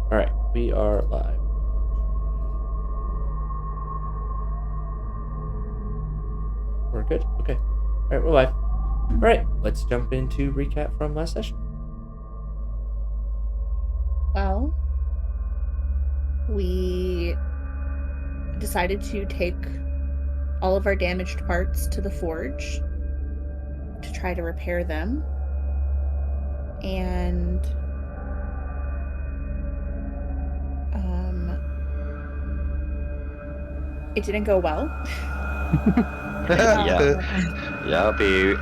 All right, we are live. We're good. Okay. All right, we're live. All right, let's jump into recap from last session. Well, we decided to take all of our damaged parts to the forge to try to repair them. And it didn't go well. Yeah,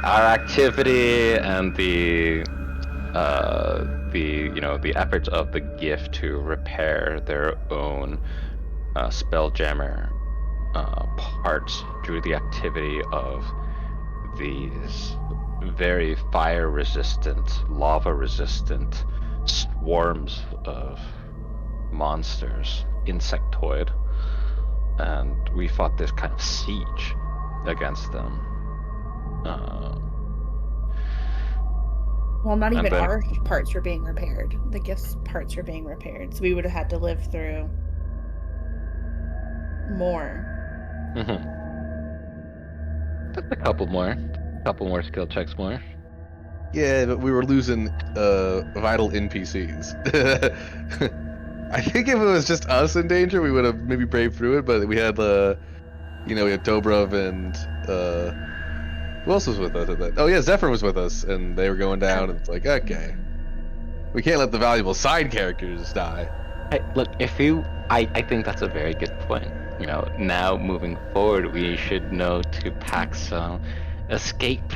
our activity and the the efforts of the gift to repair their own Spelljammer parts drew the activity of these very fire resistant, lava resistant swarms of monsters, insectoid, and we fought this kind of siege against them. Well, not even then, our parts were being repaired. The gift's parts were being repaired. So we would have had to live through more. Just a couple more skill checks more. Yeah, but we were losing vital NPCs. I think if it was just us in danger, we would have maybe braved through it. But we had we had Dobrov and who else was with us at that? Oh yeah, Zephyr was with us, and they were going down. And it's like, okay, we can't let the valuable side characters die. Hey, look, I think that's a very good point. You know, now moving forward, we should know to pack some escape,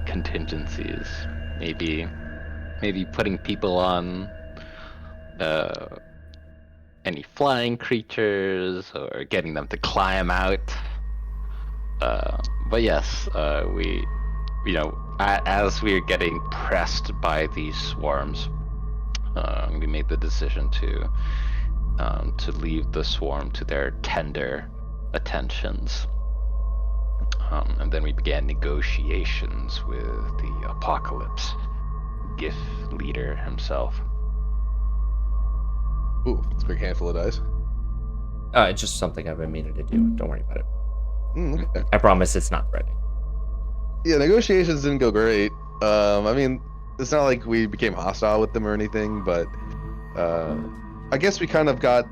contingencies. Maybe putting people on any flying creatures or getting them to climb out. But yes, as we're getting pressed by these swarms, we made the decision to leave the swarm to their tender attentions. And then we began negotiations with the Apocalypse gift leader himself. Ooh, it's a big handful of dice. It's just something I've been meaning to do. Don't worry about it. Okay. I promise it's not threatening. Yeah, negotiations didn't go great. I mean, it's not like we became hostile with them or anything, but I guess we kind of got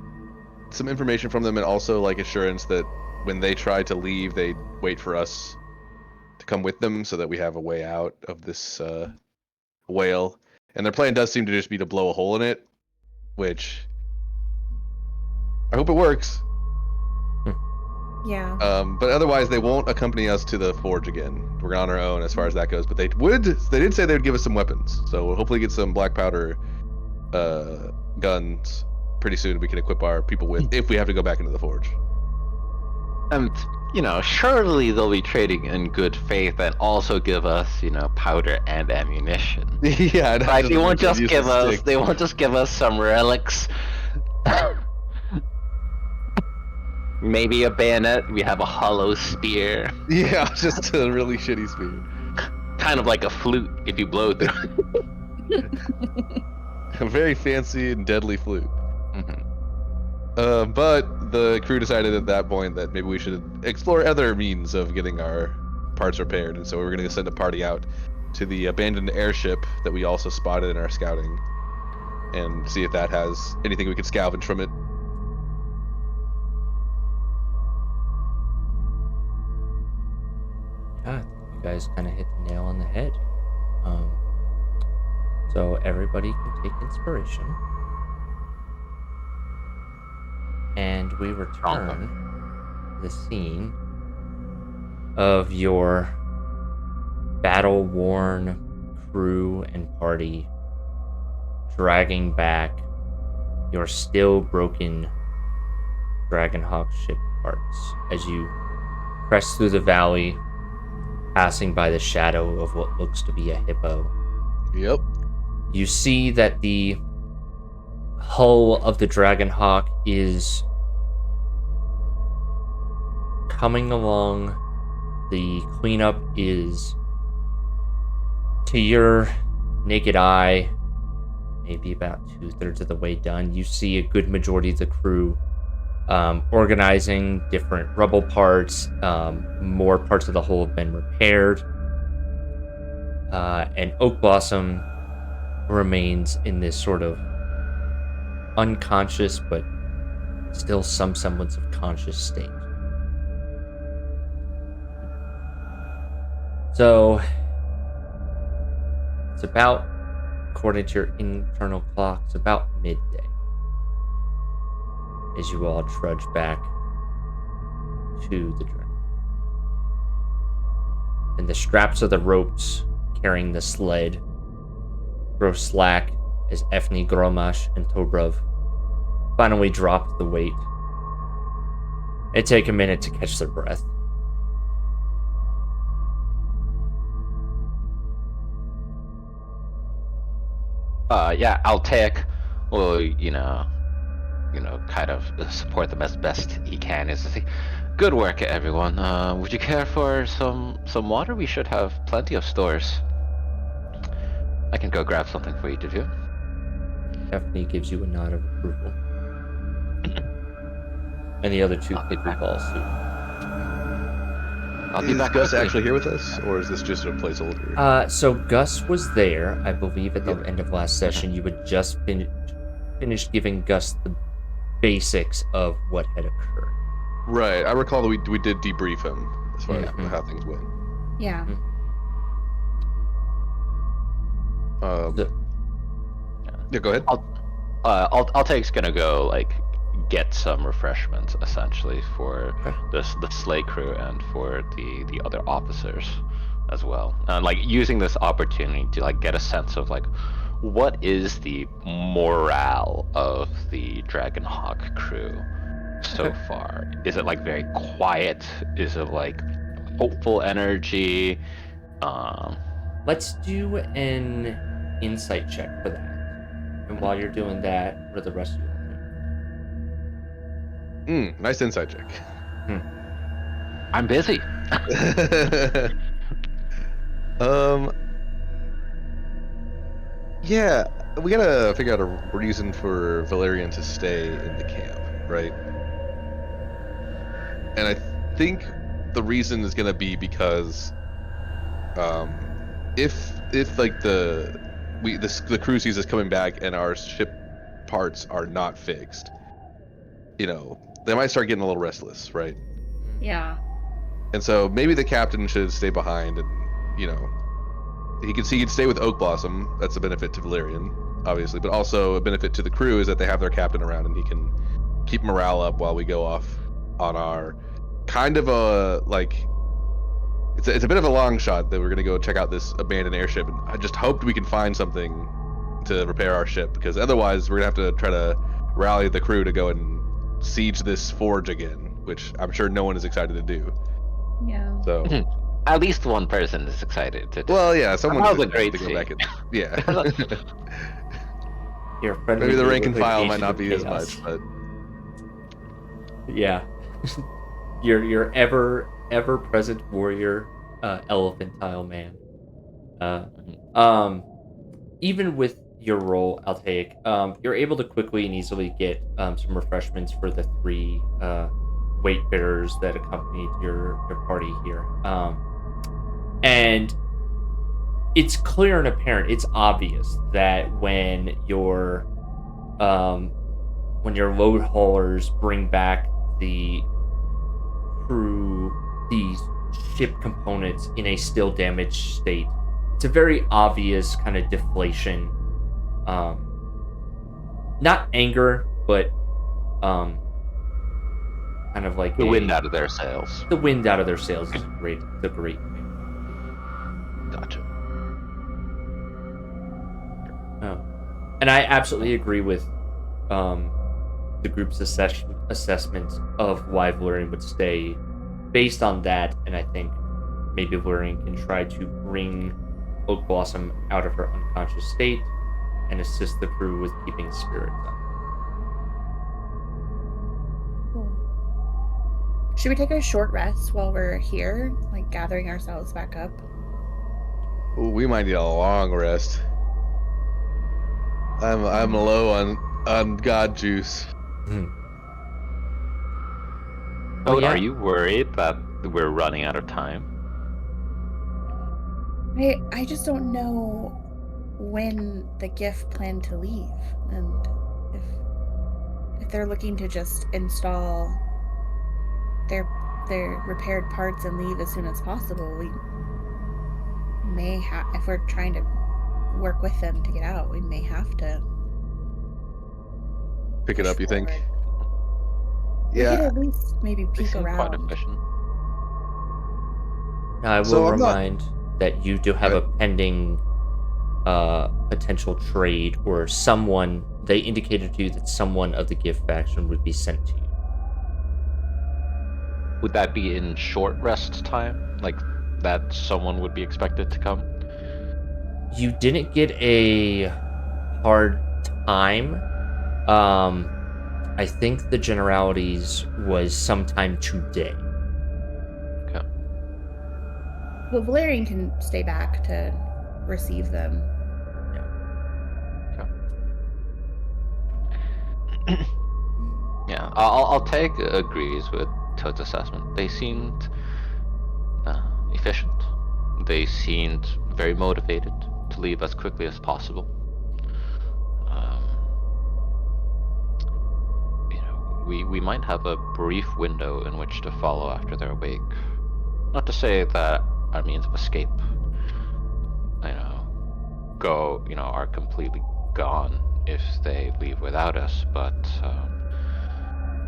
some information from them and also like assurance that when they try to leave, they'd wait for us to come with them so that we have a way out of this whale. And their plan does seem to just be to blow a hole in it, which I hope it works. Yeah. But otherwise, they won't accompany us to the forge again. We're on our own as far as that goes. But they did say they would give us some weapons. So we'll hopefully get some black powder guns pretty soon we can equip our people with if we have to go back into the forge. And, surely they'll be trading in good faith and also give us, powder and ammunition. Yeah, like they won't just give us some relics. Maybe a bayonet. We have a hollow spear. Yeah, just a really shitty spear. Kind of like a flute if you blow through. A very fancy and deadly flute. Mm-hmm. But the crew decided at that point that maybe we should explore other means of getting our parts repaired, and so we were going to send a party out to the abandoned airship that we also spotted in our scouting, and see if that has anything we could scavenge from it. Yeah, I think you guys kind of hit the nail on the head. So everybody can take inspiration. And we return to the scene of your battle-worn crew and party dragging back your still broken Dragonhawk ship parts as you press through the valley, passing by the shadow of what looks to be a hippo. Yep. You see that the hull of the Dragonhawk is coming along. The cleanup is, to your naked eye, maybe about 2/3 of the way done, you see a good majority of the crew organizing different rubble parts. More parts of the hull have been repaired. And Oak Blossom remains in this sort of unconscious but still some semblance of conscious state. So it's about, according to your internal clock, it's about midday as you all trudge back to the drain. And the straps of the ropes carrying the sled grow slack as Efni, Gromash, and Tobrov finally drop the weight. They take a minute to catch their breath. Yeah, Altaik will, kind of support them as best he can. Is to say, good work, everyone. Would you care for some water? We should have plenty of stores. I can go grab something for each of you. Efni gives you a nod of approval. And the other two quickly follow suit. I'll be Is back Gus quickly. actually here with us, or is this just a placeholder? So Gus was there, I believe, at the end of last session. You had just finished giving Gus the basics of what had occurred. Right. I recall that we did debrief him as far as Mhm. how things went. Yeah. Yeah, go ahead. Altaik's gonna go get some refreshments essentially for the sleigh crew and for the other officers as well. And using this opportunity to get a sense of what is the morale of the Dragonhawk crew so far? Is it very quiet? Is it hopeful energy? Let's do an insight check for that. And while you're doing that, what are the rest of you doing? Nice insight check. I'm busy. Yeah, we gotta figure out a reason for Valerian to stay in the camp, right? And I think the reason is gonna be because, if the crew sees us coming back and our ship parts are not fixed, they might start getting a little restless, right? Yeah. And so maybe the captain should stay behind, and he could stay with Oak Blossom. That's a benefit to Valerian, obviously, but also a benefit to the crew is that they have their captain around and he can keep morale up while we go off on our kind of it's a bit of a long shot that we're gonna go check out this abandoned airship, and I just hoped we can find something to repair our ship, because otherwise we're gonna have to try to rally the crew to go and siege this forge again, which I'm sure no one is excited to do. Yeah. So At least one person is excited to do. well, yeah, someone That was a to great go scene. back and yeah. Your friendly Maybe the rank and neighborhood file might agent not of be as chaos. much, but Yeah. your ever present warrior, elephantile man. Even with your role, Altaik, you're able to quickly and easily get some refreshments for the three weight bearers that accompanied your party here. And it's clear and apparent, it's obvious that when your load haulers bring back the crew, these ship components in a still damaged state, it's a very obvious kind of deflation. Not anger, but kind of like The wind out of their sails. The wind out of their sails is the great thing. Gotcha. Oh. And I absolutely agree with the group's assessment of why Valerian would stay based on that, and I think maybe Valerian can try to bring Oak Blossom out of her unconscious state and assist the crew with keeping spirits up. Cool. Should we take a short rest while we're here, gathering ourselves back up? ooh, we might need a long rest. I'm low on god juice. Oh, yeah. Are you worried that we're running out of time? I just don't know when the GIF planned to leave, and if they're looking to just install their repaired parts and leave as soon as possible, we may have, if we're trying to work with them to get out, we may have to Pick it push up, you think? forward. We could Yeah. at least maybe They peek seem quite around. efficient. Now, I will So I'm not- remind that you do have a pending potential trade, or someone, they indicated to you that someone of the gift faction would be sent to you. Would that be in short rest time? Like that someone would be expected to come? You didn't get a hard time. I think the generalities was sometime today. Okay. Well, Valerian can stay back to receive them. Yeah, I'll take agrees with Toad's assessment. They seemed efficient. They seemed very motivated to leave as quickly as possible. We might have a brief window in which to follow after their wake. Not to say that our means of escape, are completely gone if they leave without us, but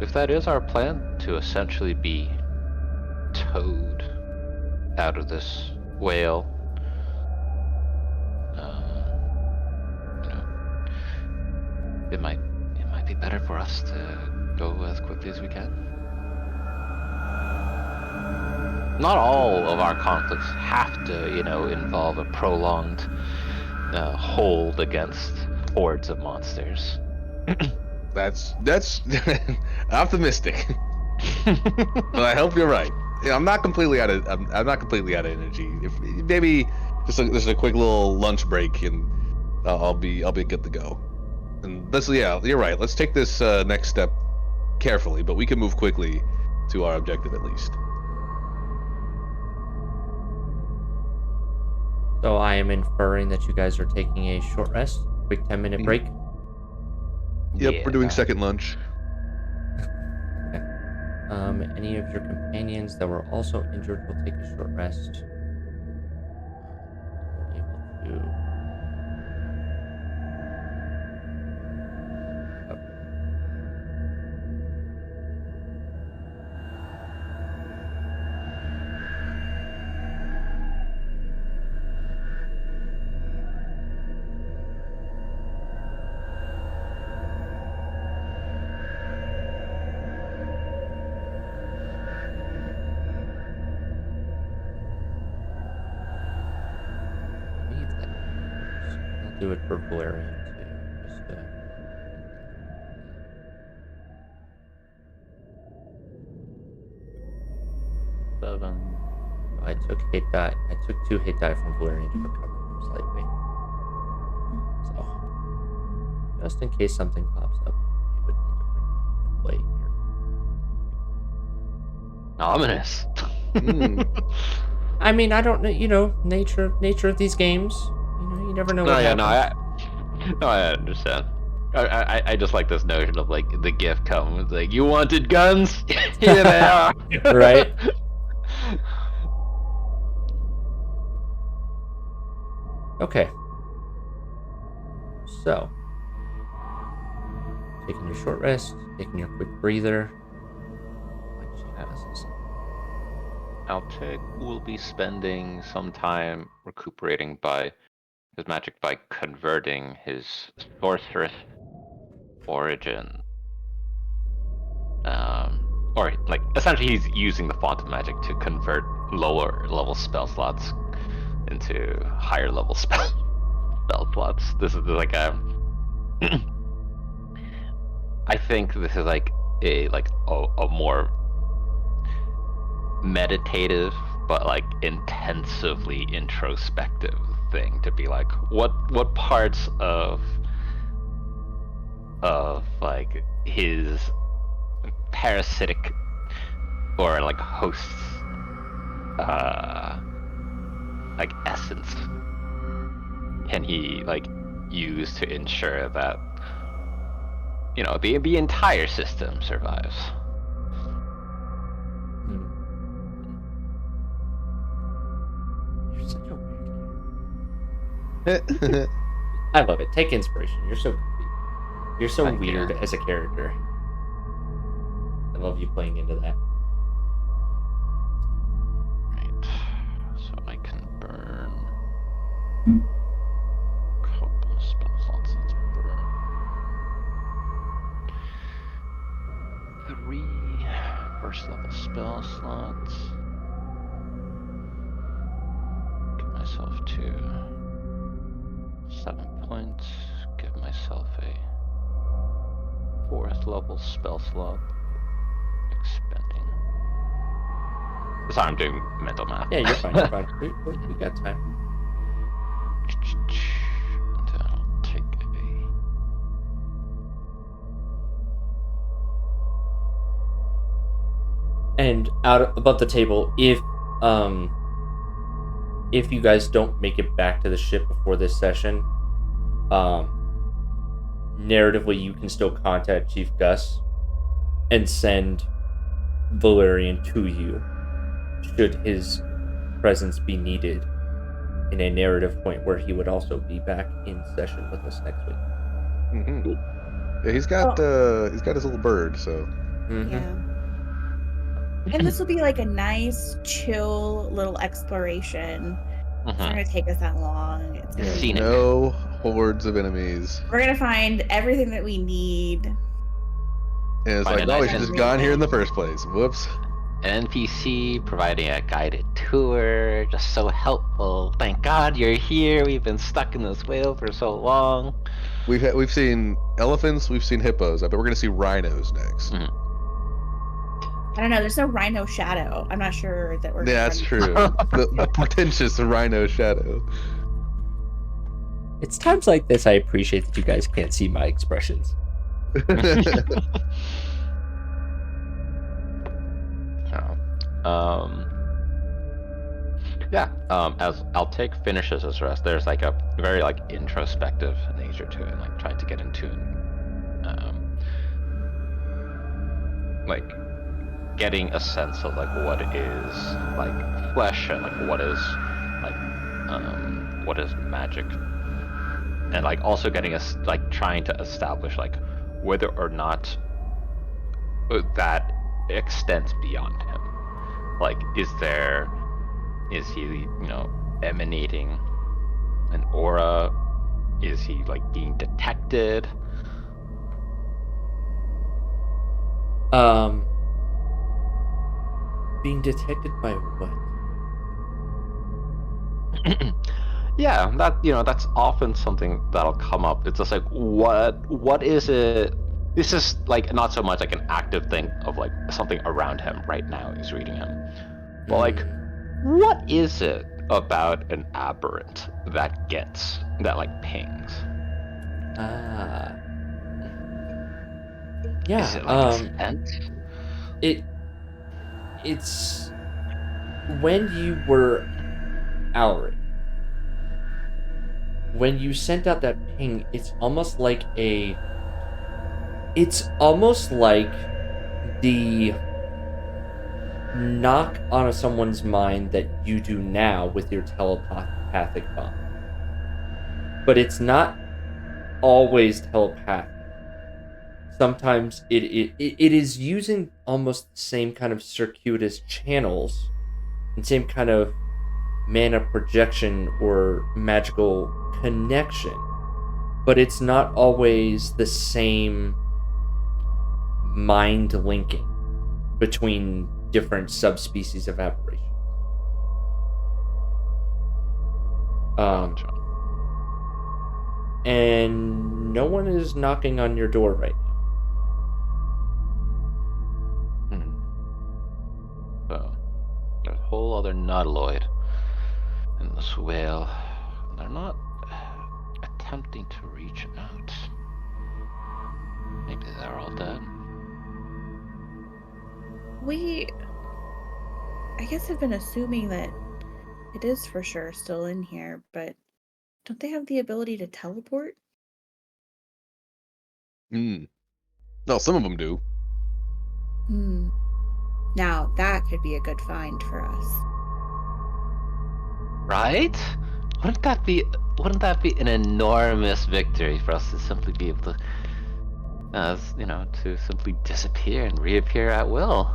if that is our plan, to essentially be towed out of this whale, it might be better for us to go as quickly as we can. Not all of our conflicts have to, involve a prolonged hold against hordes of monsters. That's optimistic. But I hope you're right. Yeah, I'm not completely out of energy. If maybe just a quick little lunch break, and I'll be good to go. And you're right. Let's take this next step carefully, but we can move quickly to our objective at least. So I am inferring that you guys are taking a short rest, quick 10-minute break. Yep, we're doing second lunch. Okay. Any of your companions that were also injured will take a short rest. Able to. I'll do it for Valerian too. Just Seven. I took hit die. I took 2 hit die from Valerian to recover him slightly. So, just in case something pops up, we would need to bring him into play here. Ominous. I mean, I don't know. Nature of these games. You never know what happens. I understand. I just like this notion of like the gift comes like, you wanted guns? Here they are. Right. Okay. So, taking your short rest, taking your quick breather. We'll be spending some time recuperating by his magic by converting his sorceress origin. Or like essentially he's using the font of magic to convert lower level spell slots into higher level spell slots. This is like a I think this is like a more meditative but like intensively introspective thing to be like, what parts of like his parasitic or like host's like essence can he like use to ensure that the entire system survives? You're such a weird kid. I love it. Take inspiration. You're so goofy. You're so Thank weird you. as a character. I love you playing into that. Right. So I can burn a couple of spell slots. Let's burn 3 first level spell slots. Give myself 2. 7 points. Give myself a 4th level spell slot. Expending. Sorry, I'm doing mental math. Yeah, you're fine. You're fine. We got time. And then I'll take And out above the table, if you guys don't make it back to the ship before this session, narratively you can still contact Chief Gus and send Valerian to you should his presence be needed in a narrative point where he would also be back in session with us next week. Mm-hmm. Yeah, he's got his little bird, so. Mm-hmm. Yeah. And this will be like a nice, chill little exploration. It's not gonna take us that long. It's gonna be Scenic. No hordes of enemies. We're gonna find everything that we need. And it's Find like, a oh, we nice should just and- gone here in the first place. Whoops. An NPC providing a guided tour, just so helpful. Thank God you're here. We've been stuck in this whale for so long. We've seen elephants, we've seen hippos. I bet we're gonna see rhinos next. Mhm. I don't know. There's no rhino shadow. I'm not sure that we're. Yeah, that's true. the pretentious rhino shadow. It's times like this I appreciate that you guys can't see my expressions. As I'll take finishes as rest, there's like a very like introspective nature to it, like trying to get into like getting a sense of like what is like flesh and like what is magic, and like also getting us like trying to establish like whether or not that extends beyond him. Like, is he emanating an aura? Is he like being detected? Being detected by what? Yeah, that's often something that'll come up. It's just like, what is it? This is like not so much like an active thing of like something around him right now he's reading him. But like, what is it about an aberrant that like pings? Yeah. Is it like a scent? It's when you were Alric. When you sent out that ping, it's almost like the knock on someone's mind that you do now with your telepathic bond. But it's not always telepathic. Sometimes it is using almost the same kind of circuitous channels and same kind of mana projection or magical connection, but it's not always the same mind linking between different subspecies of aberration. And no one is knocking on your door right now. So there's a whole other nautiloid in this whale. They're not attempting to reach out. Maybe I guess I've been assuming that it is for sure still in here, but don't they have the ability to teleport? Hmm. No, some of them do. Hmm. Now that could be a good find for us. Right? Wouldn't that be an enormous victory for us to simply be able to, to simply disappear and reappear at will?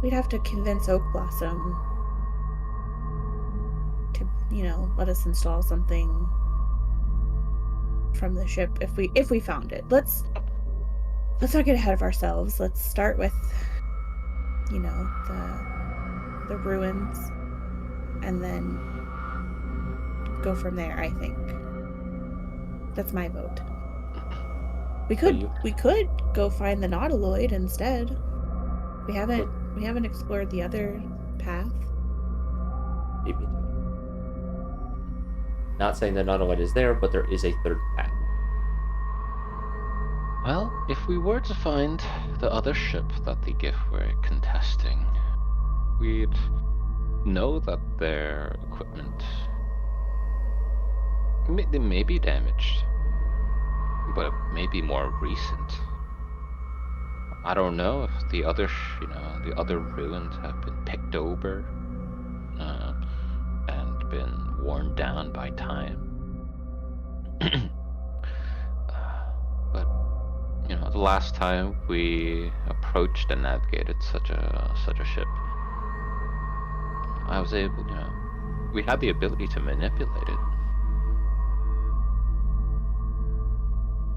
We'd have to convince Oak Blossom to, let us install something from the ship if we found it. Let's not get ahead of ourselves. Let's start with, the ruins and then go from there, I think. That's my vote. We could go find the Nautiloid instead. We haven't explored the other path. Maybe. Not saying that Nautiloid is there, but there is a third path. Well, if we were to find the other ship that the Giff were contesting, we'd know that their equipment they may be damaged, but it may be more recent. I don't know if the other, the other ruins have been picked over and been worn down by time. But the last time we approached and navigated such a ship, I was able, we had the ability to manipulate it.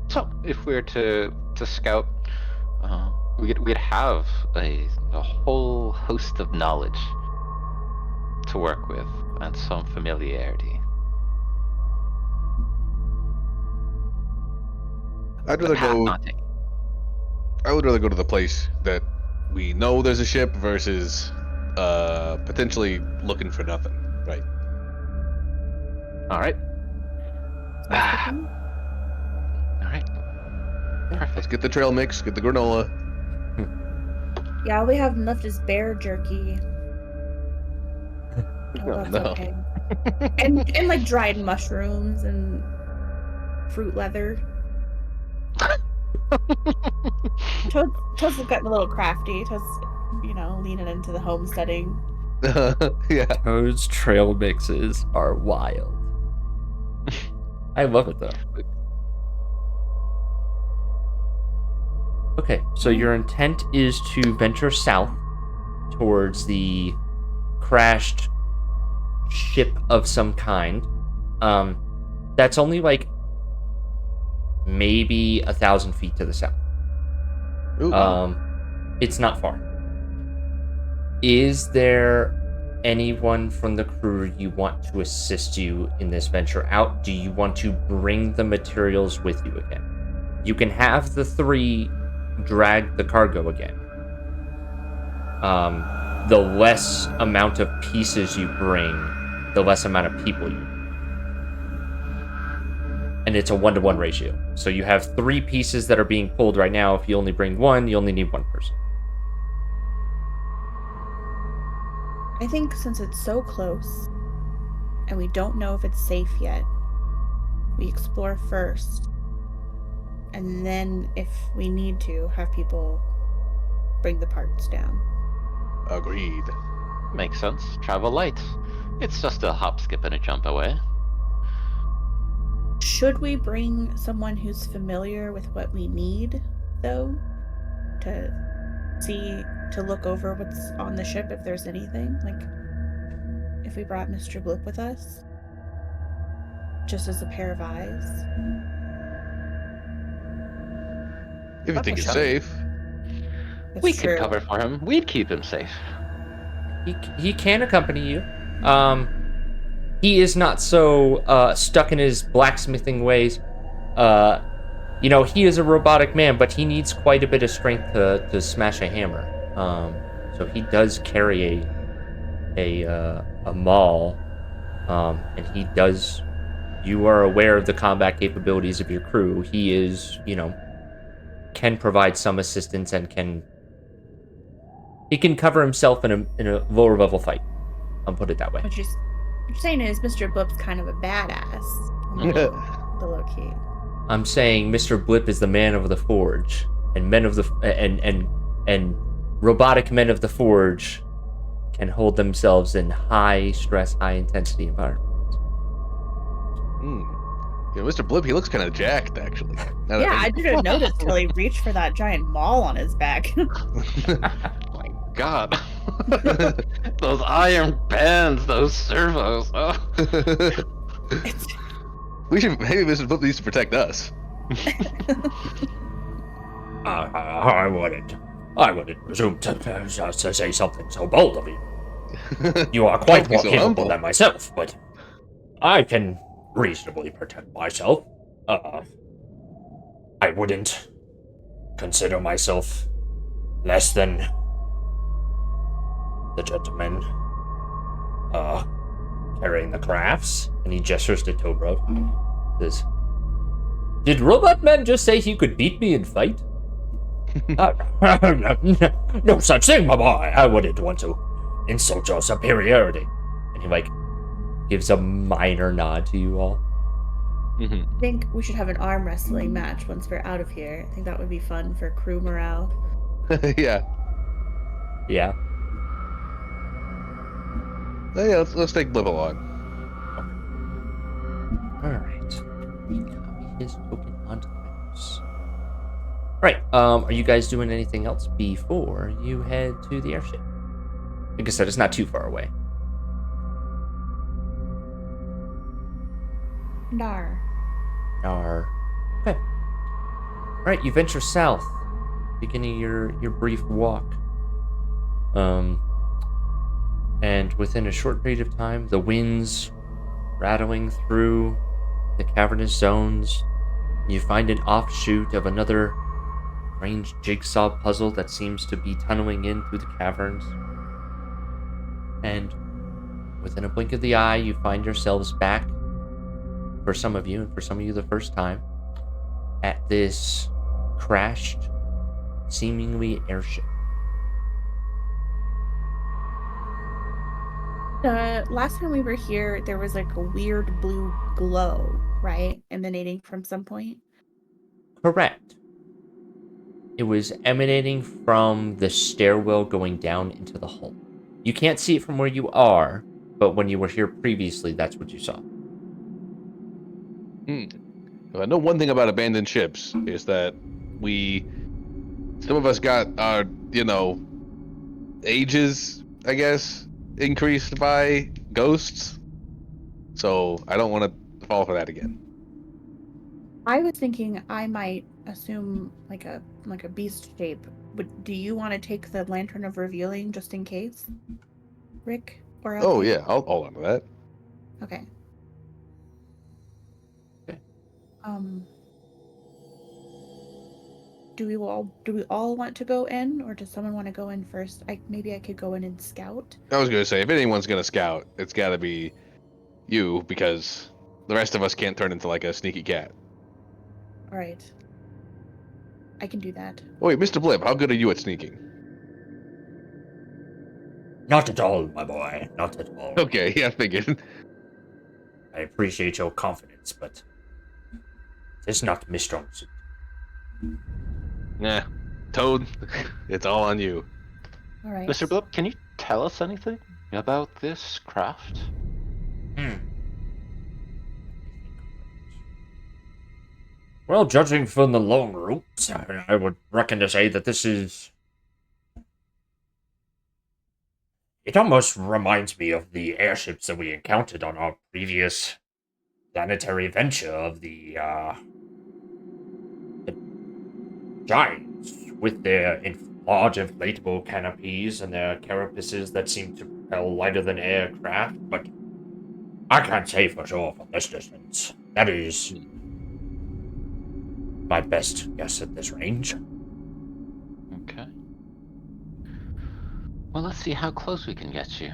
So if we were to scout, we'd have a whole host of knowledge to work with and some familiarity. I would rather go to the place that we know there's a ship versus potentially looking for nothing. Right. All right. All right. Perfect. Let's get the trail mix. Get the granola. Yeah, all we have left is bear jerky. Oh, that's no. okay. and like dried mushrooms and fruit leather. Toad's getting a little crafty. Toad's, leaning into the homesteading. Yeah. Toad's trail mixes are wild. I love it though. Okay, so your intent is to venture south towards the crashed ship of some kind. That's only like maybe 1,000 feet to the south. Ooh. It's not far. Is there anyone from the crew you want to assist you in this venture out? Do you want to bring the materials with you again? You can have the 3 drag the cargo again. The less amount of pieces you bring, the less amount of people you. And it's a 1-to-1 ratio. So you have 3 pieces that are being pulled right now. If you only bring 1, you only need 1 person. I think since it's so close and we don't know if it's safe yet, we explore first. And then if we need to, have people bring the parts down. Agreed. Makes sense. Travel light. It's just a hop, skip, and a jump away. Should we bring someone who's familiar with what we need, though? To look over what's on the ship if there's anything? Like, if we brought Mr. Bloop with us? Just as a pair of eyes? If you think it's safe. We could cover for him. We'd keep him safe. He can accompany you. He is not so stuck in his blacksmithing ways. He is a robotic man, but he needs quite a bit of strength to smash a hammer. So he does carry a maul, and he does. You are aware of the combat capabilities of your crew. He is, can provide some assistance and can He can cover himself in a lower level fight. I'll put it that way. What you're saying is Mr. Blip's kind of a badass. The low key. I'm saying Mr. Blip is the man of the forge, and men of the and robotic men of the forge can hold themselves in high stress, high intensity environments. Yeah, Mr. Blip, he looks kind of jacked, actually. Yeah, I didn't notice till he reached for that giant maul on his back. My God. Those iron bands, those servos. Oh. Maybe Mr. Blip needs to protect us. I wouldn't presume to say something so bold of you. You are quite more capable than myself, but I can reasonably protect myself. I wouldn't consider myself less than the gentleman carrying the crafts. And he gestures to Tobruk. Says, "Did Robot Man just say he could beat me in fight?" No such thing, my boy. I wouldn't want to insult your superiority. And he gives a minor nod to you all. I think we should have an arm wrestling match once we're out of here. I think that would be fun for crew morale. Yeah. Yeah. Oh, yeah, let's take Blip along. Alright. We copy his token onto the mouse. Right. Are you guys doing anything else before you head to the airship? Like I said, it's not too far away. Nar. Okay. Alright, you venture south, beginning your brief walk. And within a short period of time, the winds rattling through the cavernous zones, you find an offshoot of another strange jigsaw puzzle that seems to be tunneling in through the caverns. And within a blink of the eye, you find yourselves back, for some of you, and for some of you the first time, at this crashed, seemingly airship. Last time we were here, there was a weird blue glow, right? Emanating from some point? Correct. It was emanating from the stairwell going down into the hull. You can't see it from where you are, but when you were here previously, that's what you saw. Well, I know one thing about abandoned ships is that some of us got our, ages, I guess, increased by ghosts. So I don't want to fall for that again. I was thinking I might assume like a beast shape. But do you want to take the Lantern of Revealing just in case, Rick? Or LK? Oh yeah, I'll hold on to that. Okay. Okay. Do we all want to go in, or does someone want to go in first? Maybe I could go in and scout. I was gonna say, if anyone's gonna scout, it's gotta be you, because the rest of us can't turn into like a sneaky cat. All right. I can do that. Oh, wait, Mr. Blip, how good are you at sneaking? Not at all, my boy. Not at all. Okay, yeah, I figured. I appreciate your confidence, but it's not my strong suit. Nah, Toad, it's all on you. All right. Mr. Blip, can you tell us anything about this craft? Well, judging from the long route, I would reckon to say that this is... It almost reminds me of the airships that we encountered on our previous planetary venture of the giants, with their large inflatable canopies and their carapaces that seem to propel lighter than air craft, but I can't say for sure from this distance. That is my best guess at this range. Okay. Well, let's see how close we can get you.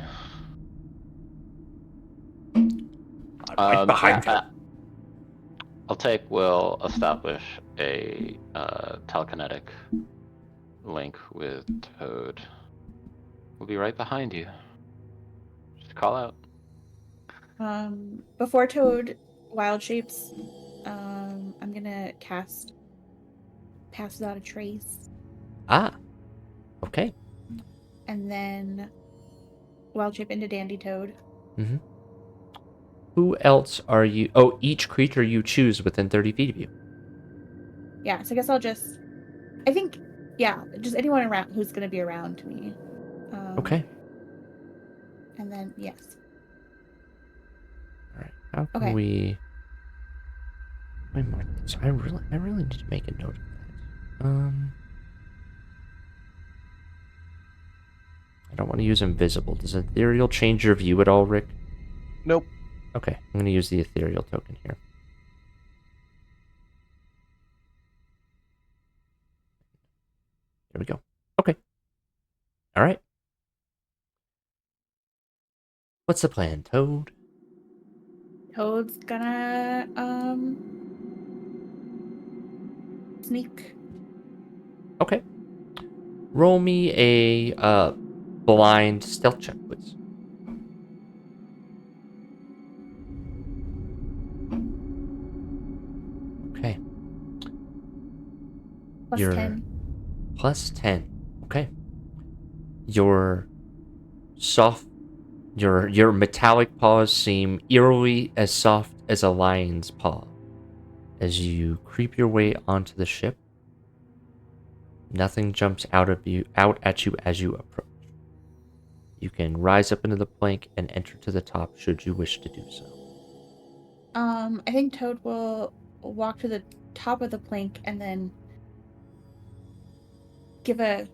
Right behind you. We'll establish a telekinetic link with Toad. We'll be right behind you. Just call out. Before Toad wild shapes, I'm gonna cast Pass Without a Trace, Ah, okay. and then wild shape into Dandy Toad. Mm-hmm. Who else are you? Oh, each creature you choose within 30 feet of you. Yeah, so I guess I'll just. I think, yeah, just anyone around who's gonna be around me. Okay. And then yes. All right. How can Okay. we? I mark this. I really need to make a note of that. I don't want to use invisible. Does ethereal change your view at all, Rick? Nope. Okay, I'm going to use the ethereal token here. There we go. Okay. All right. What's the plan, Toad? Toad's gonna sneak. Okay. Roll me a blind stealth check, please. Okay. Plus You're 10. plus 10. Okay. Your soft your metallic paws seem eerily as soft as a lion's paw. As you creep your way onto the ship, nothing jumps out at you as you approach. You can rise up into the plank and enter to the top should you wish to do so. I think Toad will walk to the top of the plank and then give a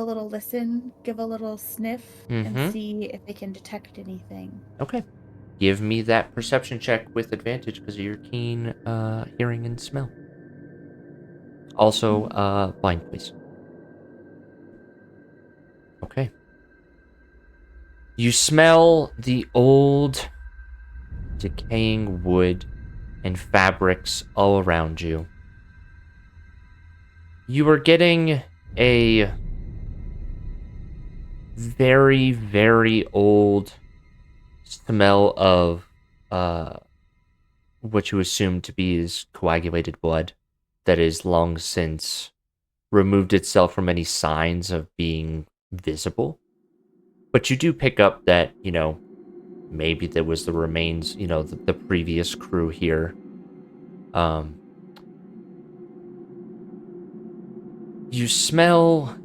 little listen, give a little sniff, and Mm-hmm. see if they can detect anything. Okay. Give me that perception check with advantage because of your keen hearing and smell. Also, blind, please. Okay. You smell the old, decaying wood and fabrics all around you. You are getting a very, very old smell of what you assume to be is coagulated blood that is long since removed itself from any signs of being visible. But you do pick up that, maybe there was the remains, the previous crew here. You smell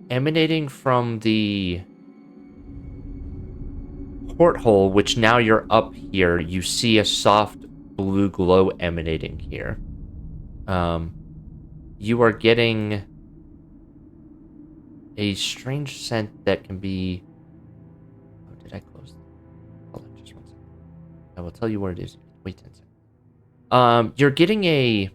emanating from the porthole, which now you're up here, you see a soft blue glow emanating here. You are getting a strange scent that can be. Oh, did I close? Hold on, just 1 second. I will tell you what it is. Wait 10 seconds. You're getting a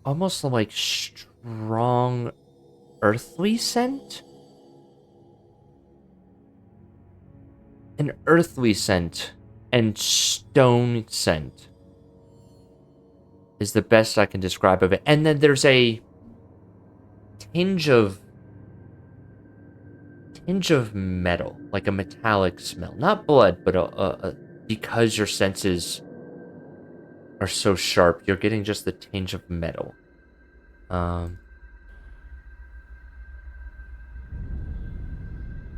almost like strong earthly scent. An earthly scent and stone scent is the best I can describe of it. And then there's a tinge of metal, like a metallic smell. Not blood, but because your senses are so sharp, you're getting just the tinge of metal. And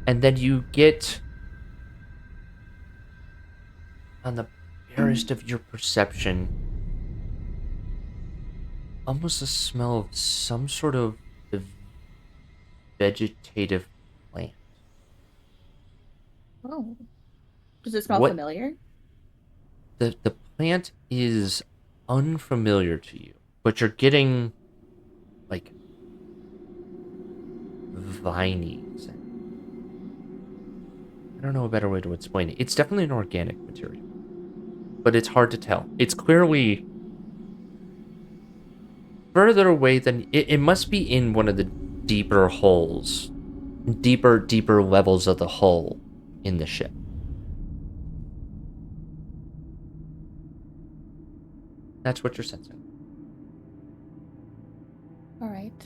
then you get on the barest of your perception almost a smell of some sort of vegetative plant. Oh. Does it smell What familiar? the plant is unfamiliar to you, but you're getting like viney scent. I don't know a better way to explain it. It's definitely an organic material, but it's hard to tell. It's clearly further away than it must be in one of the deeper holes, deeper levels of the hull in the ship. That's what you're sensing. All right.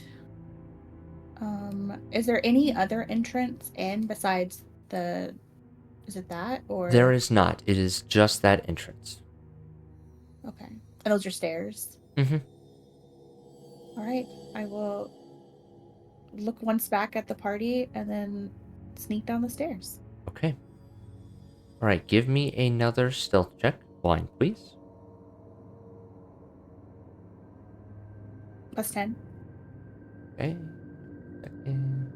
Is there any other entrance in besides the? Is it that There or? is not. It is just that entrance. Okay. And those are stairs. Mm-hmm. All right. I will look once back at the party and then sneak down the stairs. Okay. All right. Give me another stealth check. Blind, please. +10. Okay. Second.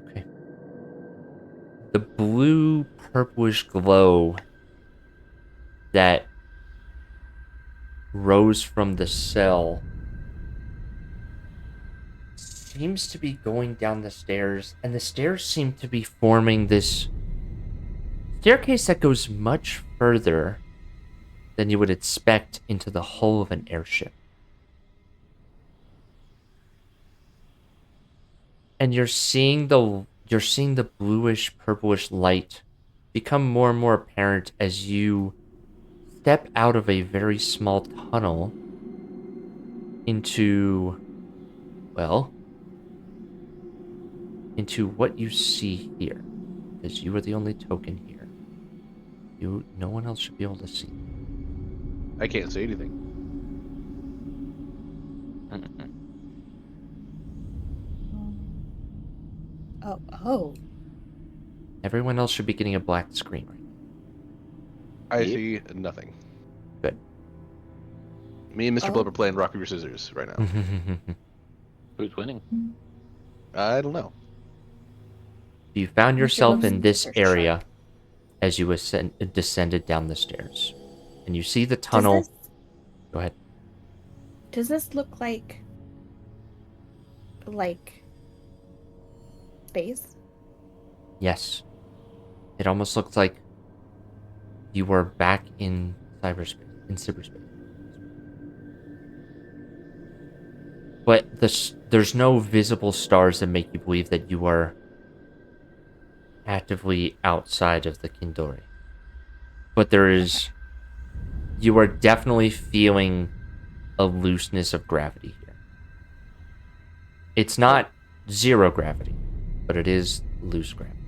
Okay. The blue purplish glow that rose from the cell seems to be going down the stairs, and the stairs seem to be forming this staircase that goes much further than you would expect into the hull of an airship. And you're seeing the bluish purplish light become more and more apparent as you step out of a very small tunnel into, well, into what you see here, because you are the only token here. No one else should be able to see. I can't say anything. Oh. Everyone else should be getting a black screen right I Yep. see nothing. Good. Me and Mr. Oh. Blub are playing rock paper scissors right now. Who's winning? I don't know. You found Mr. yourself Blum's in this are area sharp. as you descended down the stairs, and you see the Does tunnel. this Go ahead. does this look like space? Yes. It almost looks like you were back in cyberspace, in cyberspace. But there's no visible stars that make you believe that you are actively outside of the Kindori. But you are definitely feeling a looseness of gravity here. It's not zero gravity, but it is loose gravity.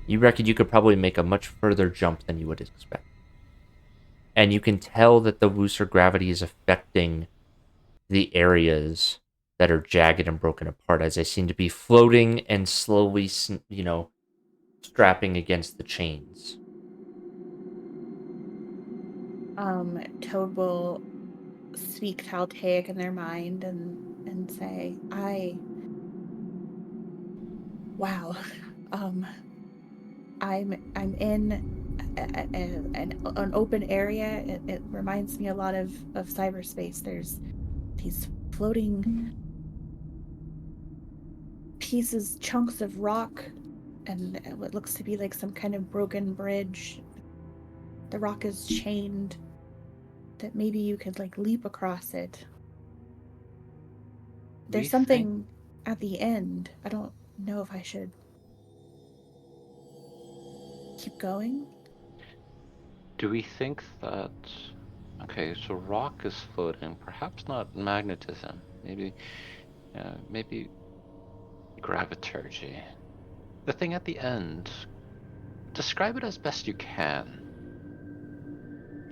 You reckon you could probably make a much further jump than you would expect. And you can tell that the looser gravity is affecting the areas that are jagged and broken apart as they seem to be floating and slowly, strapping against the chains. Toad will speak Taltaic in their mind and say, wow. I'm in an open area. It reminds me a lot of cyberspace. There's these floating pieces, chunks of rock, and what looks to be like some kind of broken bridge. The rock is chained, that maybe you could leap across it. There's something at the end. I don't know if I should keep going. Do we think that... Okay, so rock is floating, perhaps not magnetism. Maybe graviturgy. The thing at the end, describe it as best you can.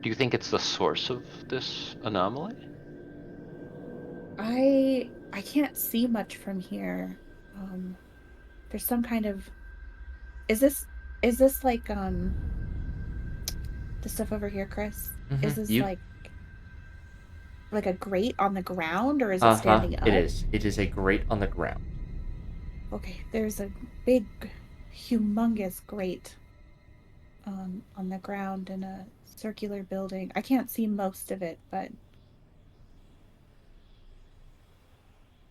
Do you think it's the source of this anomaly? I can't see much from here. There's some kind of... Is this like the stuff over here, Chris? Is this like a grate on the ground, or is it standing up? It is. It is a grate on the ground. Okay, there's a big, humongous grate on the ground in a circular building. I can't see most of it, but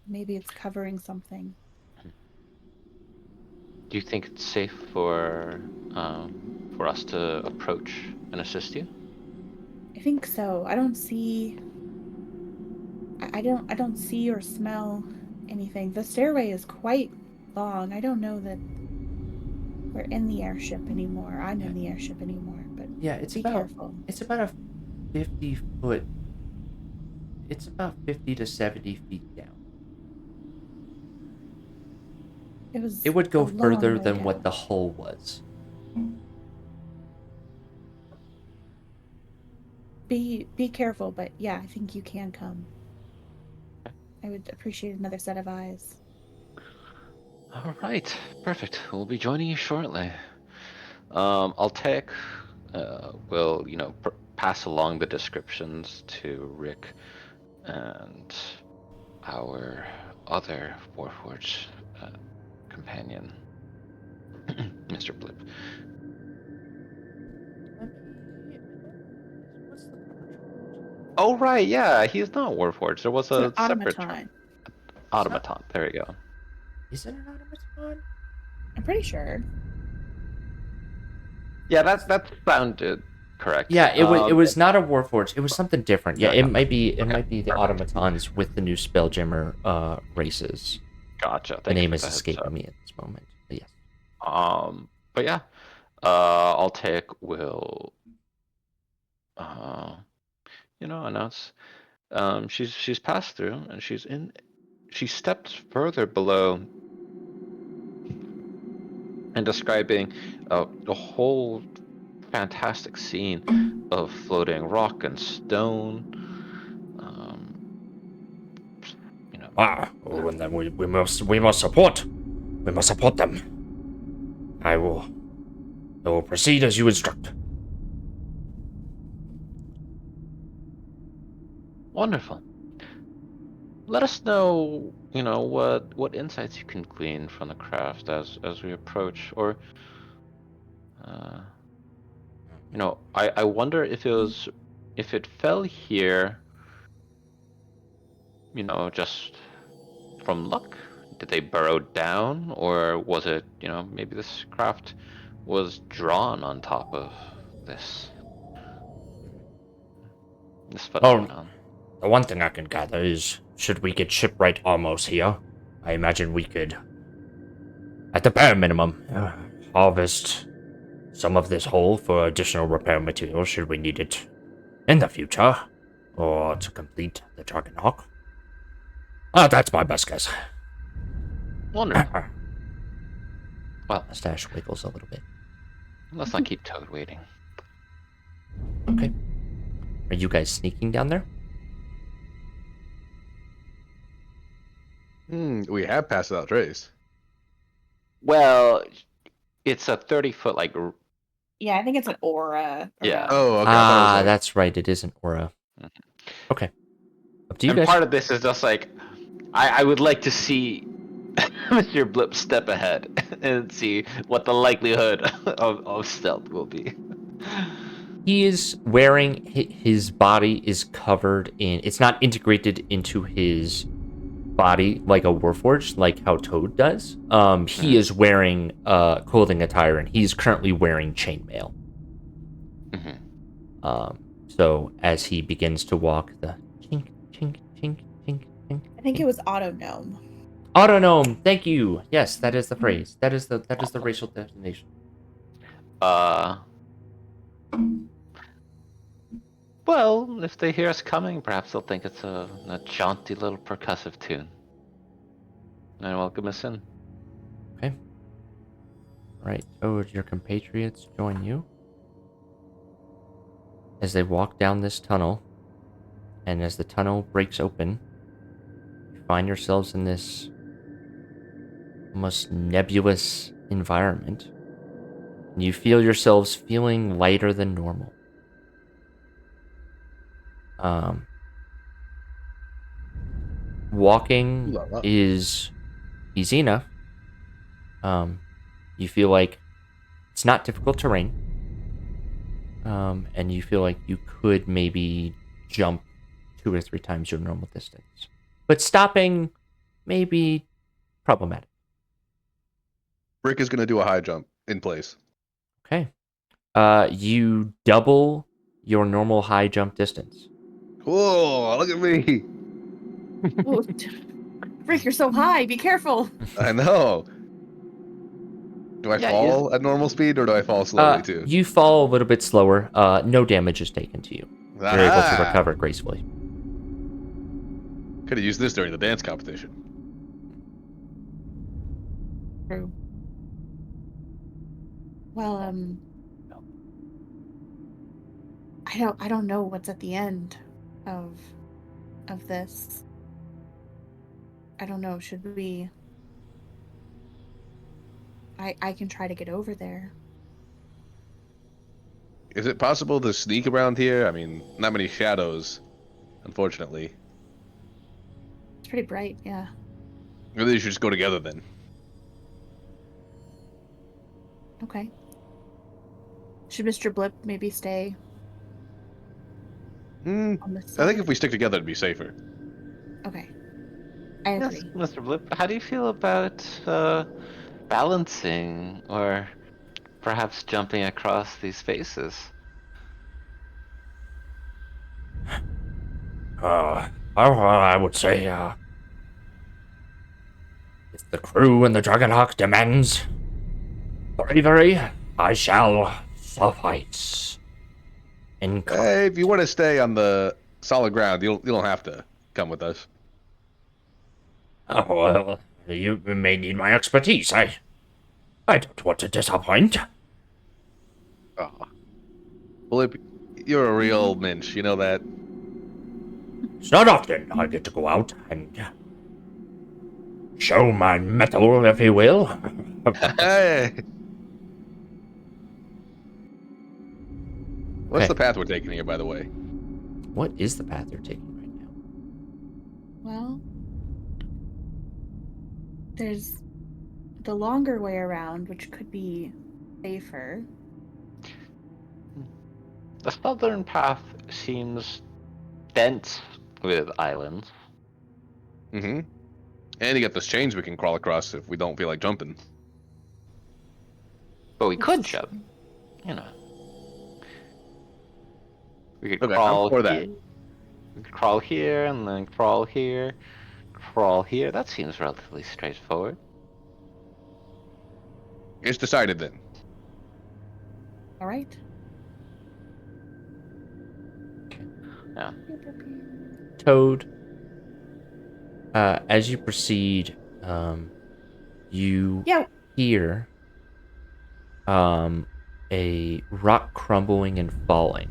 maybe it's covering something. Do you think it's safe for us to approach and assist you? I think so. I don't see or smell anything. The stairway is quite long. I don't know that we're in the airship anymore. I'm in the airship anymore, but Yeah, it's be careful. It's about a 50-foot It's about 50 to 70 feet down. It It would go a long further way than down. what the hull was. Be careful, but yeah, I think you can come. I would appreciate another set of eyes. All right, perfect. We'll be joining you shortly. I'll take, will pass along the descriptions to Rick and our other Warforged companion, Mr. Blip. What's the proper term? Oh right, yeah, he's not Warforged. There was It's an a separate term. automaton. Automaton. There we go. Is it an automaton? I'm pretty sure. Yeah, that sounded correct. Yeah, it was not a Warforged. It was something different. Yeah, Okay. it might be Okay. the automatons with the new Spelljammer races. Gotcha. The name for is the heads escaping up. me at this moment. But yes. But yeah, Altaik will, announce. She's passed through, and she stepped further below, and describing the whole fantastic scene of floating rock and stone. Oh, and then we must support. We must support them. I will proceed as you instruct. Wonderful. Let us know, what insights you can glean from the craft as we approach, or, I wonder if it fell here, just from luck. Did they burrow down, or was it, maybe this craft was drawn on top of this Oh, phenomenon? the one thing I can gather is, should we get shipwright armors here, I imagine we could, at the bare minimum, harvest some of this hull for additional repair materials should we need it in the future, or to complete the Dragonhawk. That's my best guess. Wonderful. Well, Mustache wiggles a little bit. let's not keep Toad waiting. Okay. Are you guys sneaking down there? We have passed without trace. Well, it's a 30-foot, Yeah, I think it's an aura. Yeah. around. Oh, okay. I thought it was like... That's right. It is an aura. Mhm. Okay. Up to you and guys. part of this is just I would like to see Mr. Blip step ahead and see what the likelihood of stealth will be. He is wearing, his body is covered in, it's not integrated into his body like a Warforged, like how Toad does. He is wearing clothing attire, and he's currently wearing chainmail. So as he begins to walk, the chink, chink, chink, chink, chink. I think it was Auto Gnome. Autonome, thank you. Yes, that is the phrase. That is the racial designation. Well, if they hear us coming, perhaps they'll think it's a jaunty little percussive tune. And welcome us in. Okay. Right, Toad, your compatriots join you. As they walk down this tunnel, and as the tunnel breaks open, you find yourselves in this almost nebulous environment. And you feel yourselves feeling lighter than normal. Walking is easy enough. You feel like it's not difficult terrain. And you feel like you could maybe jump 2 or 3 times your normal distance. But stopping may be problematic. Rick is going to do a high jump in place. Okay. You double your normal high jump distance. Cool. Look at me. Ooh, Rick, you're so high. Be careful. I know. Do I fall at normal speed, or do I fall slowly too? You fall a little bit slower. No damage is taken to you. You're able to recover gracefully. Could have used this during the dance competition. True. Well, I don't know what's at the end of this. I don't know. Should we? I can try to get over there. Is it possible to sneak around here? I mean, not many shadows, unfortunately. It's pretty bright, yeah. Maybe they should just go together then. Okay. Should Mr. Blip maybe stay Hmm. on this I think side? if we stick together, it'd be safer. Okay. I Yes, agree. Mr. Blip, how do you feel about balancing or perhaps jumping across these spaces? I would say, if the crew and the Dragonhawk demands bravery, I shall suffice. Hey, if you want to stay on the solid ground, you don't have to come with us. Oh, well, you may need my expertise. I don't want to disappoint. Oh. Blip, you're a real minch, you know that? It's not often I get to go out and show my mettle, if you will. Hey! What's Okay. the path we're taking here, by the way? What is the path you're taking right now? Well, there's the longer way around, which could be safer. The southern path seems dense with islands. Mm-hmm. And you got this chains we can crawl across if we don't feel like jumping. But we could That's jump, true. you know. We could Okay, crawl I'm for that. here. We could crawl here and then crawl here. Crawl here. That seems relatively straightforward. It's decided then. All right. Yeah. Toad, as you proceed, you Yeah. hear a rock crumbling and falling,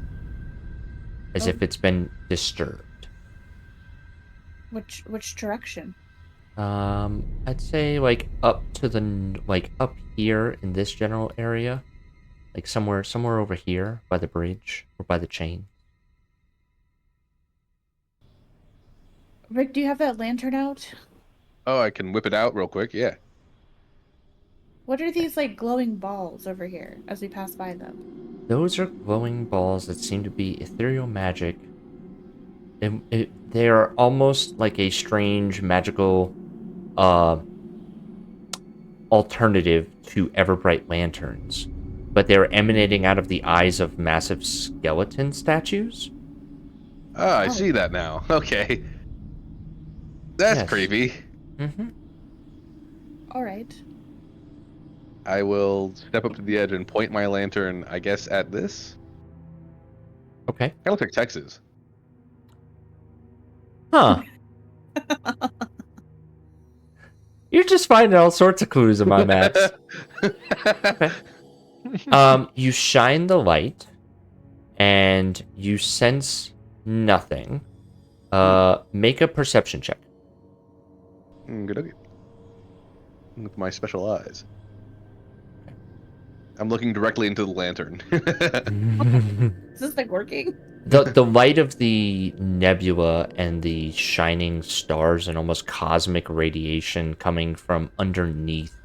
as if it's been disturbed. Which direction? I'd say like up to up here in this general area, like somewhere over here by the bridge or by the chain. Rick, do you have that lantern out? Oh, I can whip it out real quick, yeah. What are these like glowing balls over here as we pass by them? Those are glowing balls that seem to be ethereal magic. They are almost like a strange magical alternative to Everbright lanterns, but they're emanating out of the eyes of massive skeleton statues. Ah, I Oh. see that now. Okay. That's Yes. creepy. Mm-hmm. All right. I will step up to the edge and point my lantern, I guess, at this. Okay. Kind of looks like Texas. Huh. You're just finding all sorts of clues in my maps. Okay. You shine the light, and you sense nothing. Make a perception check. Good okay. With my special eyes. I'm looking directly into the lantern. Is this like working? The light of the nebula and the shining stars and almost cosmic radiation coming from underneath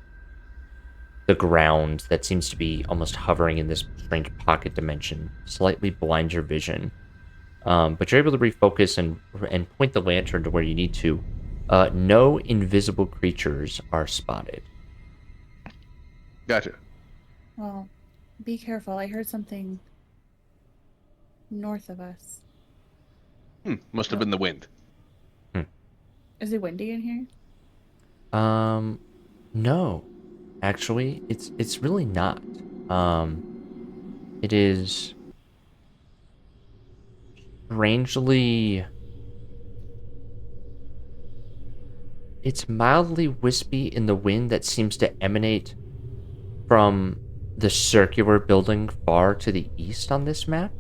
the ground that seems to be almost hovering in this strange pocket dimension slightly blinds your vision. But you're able to refocus and point the lantern to where you need to. No invisible creatures are spotted. Gotcha. Well, be careful. I heard something north of us. Must have been the wind. Is it windy in here? No. Actually, it's really not. It is strangely It's mildly wispy in the wind that seems to emanate from the circular building far to the east on this map.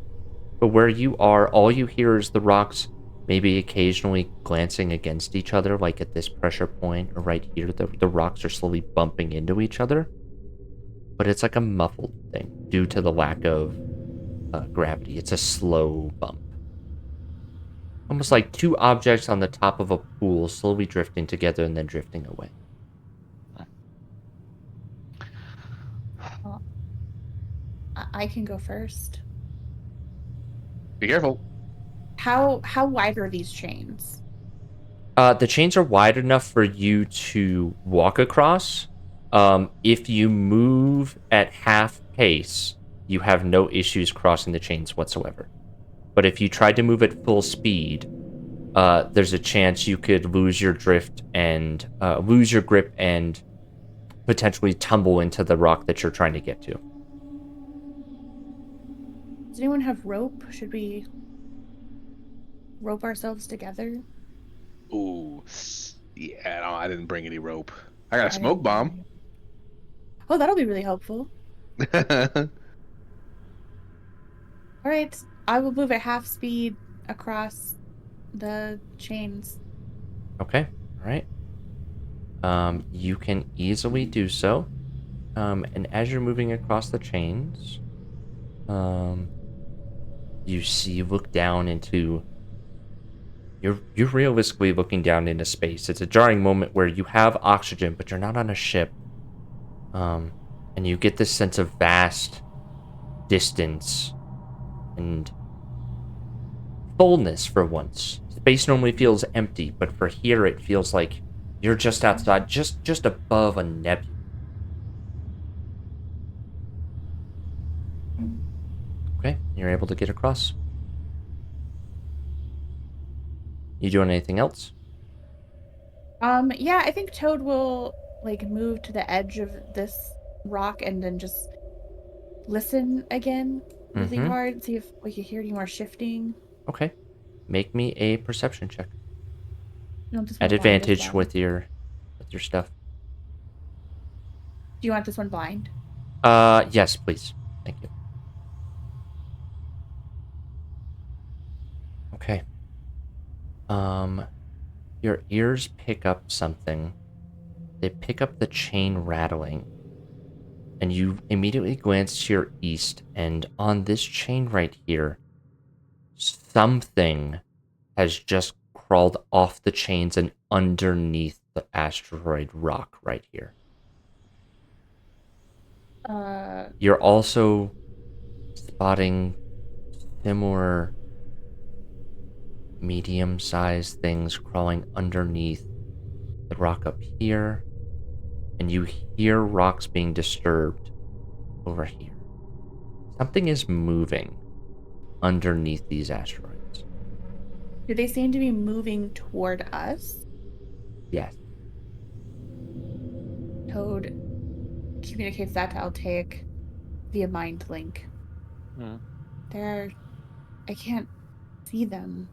But where you are, all you hear is the rocks maybe occasionally glancing against each other, like at this pressure point or right here. The rocks are slowly bumping into each other. But it's like a muffled thing due to the lack of gravity. It's a slow bump. Almost like two objects on the top of a pool slowly drifting together and then drifting away. Well, I can go first. Be careful. How wide are these chains? The chains are wide enough for you to walk across. If you move at half pace, you have no issues crossing the chains whatsoever. But if you tried to move at full speed, there's a chance you could lose your drift and lose your grip and potentially tumble into the rock that you're trying to get to. Does anyone have rope? Should we rope ourselves together? Ooh. Yeah, no, I didn't bring any rope. I got a smoke bomb. Oh, that'll be really helpful. All right, I will move at half speed across the chains. Okay, all right. You can easily do so. And as you're moving across the chains, you look down into. You're realistically looking down into space. It's a jarring moment where you have oxygen, but you're not on a ship. And you get this sense of vast distance and fullness for once. Space normally feels empty, but for here it feels like you're just outside, just above a nebula. Okay, you're able to get across. You doing anything else? Yeah, I think Toad will move to the edge of this rock and then just listen again really hard, see if we can hear any more shifting. Okay. Make me a perception check. You want this one At blind as advantage well? with your stuff. Do you want this one blind? Yes, please. Thank you. Okay. Your ears pick up something. They pick up the chain rattling. And you immediately glance to your east, and on this chain right here, something has just crawled off the chains and underneath the asteroid rock right here. You're also spotting similar medium-sized things crawling underneath the rock up here, and you hear rocks being disturbed over here. Something is moving underneath these asteroids. Do they seem to be moving toward us? Yes. Toad communicates that to Altaik via mind link. I can't see them.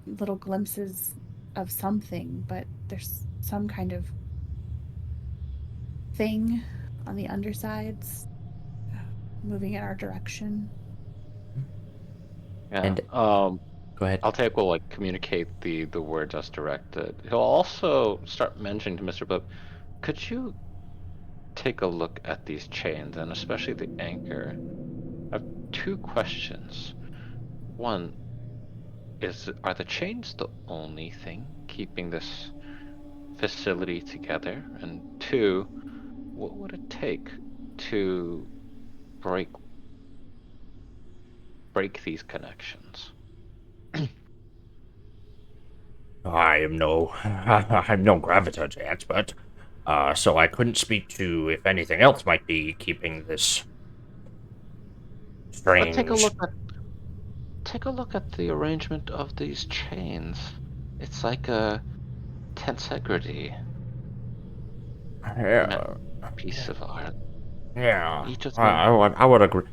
Little glimpses of something, but there's some kind of thing on the undersides moving in our direction. Yeah. And go ahead. Altaik will communicate the words as directed. He'll also start mentioning to Mr. Blip, could you take a look at these chains and especially the anchor? I have two questions. One, are the chains the only thing keeping this facility together? And two, what would it take to break these connections? I'm no gravitage expert, so I couldn't speak to if anything else might be keeping this strange. But take a look at the arrangement of these chains. It's like a tensegrity. Yeah. Piece of art. Yeah. Each of them. I would agree.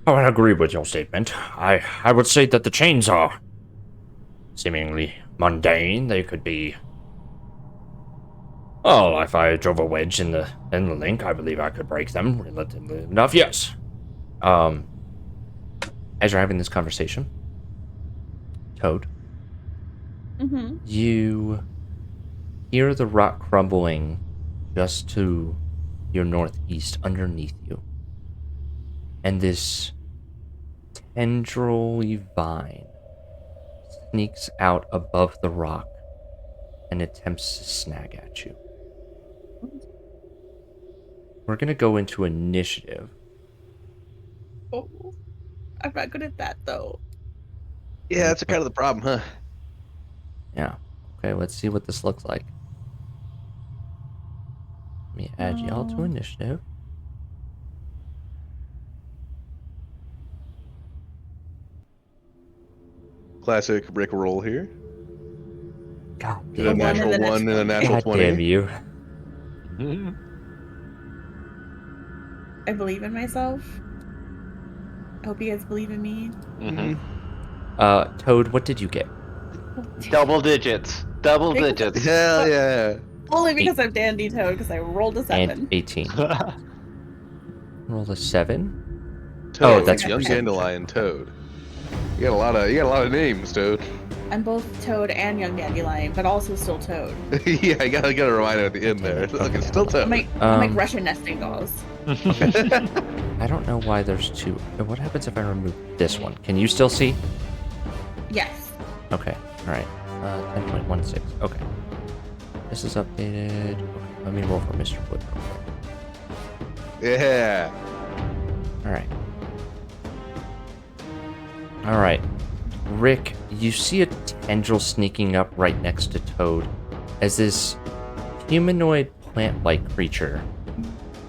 I would agree with your statement. I would say that the chains are seemingly mundane. They could be Oh, if I drove a wedge in the link, I believe I could break them relatively enough. Yes. As you're having this conversation, Toad, Mm-hmm. you hear the rock crumbling just to your northeast underneath you. And this tendrily vine sneaks out above the rock and attempts to snag at you. We're going to go into initiative. Oh, I'm not good at that though. Yeah, that's kind of the problem, huh? Yeah. Okay, let's see what this looks like. Let me add y'all to initiative. Classic Rick roll here. God Get a damn one you. and natural then a 1 and a 20. natural God 20. damn you. I believe in myself. I hope you guys believe in me. Toad, what did you get? Double digits. Double Because- digits. Hell yeah. Only because I'm Dandy Toad, because I rolled a And 7. 18. Roll a 7. Toad, that's young perception. dandelion Toad. You got a lot of names, Toad. I'm both Toad and Young Dandelion, but also still Toad. Yeah, I gotta remind it at the end there. Okay, Look, it's still hold I'm Toad. like Russian nesting dolls. I don't know why there's two. What happens if I remove this one? Can you still see? Yes. Okay, alright. 10.16. Okay. This is updated. Okay, let me roll for Mr. Blip real quick. Yeah. Alright. Alright. Rick, you see a tendril sneaking up right next to Toad as this humanoid plant-like creature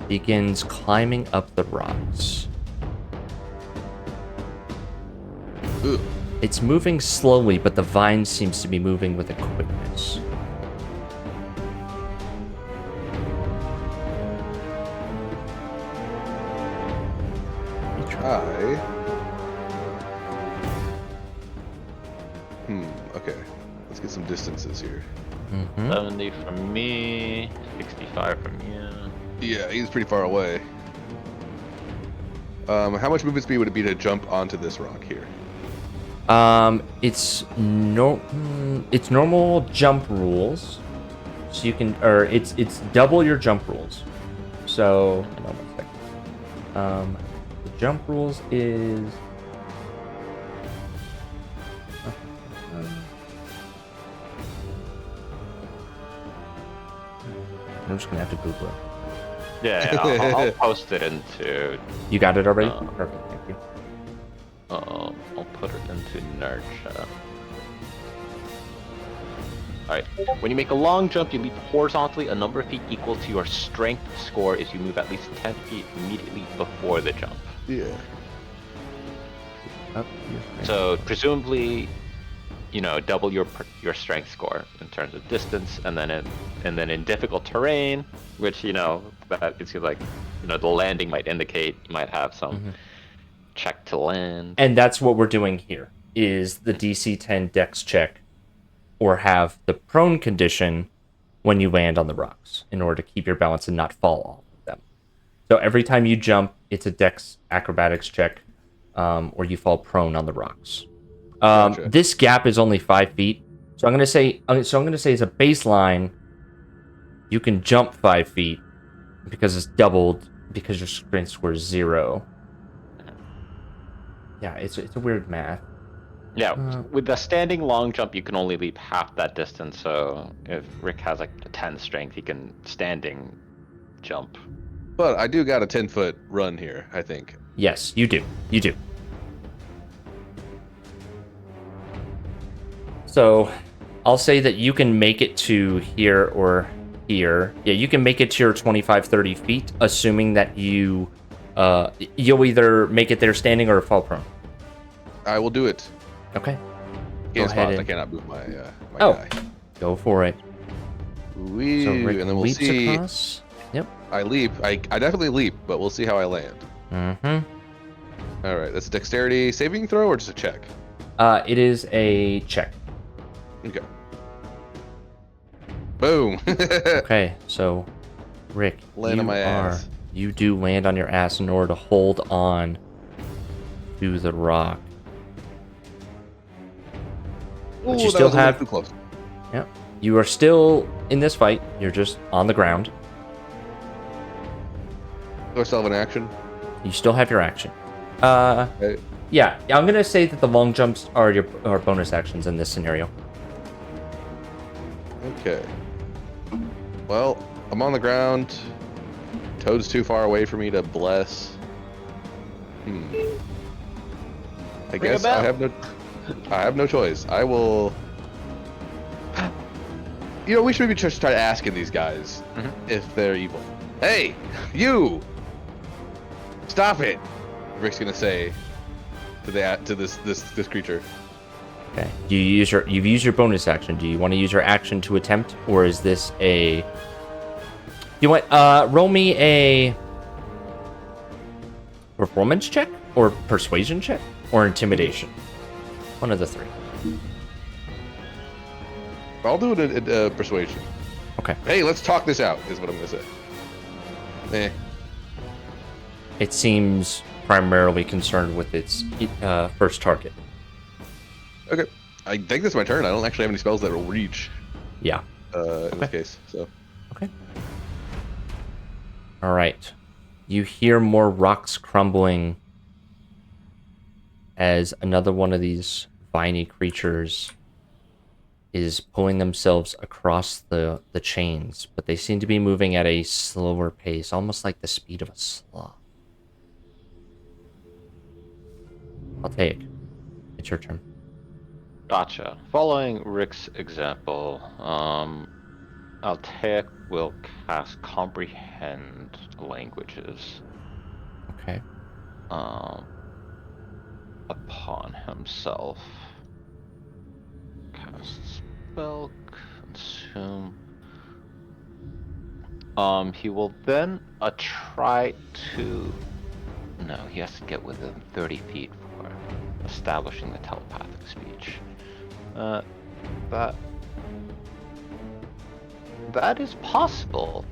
begins climbing up the rocks. Ooh. It's moving slowly, but the vine seems to be moving with a quickness. Try. Okay. Let's get some distances here. 70 from me, 65 from you. Yeah, he's pretty far away. How much movement speed would it be to jump onto this rock here? It's normal jump rules. So you can, or it's double your jump rules. So, hold on 1 second. The jump rules is. I'm just gonna have to Google it. Yeah, I'll post it into. You got it already? Perfect, thank you. I'll put it into nerd chat. Alright, when you make a long jump, you leap horizontally a number of feet equal to your strength score if you move at least 10 feet immediately before the jump. Yeah. Up your So presumably, double your strength score in terms of distance, and then in difficult terrain, which that it seems like the landing might indicate you might have some check to land. And that's what we're doing here, is the DC 10 Dex check, or have the prone condition when you land on the rocks, in order to keep your balance and not fall off of them. So every time you jump, it's a Dex acrobatics check, or you fall prone on the rocks. Gotcha. This gap is only 5 feet, so I'm gonna say as a baseline, you can jump 5 feet because it's doubled because your strength score is 0. Yeah, it's a weird math. Yeah, with the standing long jump, you can only leap half that distance. So if Rick has like a 10 strength, he can standing jump. But I do got a 10-foot run here, I think. Yes, you do. You do. So, I'll say that you can make it to here or here. Yeah, you can make it to your 25, 30 feet, assuming that you'll either make it there standing or fall prone. I will do it. Okay. Can't ahead spot. and- I cannot move my Oh. guy. Go for it. Wee, So Rick and then we'll leaps see. across. Yep. I leap. I definitely leap, but we'll see how I land. Mm-hmm. All right, that's a dexterity saving throw or just a check? It is a check. Okay. Boom. Okay, so Rick, Land on my ass. You do land on your ass in order to hold on to the rock. But Ooh, you that still was a little have. too close. Yep. You are still in this fight. You're just on the ground. Do I still have an action? You still have your action. Okay. Yeah. I'm gonna say that the long jumps are your bonus actions in this scenario. Okay. Well, I'm on the ground. Toad's too far away for me to bless. I Ring a guess I bell. have no choice. I will. You know, we should maybe just try asking these guys if they're evil. Hey, you! Stop it! Rick's gonna say to this creature. Okay. You've used your bonus action. Do you want to use your action to attempt, or is this a? You want roll me a performance check, or persuasion check, or intimidation. One of the three. I'll do it in persuasion. Okay. Hey, let's talk this out, is what I'm gonna say. It seems primarily concerned with its first target. Okay. I think this is my turn. I don't actually have any spells that will reach Yeah. in this case, so. Okay. All right. You hear more rocks crumbling as another one of these viney creatures is pulling themselves across the chains, but they seem to be moving at a slower pace, almost like the speed of a sloth. I'll take. It's your turn. Gotcha. Following Rick's example, Altair will cast Comprehend Languages Okay. upon himself. Cast spell, consume. He will then try to. No, he has to get within 30 feet for establishing the telepathic speech. That is possible.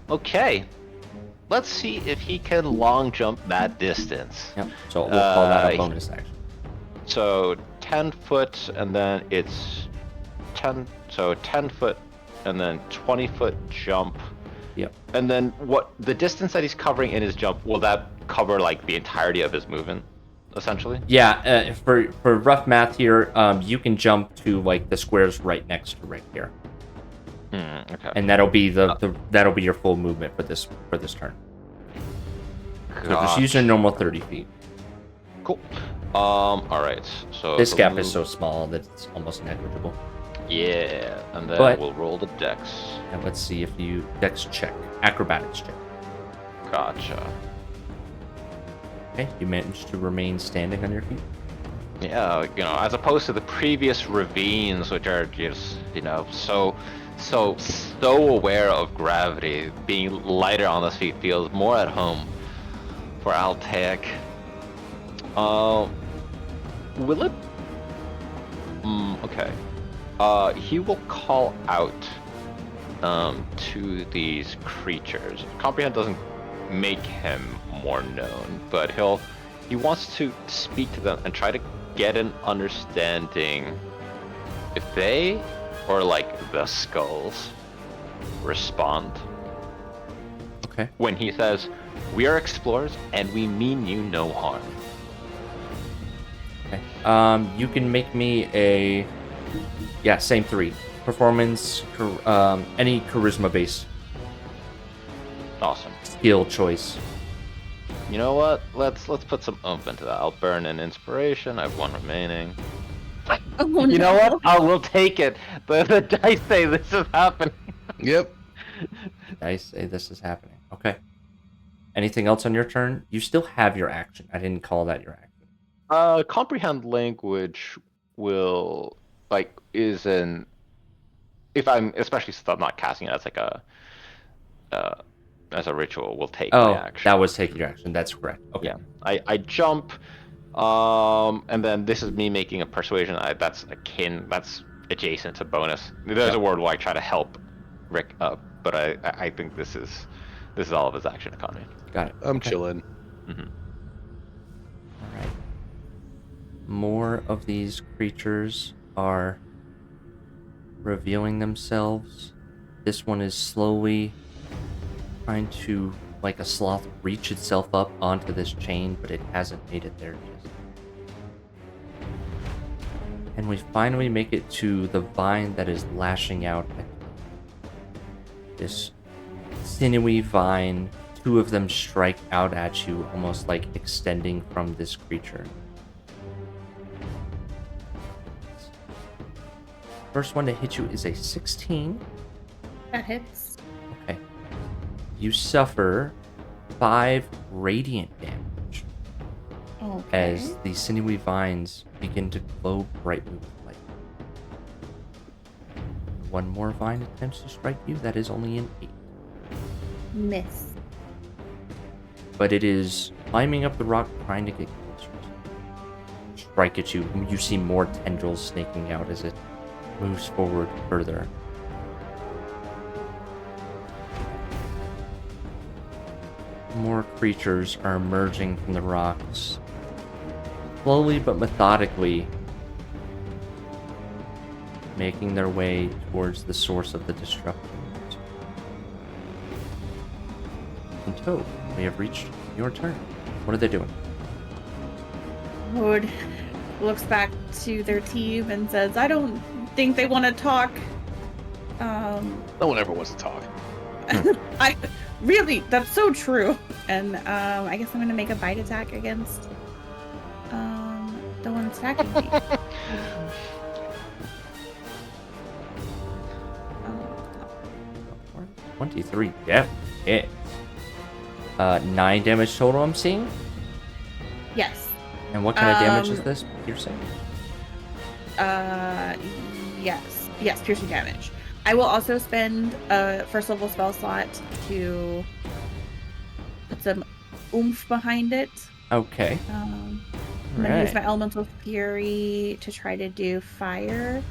Okay. Let's see if he can long jump that distance. Yep. So we'll call that a bonus action. So 10 foot, and then it's 10. So 10 foot, and then 20-foot jump. Yep. And then what the distance that he's covering in his jump, will that cover like the entirety of his movement, essentially? Yeah. For rough math here, you can jump to like the squares right next to right here. Okay. And that'll be that'll be your full movement for this turn. So just use your normal 30 feet. Cool. All right. So This the gap move- is so small that it's almost negligible. Yeah, and then But- we'll roll the dex. And let's see if you dex check, acrobatics check. Gotcha. Okay, you managed to remain standing on your feet. Yeah, as opposed to the previous ravines, which are just, so aware of gravity, being lighter on the feet feels more at home for Altec. Will it? Okay. He will call out to these creatures. Comprehend doesn't make him more known, but he wants to speak to them and try to get an understanding if they, or like the skulls, respond. Okay. When he says, "We are explorers and we mean you no harm." Okay. You can make me a same 3. Performance, any charisma based Awesome. skill choice. You know what? Let's put some oomph into that. I'll burn an inspiration. I have 1 remaining. Oh, You know no. what? I will take it. The dice say this is happening. Yep. Dice say this is happening. Okay. Anything else on your turn? You still have your action. I didn't call that your action. Comprehend language will is an if I'm especially since I'm not casting it as like as a ritual, will take my action. That was taking your action. That's correct. Okay. Yeah, I jump, and then this is me making a persuasion. That's adjacent to bonus. There's a word where I try to help Rick up, but I think this is all of his action economy. Got it. I'm Okay. chilling. Mm-hmm. All right. More of these creatures are revealing themselves. This one is slowly trying to, like a sloth, reach itself up onto this chain, but it hasn't made it there just. And we finally make it to the vine that is lashing out at this sinewy vine. Two of them strike out at you, almost like extending from this creature. First one to hit you is a 16. That hits. Okay. You suffer 5 radiant damage Okay. as the sinewy vines begin to glow brightly with light. One more vine attempts to strike you. That is only an 8. Miss. But it is climbing up the rock, trying to get closer to strike at you. You see more tendrils snaking out as it moves forward further. More creatures are emerging from the rocks, slowly but methodically, making their way towards the source of the destruction. And Toad, we have reached your turn. What are they doing? Wood looks back to their team and says, I don't think they want to talk. No one ever wants to talk. I really, that's so true. And I guess I'm gonna make a bite attack against the one that's attacking me. 23 death hits. 9 damage total, I'm seeing. Yes. And what kind of damage is this? Piercing? Yes, piercing damage. I will also spend a first level spell slot to put some oomph behind it. Okay. I'm gonna use my elemental fury to try to do fire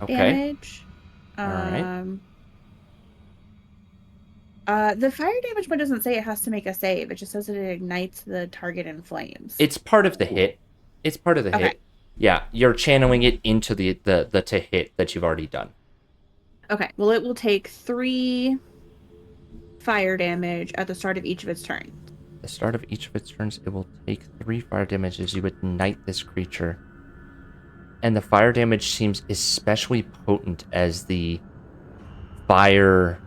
damage. Alright. The fire damage one doesn't say it has to make a save. It just says that it ignites the target in flames. It's part of the hit. It's part of the hit. Yeah, you're channeling it into the to hit that you've already done. Okay, well, it will take 3 fire damage at the start of each of its turns. At the start of each of its turns, it will take 3 fire damage as you ignite this creature. And the fire damage seems especially potent as the fire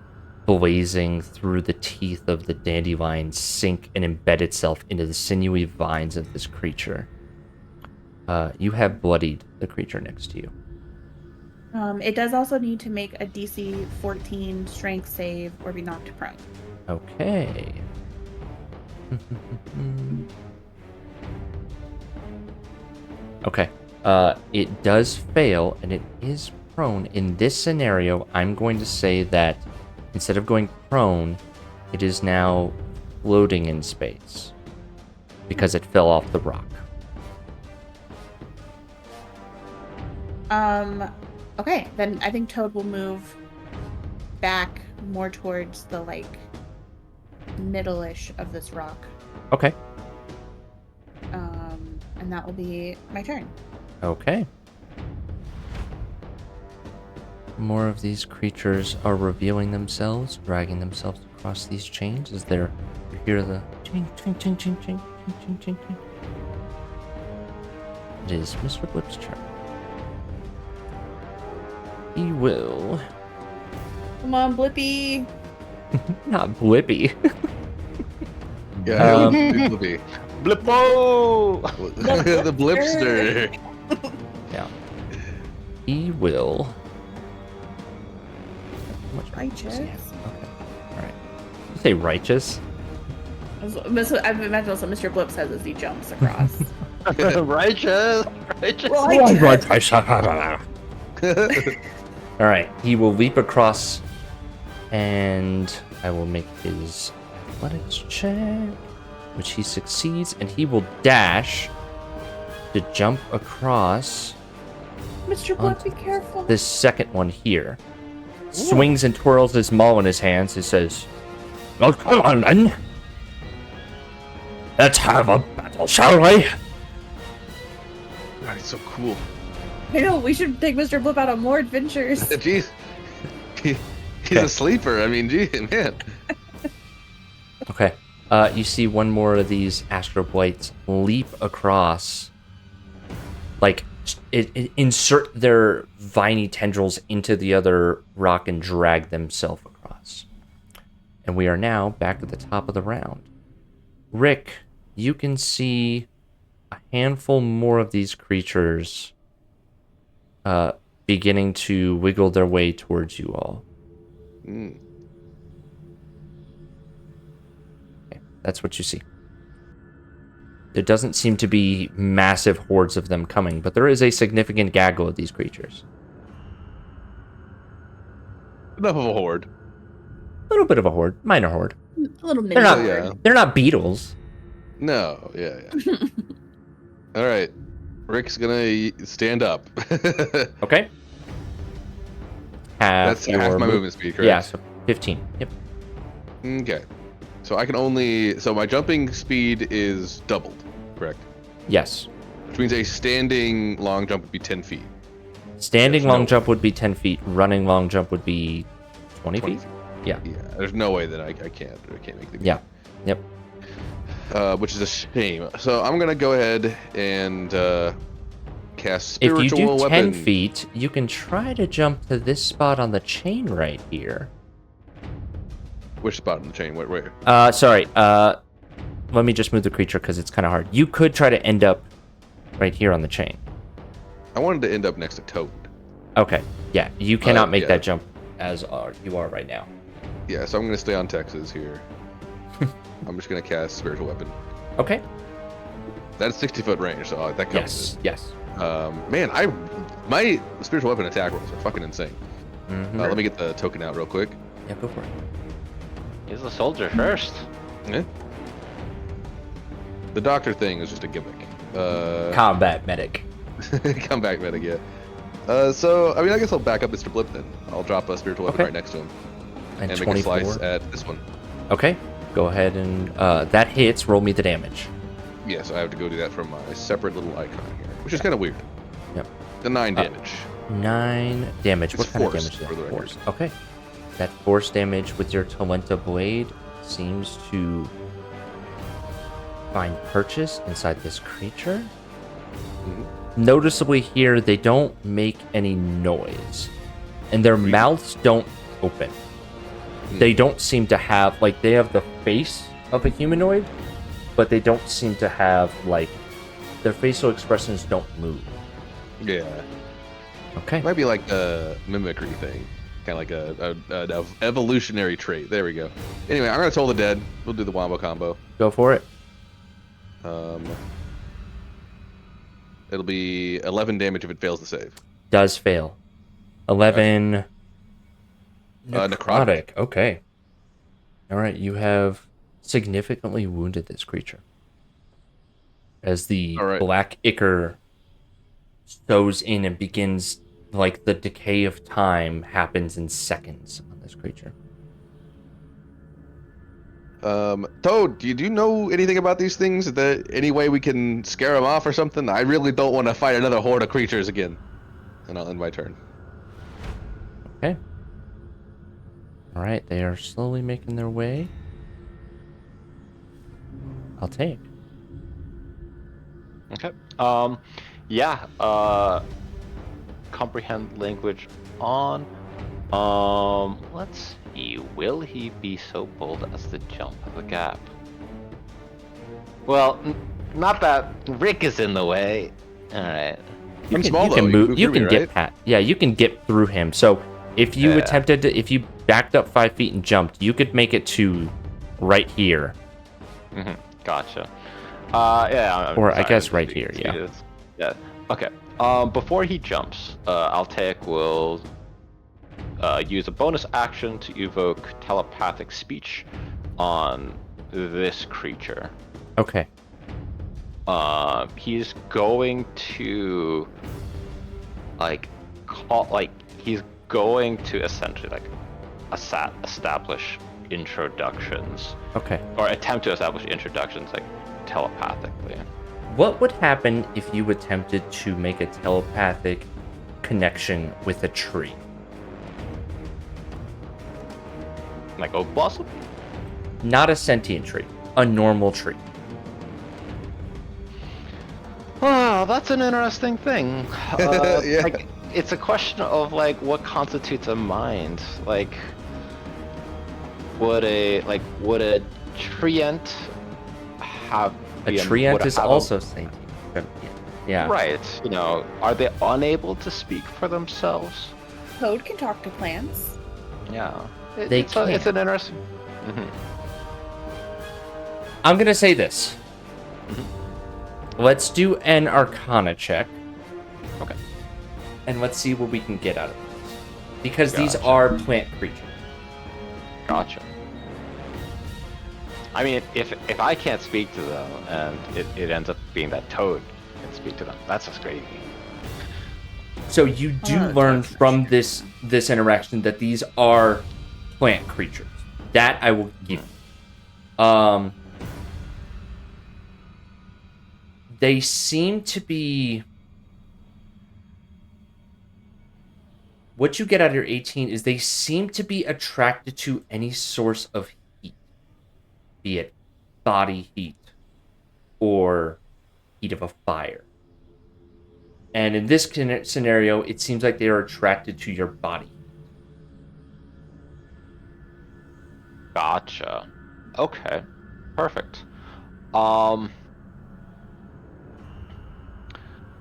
blazing through the teeth of the dandelion sink and embed itself into the sinewy vines of this creature. You have bloodied the creature next to you. It does also need to make a DC 14 strength save or be knocked prone. Okay. Okay. It does fail, and it is prone. In this scenario, I'm going to say that instead of going prone, it is now floating in space because it fell off the rock. Okay, then I think Toad will move back more towards the, like, middle-ish of this rock. Okay. And that will be my turn. Okay. More of these creatures are revealing themselves, dragging themselves across these chains as you hear the ching, ching, ching, ching, ching, ching, ching, ching, ching. It is Mr. Blip's turn. He will... Come on, Blippy! Not Blippy. Yeah, Blippi. Blippo! The Blipster. Yeah. He will... How much Righteous. does he have? Okay. Alright. You say righteous? I imagine that's what Mr. Blip says as he jumps across. Righteous! Alright, he will leap across, and I will make his athletics check, which he succeeds, and he will dash to jump across Mr. Blood, be careful. This second one here swings and twirls his maul in his hands and says, "Well, come on then. Let's have a battle, shall we?" God, he's so cool. I know, we should take Mr. Blip out on more adventures. Jeez. He's Okay. a sleeper. I mean, gee, man. Okay. You see one more of these astral blights leap across, like insert their viney tendrils into the other rock and drag themselves across. And we are now back at the top of the round. Rick, you can see a handful more of these creatures beginning to wiggle their way towards you all. Mm. Okay, that's what you see. There doesn't seem to be massive hordes of them coming, but there is a significant gaggle of these creatures. Enough of a horde. A little bit of a horde, minor horde. A little mini They're not. horde. Yeah. They're not beetles. No, yeah. All right. Rick's gonna stand up. Okay. That's your half my move- movement speed, correct? Yeah, so 15. Yep. Okay. So I can only... So my jumping speed is doubled, correct? Yes. Which means a standing long jump would be 10 feet. Standing There's long no- jump would be 10 feet. Running long jump would be 20 feet. Yeah. Yeah, there's no way that I can't make the... Yeah. Yep. Which is a shame. So I'm gonna go ahead and cast If spiritual you do 10 weapon. feet, you can try to jump to this spot on the chain right here. Which spot in the chain? Where? Sorry. Let me just move the creature because it's kind of hard. You could try to end up right here on the chain. I wanted to end up next to Toad. Okay. Yeah. You cannot make yeah. that jump as you are right now. Yeah, so I'm gonna stay on Texas here. I'm just gonna cast spiritual weapon. Okay. That's 60-foot range, so that counts. Yes. Man, my spiritual weapon attack rolls are fucking insane. Mm-hmm. Let me get the token out real quick. Yeah, go for it. He's the soldier first. Yeah. The doctor thing is just a gimmick. Combat medic. Come back, medic, yeah. So, I mean, I guess I'll back up Mr. Blip then. I'll drop a spiritual weapon Okay. right next to him. And And make a 24. slice at this one. Okay. Go ahead and that hits. Roll me the damage. Yeah, so I have to go do that from my separate little icon here, which is kind of weird. Yep. The 9 damage. 9 damage. It's What kind of force, damage is for the that? record. Force. Okay. That force damage with your Talenta blade seems to find purchase inside this creature. Noticeably here, they don't make any noise. And their mouths don't open. They don't seem to have, like, they have the face of a humanoid, but they don't seem to have, like, their facial expressions don't move. Yeah. Okay. Might be like a mimicry thing. Kind of like an evolutionary trait. There we go. Anyway, I'm going to Toll the Dead. We'll do the Wombo combo. Go for it. It'll be 11 damage if it fails to save. Does fail. 11. Necrotic. Okay. All right, you have significantly wounded this creature. As the All right. black ichor sows in and begins, like, the decay of time happens in seconds on this creature. Toad, do you know anything about these things? Is there any way we can scare them off or something? I really don't want to fight another horde of creatures again. And I'll end my turn. Okay. All right, they are slowly making their way. I'll take. Okay. Yeah. Comprehend language on. Let's see. Will he be so bold as to jump the gap? Well, not that Rick is in the way. All right. I'm small, you though. can You move. can You move can me, get right? past. Yeah, you can get through him. So if you Yeah. attempted to, if you backed up 5 feet and jumped, you could make it to right here. Gotcha. Yeah. Or I sorry, guess the right speed here, yeah. is- Yeah. Okay. Before he jumps, Altaik will use a bonus action to evoke telepathic speech on this creature. Okay. He's going to like he's going to essentially like establish introductions, Okay. or attempt to establish introductions like telepathically. What would happen if you attempted to make a telepathic connection with a tree? Like Oak Blossom? Not a sentient tree, a normal tree. Wow, that's an interesting thing. Yeah. Like, it's a question of like what constitutes a mind. Like, would a treant have A would treant is have a- also sentient. Yeah. right? You know, are they unable to speak for themselves? Toad can talk to plants. Yeah, They it's can. it's an interesting. I'm gonna say this. Let's do an Arcana check, Okay. and let's see what we can get out of this. Because these Gotcha. are plant creatures. Gotcha. I mean, if I can't speak to them, and it ends up being that Toad can speak to them, that's just crazy. So you do Oh, learn that's from true. this interaction that these are plant creatures. That I will give you. They seem to be. What you get out of your 18 is they seem to be attracted to any source of heat, be it body heat or heat of a fire. And in this scenario, it seems like they are attracted to your body. Gotcha. Okay. Perfect.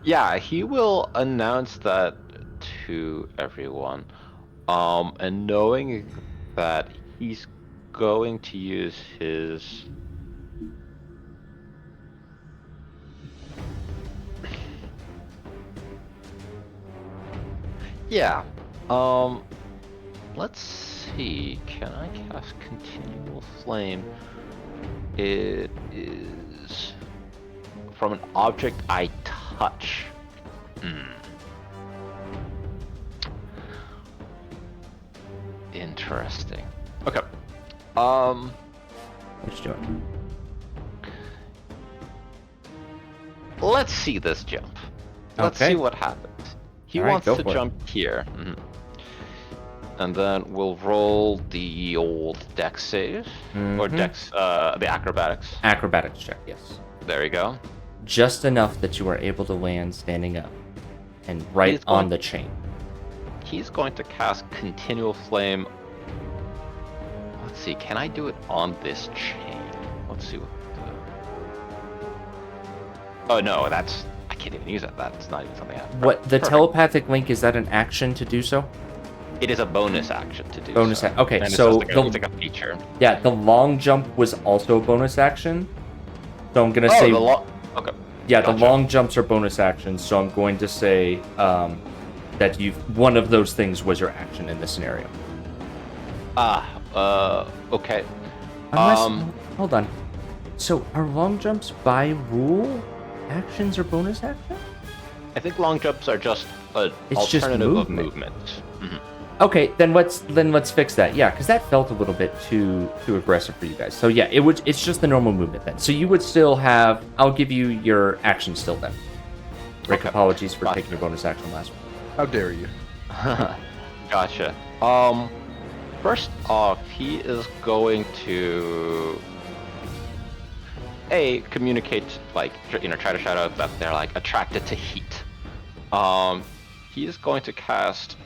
Yeah, he will announce that to everyone. And knowing that he's going to use his yeah. Let's see. Can I cast Continual Flame? It is from an object I touch. Interesting. Okay. What you doing? Let's see this jump. Let's Okay. see what happens. He All right, wants go to for it. jump here. And then we'll roll the old dex save. Or Mhm. dex, the acrobatics. Acrobatics check, yes. There we go. Just enough that you are able to land standing up and right He's going- on the chain. He's going to cast Continual Flame. Let's see, can I do it on this chain? Let's see what Oh no, I can't even use that. That's not even something I have. What the Perfect. telepathic link, is that an action to do so? It is a bonus action to do Bonus so. ac- okay, And it's so just like the- it's like a feature. Yeah, the long jump was also a bonus action. So I'm gonna Oh, say okay. yeah, Gotcha. the long jumps are bonus actions, so I'm going to say that one of those things was your action in this scenario. Okay. Unless, hold on. So are long jumps by rule actions or bonus actions? I think long jumps are just an It's just alternative of movement. movement. Okay, then let's fix that. Yeah, because that felt a little bit too aggressive for you guys. So yeah, it's just the normal movement then. So you would still have. I'll give you your action still then. Rick, Okay. apologies for Gotcha. taking your bonus action last one. How dare you? Gotcha. First off, he is going to communicate, like, try to shout out that they're like attracted to heat. He is going to cast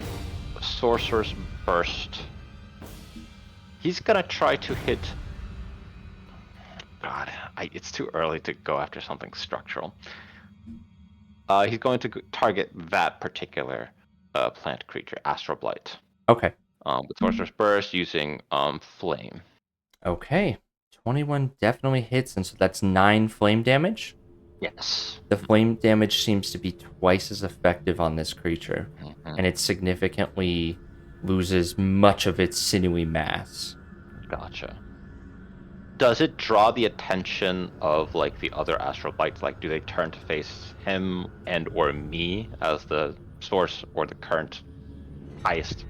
Sorcerer's Burst. He's gonna try to hit. God, it's too early to go after something structural. He's going to target that particular plant creature, Astral Blight. Okay. With Sorcerer's Burst using Flame. Okay. 21 definitely hits, and so that's 9 flame damage. Yes. The flame damage seems to be twice as effective on this creature, Mhm. and it significantly loses much of its sinewy mass. Gotcha. Does it draw the attention of like the other Astral Blights? Like, do they turn to face him and or me as the source or the current highest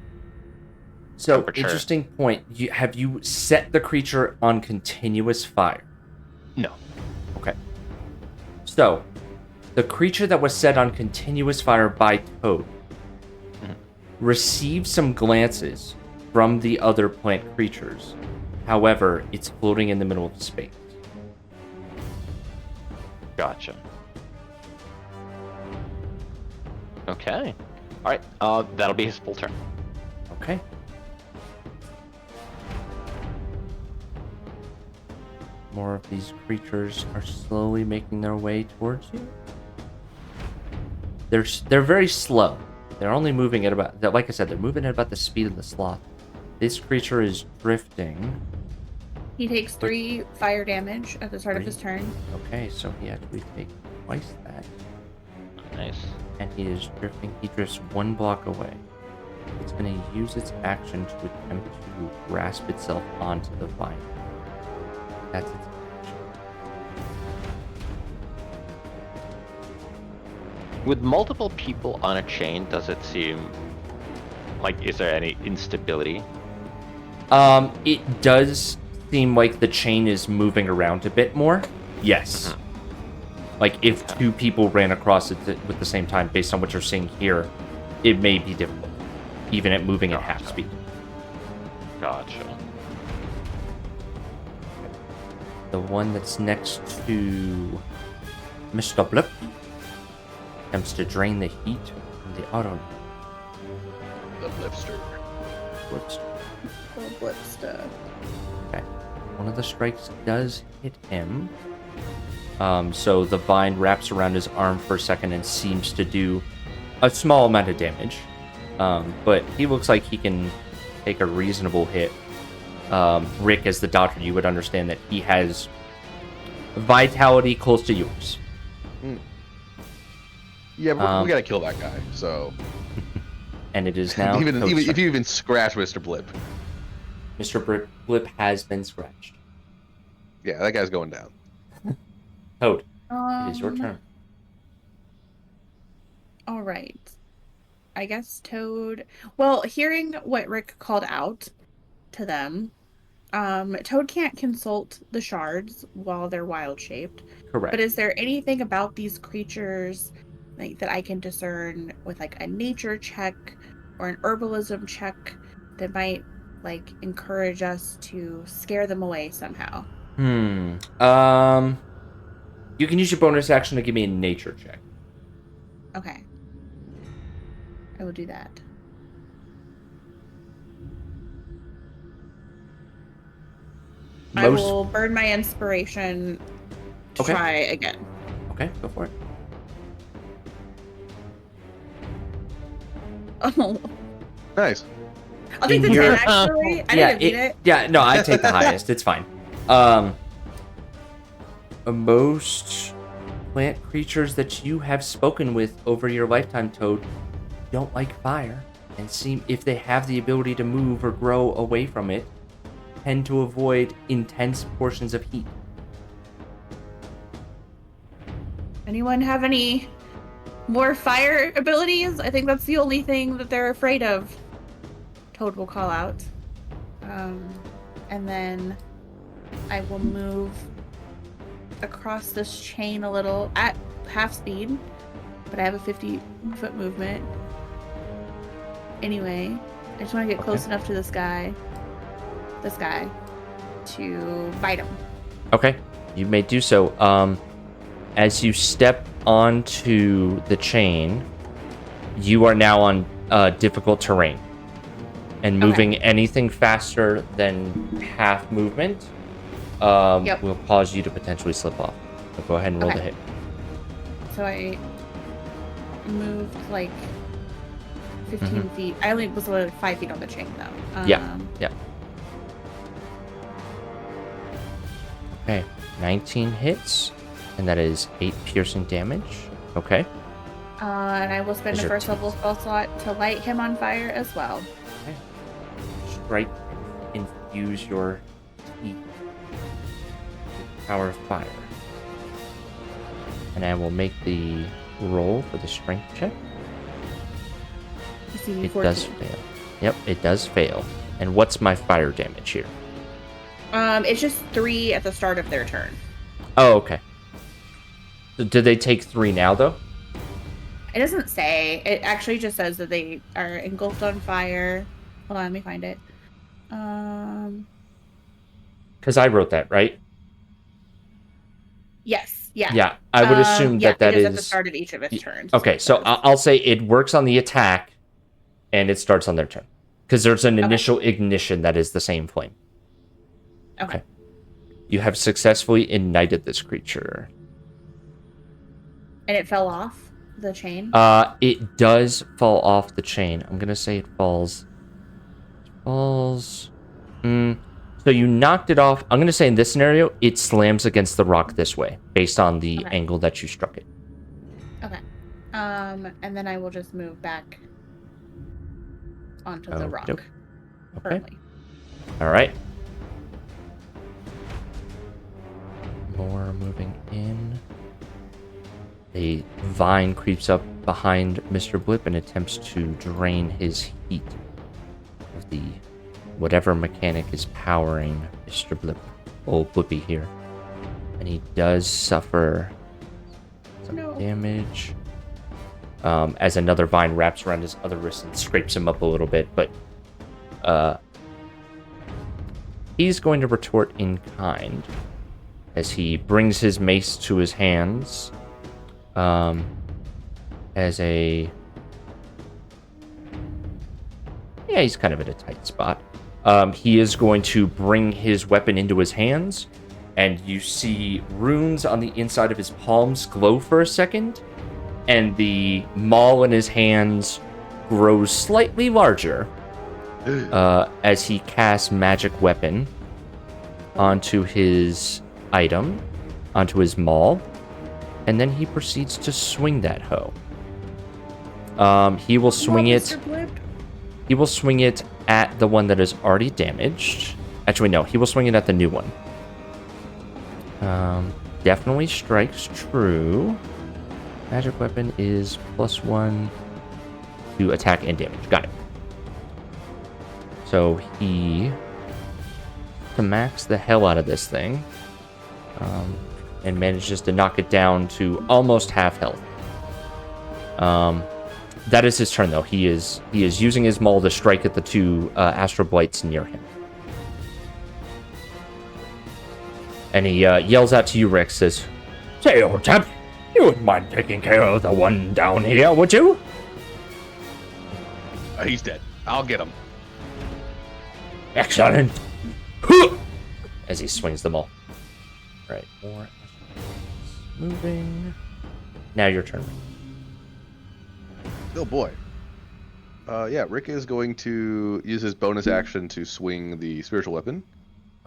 So, temperature. interesting point. Have you set the creature on continuous fire? No. Okay. So, the creature that was set on continuous fire by Toad received some glances from the other plant creatures. However, it's floating in the middle of space. Gotcha. Okay. All right. That'll be his full turn. Okay. More of these creatures are slowly making their way towards you. They're very slow. They're only moving at about, like I said, they're moving at about the speed of the sloth. This creature is drifting. He takes 3 fire damage at the start of his turn. Okay, so he actually takes twice that. Nice. And he is drifting. He drifts 1 block away. It's going to use its action to attempt to grasp itself onto the vine. That's its action. With multiple people on a chain, does it seem like, is there any instability? It does seem like the chain is moving around a bit more. Yes. Like if 2 people ran across it with the same time, based on what you're seeing here, it may be difficult, even at moving at half speed. Gotcha. The one that's next to Mr. Blip attempts to drain the heat from the auto. The Blipster. Whoops. Oh, blip stuff. Okay. One of the strikes does hit him. So the vine wraps around his arm for a second and seems to do a small amount of damage. But he looks like he can take a reasonable hit. Rick, as the doctor, you would understand that he has vitality close to yours. Yeah, we gotta kill that guy. So, and it is now even if you even scratch Mr. Blip, Mr. Blip has been scratched. yeah, that guy's going down. Toad, it is your turn. All right. I guess Toad. Well, hearing what Rick called out to them, Toad can't consult the shards while they're wild shaped. Correct. But is there anything about these creatures like that I can discern with like a nature check or an herbalism check that might like encourage us to scare them away somehow? You can use your bonus action to give me a nature check. Okay. I will do that. I will burn my inspiration to try again. Okay, go for it. Oh. Nice. I'll take the 10 actually. I didn't beat it. Yeah, no, I take the highest. It's fine. Most plant creatures that you have spoken with over your lifetime, Toad, don't like fire, and seem, if they have the ability to move or grow away from it, tend to avoid intense portions of heat. Anyone have any more fire abilities? I think that's the only thing that they're afraid of. Toad will call out. And then I will move across this chain a little at half speed, but I have a 50-foot movement. Anyway, I just want to get close enough to this guy, to bite him. Okay, you may do so. As you step onto the chain, you are now on difficult terrain. And moving anything faster than half movement will cause you to potentially slip off. So go ahead and roll the hit. So I moved like 15 feet. I only was like 5 feet on the chain though. Yeah. Okay, 19 hits, and that is 8 piercing damage. Okay. And I will spend a first level spell slot to light him on fire as well. Okay. Strike and infuse your teeth with power of fire. And I will make the roll for the strength check. DC It 14. does fail. Yep, it does fail. And what's my fire damage here? It's just 3 at the start of their turn. Oh, okay. So do they take 3 now, though? It doesn't say. It actually just says that they are engulfed on fire. Hold on, let me find it. Because I wrote that, right? Yes, yeah. Yeah, I would assume that it is is... at the start of each of its turns. Okay, so I'll say it works on the attack, and it starts on their turn. Because there's an initial ignition that is the same flame. Okay. You have successfully ignited this creature. And it fell off the chain? It does fall off the chain. I'm gonna say it falls. So you knocked it off. I'm gonna say in this scenario, it slams against the rock this way, based on the angle that you struck it. Okay. And then I will just move back onto the rock. Okay. Currently. All right. More moving in. A vine creeps up behind Mr. Blip and attempts to drain his heat of the whatever mechanic is powering Mr. Blip. Old Blippy here. And he does suffer some damage. As another vine wraps around his other wrist and scrapes him up a little bit, but he's going to retort in kind as he brings his mace to his hands as a... Yeah, he's kind of at a tight spot. He is going to bring his weapon into his hands, and you see runes on the inside of his palms glow for a second, and the maul in his hands grows slightly larger as he casts magic weapon onto his item, onto his maul, and then he proceeds to swing that hoe. He will swing it. He will swing it at the one that is already damaged. Actually, no, he will swing it at the new one. Definitely strikes true. Magic weapon is +1 to attack and damage. Got it. So he to max the hell out of this thing, and manages to knock it down to almost half health. That is his turn, though. He is using his maul to strike at the 2 Astral Blights near him. And he yells out to you, Rick, says, "Say, old chap, you wouldn't mind taking care of the one down here, would you?" He's dead. I'll get him. Excellent. As he swings them all. Right, more moving. Now your turn. Oh boy. Yeah, Rick is going to use his bonus action to swing the spiritual weapon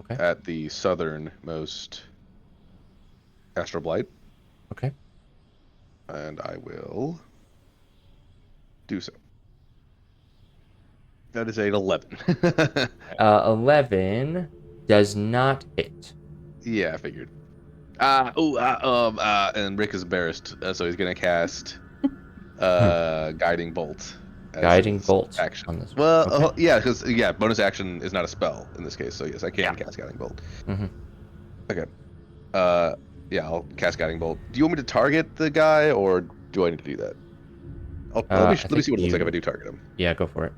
at the southernmost Astral Blight. Okay. And I will do so. That is an 11. 11 does not hit. Yeah, I figured. And Rick is embarrassed, so he's gonna cast Guiding Bolt. Guiding Bolt action. On this one. Well, yeah, because bonus action is not a spell in this case, so yes, I can cast Guiding Bolt. Mm-hmm. Okay. Yeah, I'll cast Guiding Bolt. Do you want me to target the guy, or do I need to do that? Let me see what it looks like if I do target him. Yeah, go for it.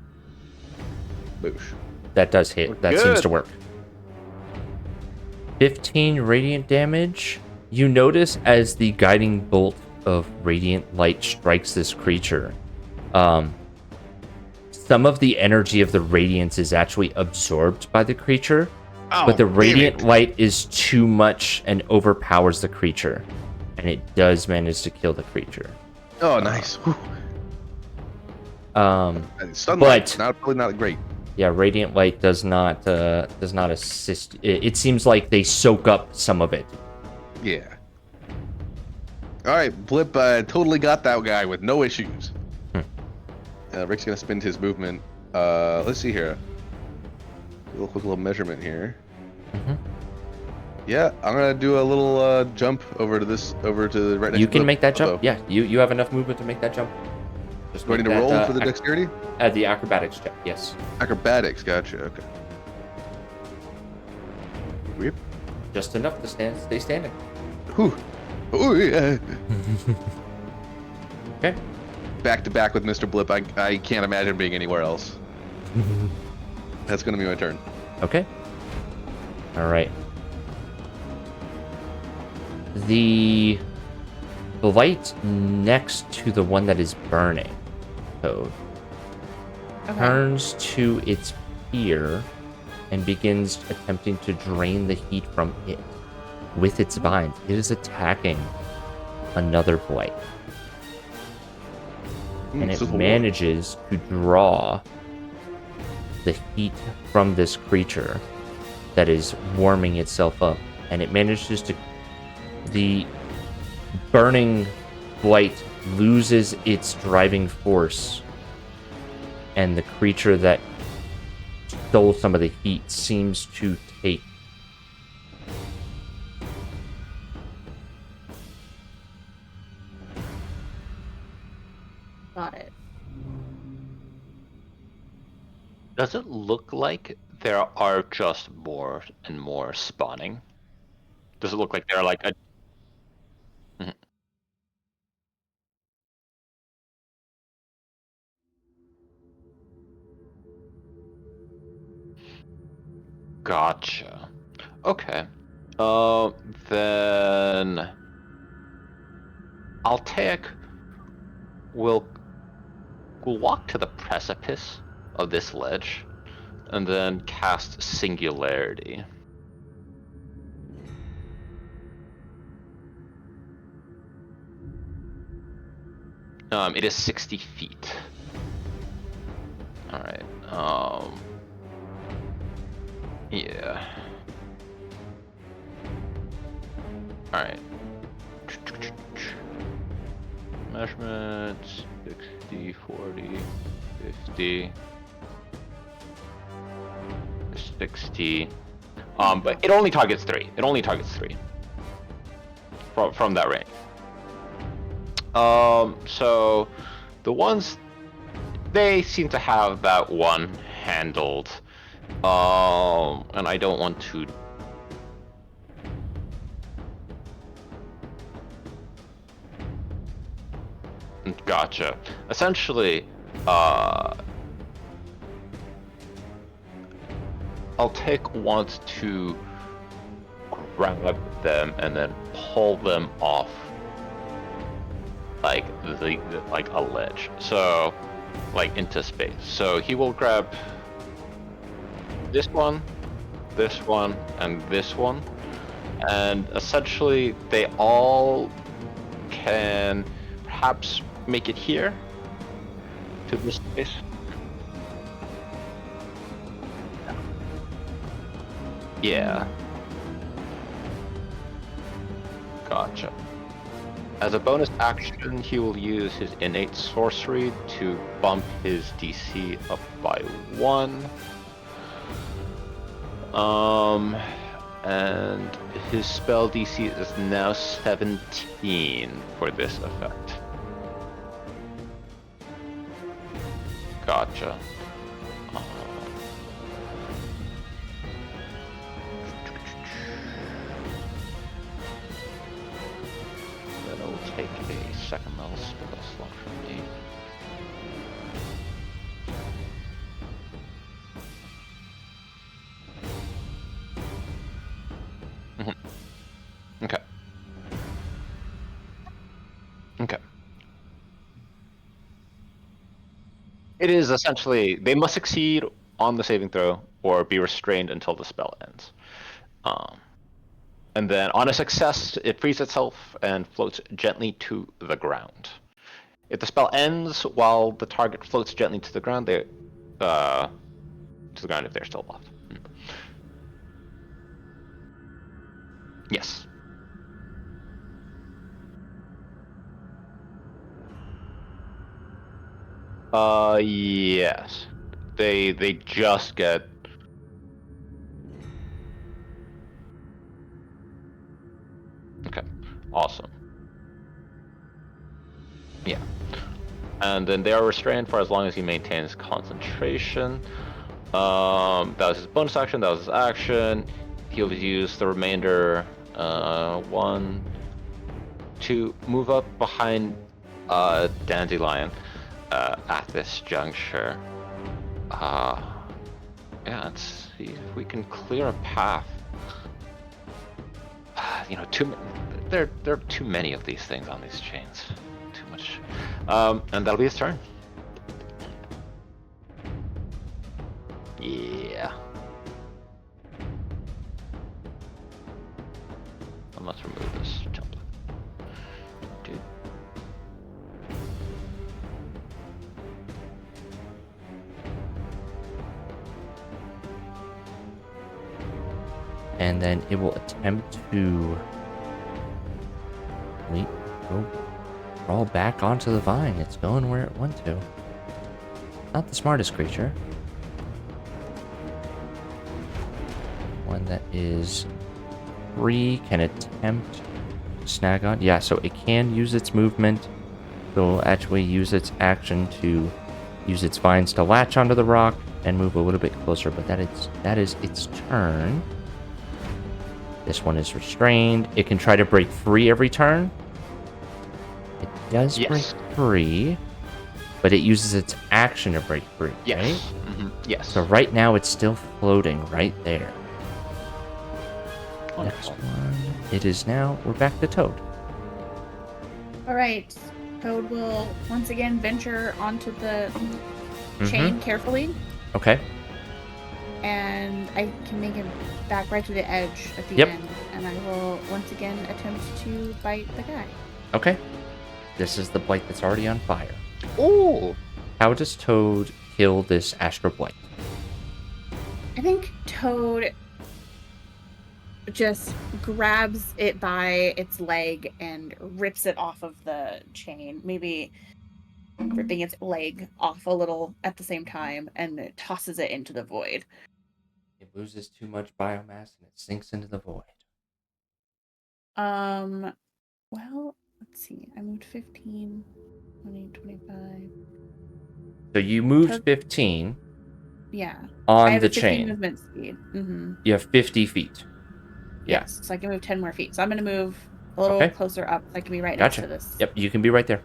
Boosh. That does hit. We're That good. seems to work. 15 radiant damage. You notice as the guiding bolt of radiant light strikes this creature, some of the energy of the radiance is actually absorbed by the creature, but the radiant light is too much and overpowers the creature, and it does manage to kill the creature. Oh, nice. Sunlight, probably not great. Yeah, radiant light does not assist. It seems like they soak up some of it. Yeah. All right, Blip totally got that guy with no issues. Rick's gonna spend his movement. Let's see here. A quick little measurement here. Mm-hmm. Yeah, I'm gonna do a little jump over to right next to You can make that jump. also. Yeah, you have enough movement to make that jump. Just Do I make need to that, roll for the dexterity? the acrobatics check. Yes. Acrobatics, gotcha. Okay. Whip. Just enough to stay standing. Whew. Oh yeah. Okay. Back to back with Mr. Blip. I can't imagine being anywhere else. That's gonna be my turn. Okay. All right. The light next to the one that is burning, Toad, Okay. turns to its peer and begins attempting to drain the heat from it with its vines. It is attacking another blight. And it Civil War. manages to draw the heat from this creature that is warming itself up. And it manages to... The burning blight loses its driving force. And the creature that stole some of the heat seems to take Got it. Does it look like there are just more and more spawning? Does it look like there are like a... Mhm. Gotcha. Okay. Then Altaik will walk to the precipice of this ledge and then cast Singularity. It is 60 feet. All right. Yeah. All right. Measurements 60, 40, 50, 60. But it only targets 3. It only targets 3 from that range. So the ones, they seem to have that one handled. And I don't want to... Gotcha. Essentially, I'll take wants to grab them and then pull them off like like a ledge. So like into space. So he will grab this one, and this one. And essentially they all can perhaps make it here to this space. Yeah. Gotcha. As a bonus action, he will use his innate sorcery to bump his DC up by 1. And his spell DC is now 17 for this effect. Gotcha. Then I will take a second level spell slot from me. Okay. Okay. It is essentially, they must succeed on the saving throw or be restrained until the spell ends. And then on a success, it frees itself and floats gently to the ground. If the spell ends while the target floats gently to the ground, they to the ground if they're still aloft. Yes. Yes. They just get... Okay. Awesome. Yeah. And then they are restrained for as long as he maintains concentration. That was his bonus action. That was his action. He'll use the remainder. 1, 2, move up behind Dandelion at this juncture. Yeah, let's see if we can clear a path. There are too many of these things on these chains. Too much. And that'll be his turn. Yeah. Let's remove this template. Dude. And then it will attempt to crawl back onto the vine. It's going where it went to. Not the smartest creature. One that is 3 can attempt to snag on. Yeah, so it can use its movement. So it'll actually use its action to use its vines to latch onto the rock and move a little bit closer. But that is its turn. This one is restrained. It can try to break free every turn. It does break free, but it uses its action to break free, yes. Right? Mm-hmm. Yes. So right now it's still floating right there. Wonderful. Next one. It is now. We're back to Toad. All right. Toad will once again venture onto the chain carefully. Okay. And I can make him back right to the edge at the Yep. end. And I will once again attempt to bite the guy. Okay. This is the blight that's already on fire. Ooh. How does Toad kill this Astral Blight? I think Toad just grabs it by its leg and rips it off of the chain. Maybe ripping its leg off a little at the same time, and it tosses it into the void. It loses too much biomass and it sinks into the void. Well, let's see. I moved 15, 20, 25. So you moved 15 Yeah. on I have the a 15 chain. movement speed. Mm-hmm. You have 50 feet. Yeah. Yes, so I can move 10 more feet. So I'm going to move a little closer up. So I can be right next to this. Yep, you can be right there.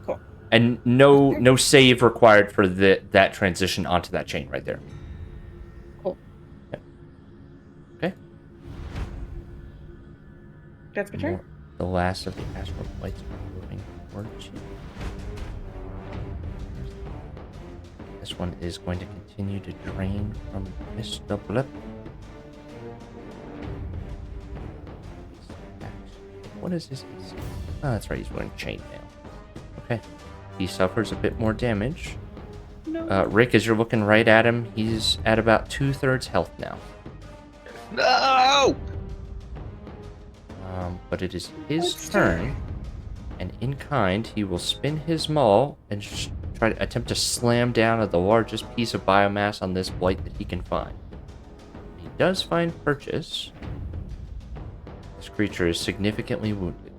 Cool. And no save required for that transition onto that chain right there. Cool. Yep. Okay. That's my turn. The last of the Astral Blights are moving towards you. This one is going to continue to drain from Mr. Blip. What is his? Oh, that's right. He's wearing chainmail. Okay. He suffers a bit more damage. No. Rick, as you're looking right at him, he's at about 2/3 health now. No! But it is his turn, and in kind, he will spin his maul and try to attempt to slam down at the largest piece of biomass on this blight that he can find. He does find purchase. This creature is significantly wounded.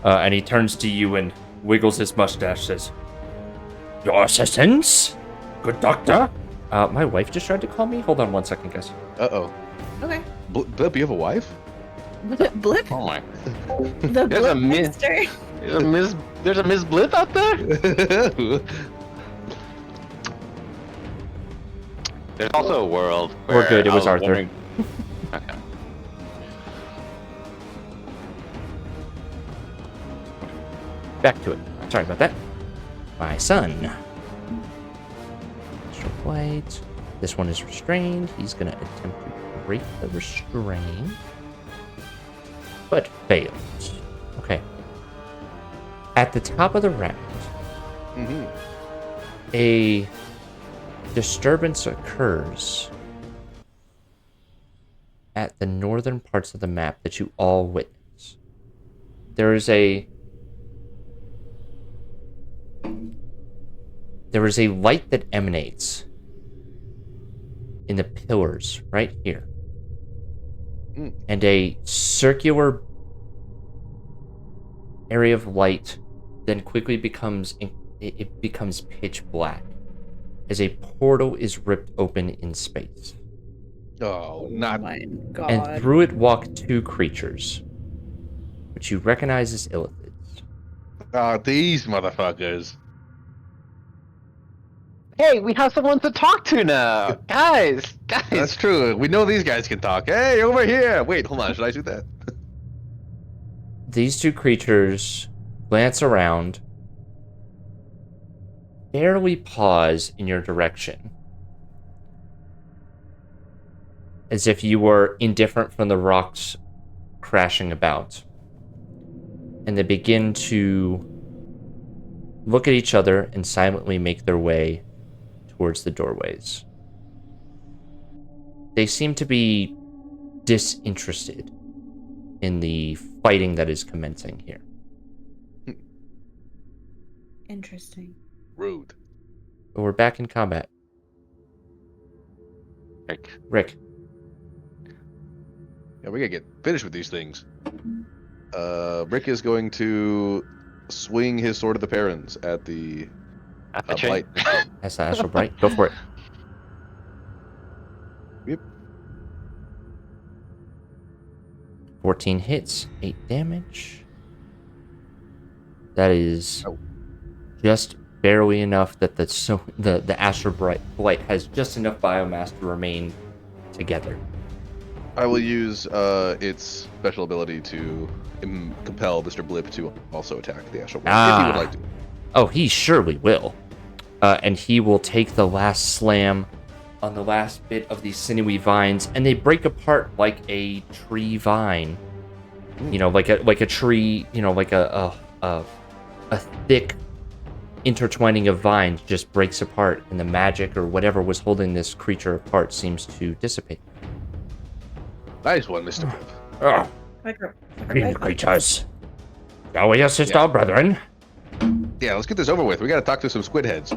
And he turns to you and wiggles his mustache, says, "Your assistance? Good doctor?" My wife just tried to call me. Hold on one second, guys. Uh-oh. Okay. Blip, you have a wife? Blip? Oh my. The There's a Blip miss. Mister? There's a Miss Blip out there? There's also a world where We're good, it was I Arthur. wondering- Okay. Back to it. Sorry about that. My son. Astral Blight. This one is restrained. He's going to attempt to break the restraint. But fails. Okay. At the top of the round, a disturbance occurs at the northern parts of the map that you all witness. There is a light that emanates in the pillars right here. And a circular area of light then quickly becomes pitch black as a portal is ripped open in space. Oh, Oh not. my And god. through it walk two creatures, which you recognize as illithids. Oh, these motherfuckers. Hey, we have someone to talk to now, guys. That's true. We know these guys can talk. Hey, over here. Wait, hold on. Should I shoot that? These two creatures glance around, barely pause in your direction, as if you were indifferent from the rocks crashing about. And they begin to look at each other and silently make their way towards the doorways. They seem to be disinterested in the fighting that is commencing here. Interesting. Rude. But we're back in combat. Rick. Yeah, we gotta get finished with these things. Rick is going to swing his Sword of the Parents at the blight. That's the Astral Bright. Go for it. Yep. 14 hits, 8 damage. That is just barely enough that the Astral Blight has just enough biomass to remain together. I will use its special ability to compel Mr. Blip to also attack the Astral Blight, if he would like to. Oh, he surely will. And he will take the last slam on the last bit of these sinewy vines, and they break apart like a tree vine. You know, like a tree. You know, like a thick intertwining of vines just breaks apart, and the magic or whatever was holding this creature apart seems to dissipate. Nice one, Mr. Blip. Oh, Like creatures. Shall we assist our brethren? Yeah, let's get this over with. We gotta talk to some squid heads.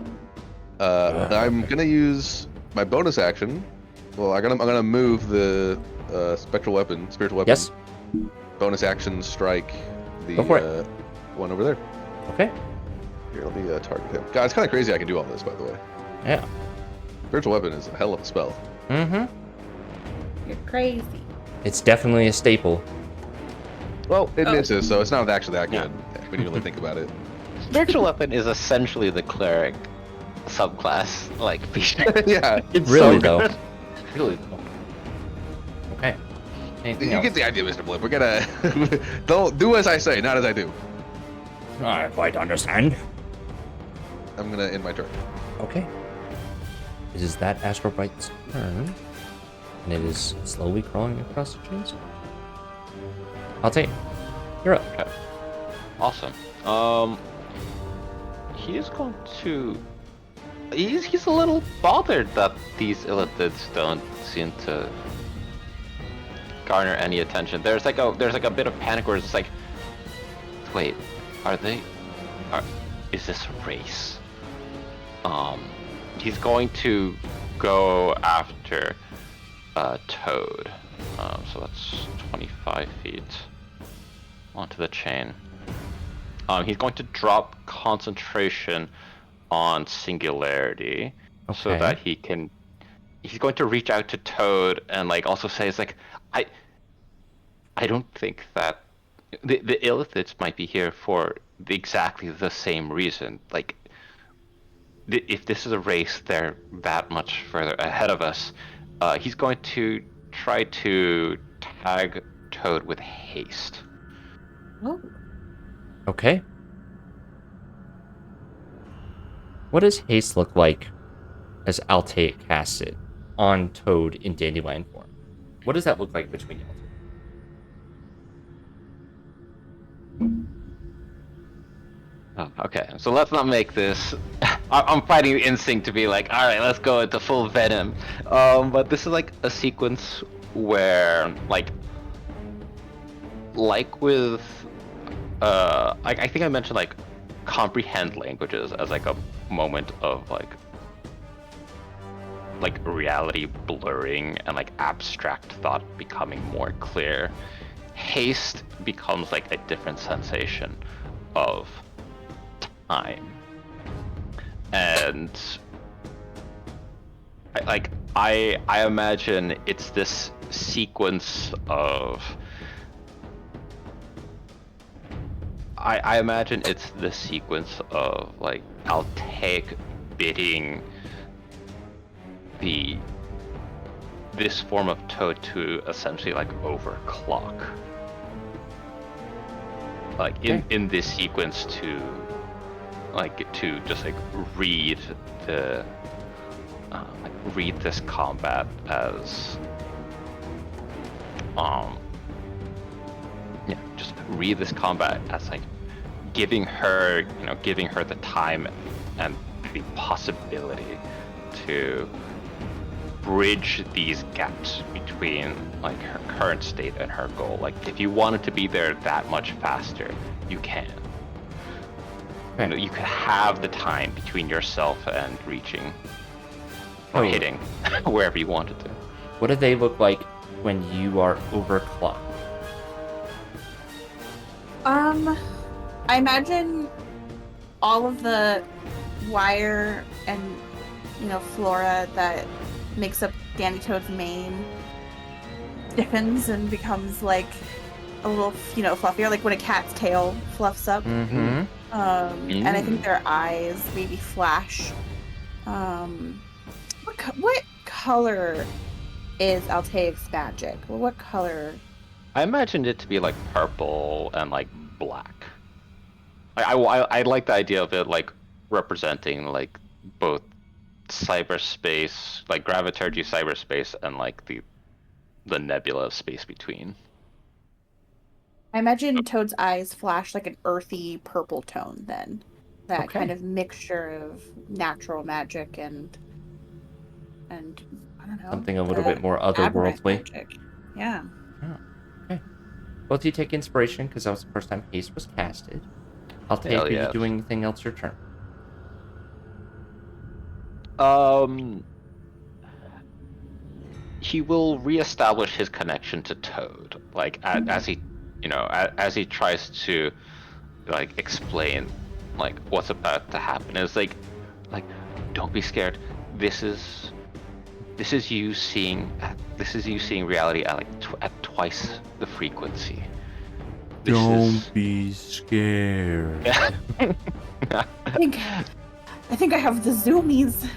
I'm gonna use my bonus action. Well, I'm gonna move the spiritual weapon. Yes. Bonus action strike the Go for it. one over there. Okay. Here, let me target him. God, it's kind of crazy I can do all this, by the way. Yeah. Spiritual weapon is a hell of a spell. Mm-hmm. You're crazy. It's definitely a staple. Well, it misses, so it's not actually that good when you really think about it. Spiritual weapon is essentially the cleric subclass, like feature. Yeah. It's Really, so though. good. Really though. Okay. Anything You else? get the idea, Mr. Blip. We're gonna don't do as I say, not as I do. I quite understand. I'm gonna end my turn. Okay. It is that Astral Bright's turn. And it is slowly crawling across the trees. I'll take it. You're up. Okay. Awesome. He is going to. He's a little bothered that these illithids don't seem to garner any attention. There's like a bit of panic where it's like, wait, is this a race? He's going to go after Toad. So that's 25 feet onto the chain. He's going to drop concentration on singularity so Okay. that he's going to reach out to Toad and like also say it's like I don't think that the illithids might be here for exactly the same reason. Like if this is a race, they're that much further ahead of us. He's going to try to tag Toad with haste. Oh. Okay. What does haste look like as Altair casts it on Toad in dandelion form? What does that look like between you? Oh, okay, so let's not make this. I'm fighting the instinct to be like, all right, let's go into full venom. But this is like a sequence where, like with, I think I mentioned like comprehend languages as like a moment of like reality blurring and like abstract thought becoming more clear. Haste becomes like a different sensation. of time. And I imagine it's this sequence of I imagine it's the sequence of like Altaic bidding this form of toad to essentially like overclock. Like in this sequence to just like read the read this combat as just read this combat as like giving her the time and the possibility to bridge these gaps between like her current state and her goal. Like if you wanted to be there that much faster, you can. You know, you could have the time between yourself and reaching or hitting wherever you wanted to. What do they look like when you are overclocked? I imagine all of the wire and flora that makes up Danny Toad's mane stiffens and becomes like a little fluffier, like when a cat's tail fluffs up. Mm-hmm. And I think their eyes maybe flash. What color is Altaic's magic? Or what color? I imagined it to be like purple and like black. I like the idea of it like representing like both cyberspace, like gravitational cyberspace, and like the nebula of space between. I imagine Toad's eyes flash like an earthy purple tone then. That kind of mixture of natural magic and I don't know. Something a little bit more otherworldly. Magic. Yeah. Oh, okay. Both of you take inspiration because that was the first time haste was casted. I'll take are you doing anything else your turn? He will reestablish his connection to Toad, like as he tries to like explain like what's about to happen. It's like don't be scared. This is you seeing reality at like at twice the frequency. Don't be scared. I think I have the zoomies.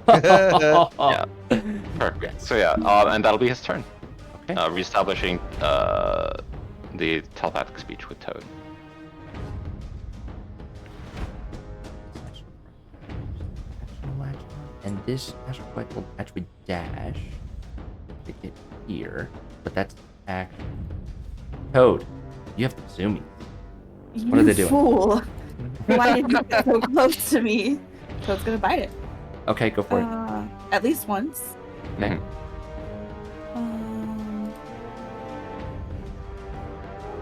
Yeah, perfect. So and that'll be his turn. Okay. Reestablishing the telepathic speech with Toad. And this astral flight will actually dash to get here, but that's action. Toad, you have to zoom me. What are they doing? Fool! Why did you get so close to me? Toad's gonna bite it. Okay, go for it. At least once. Okay.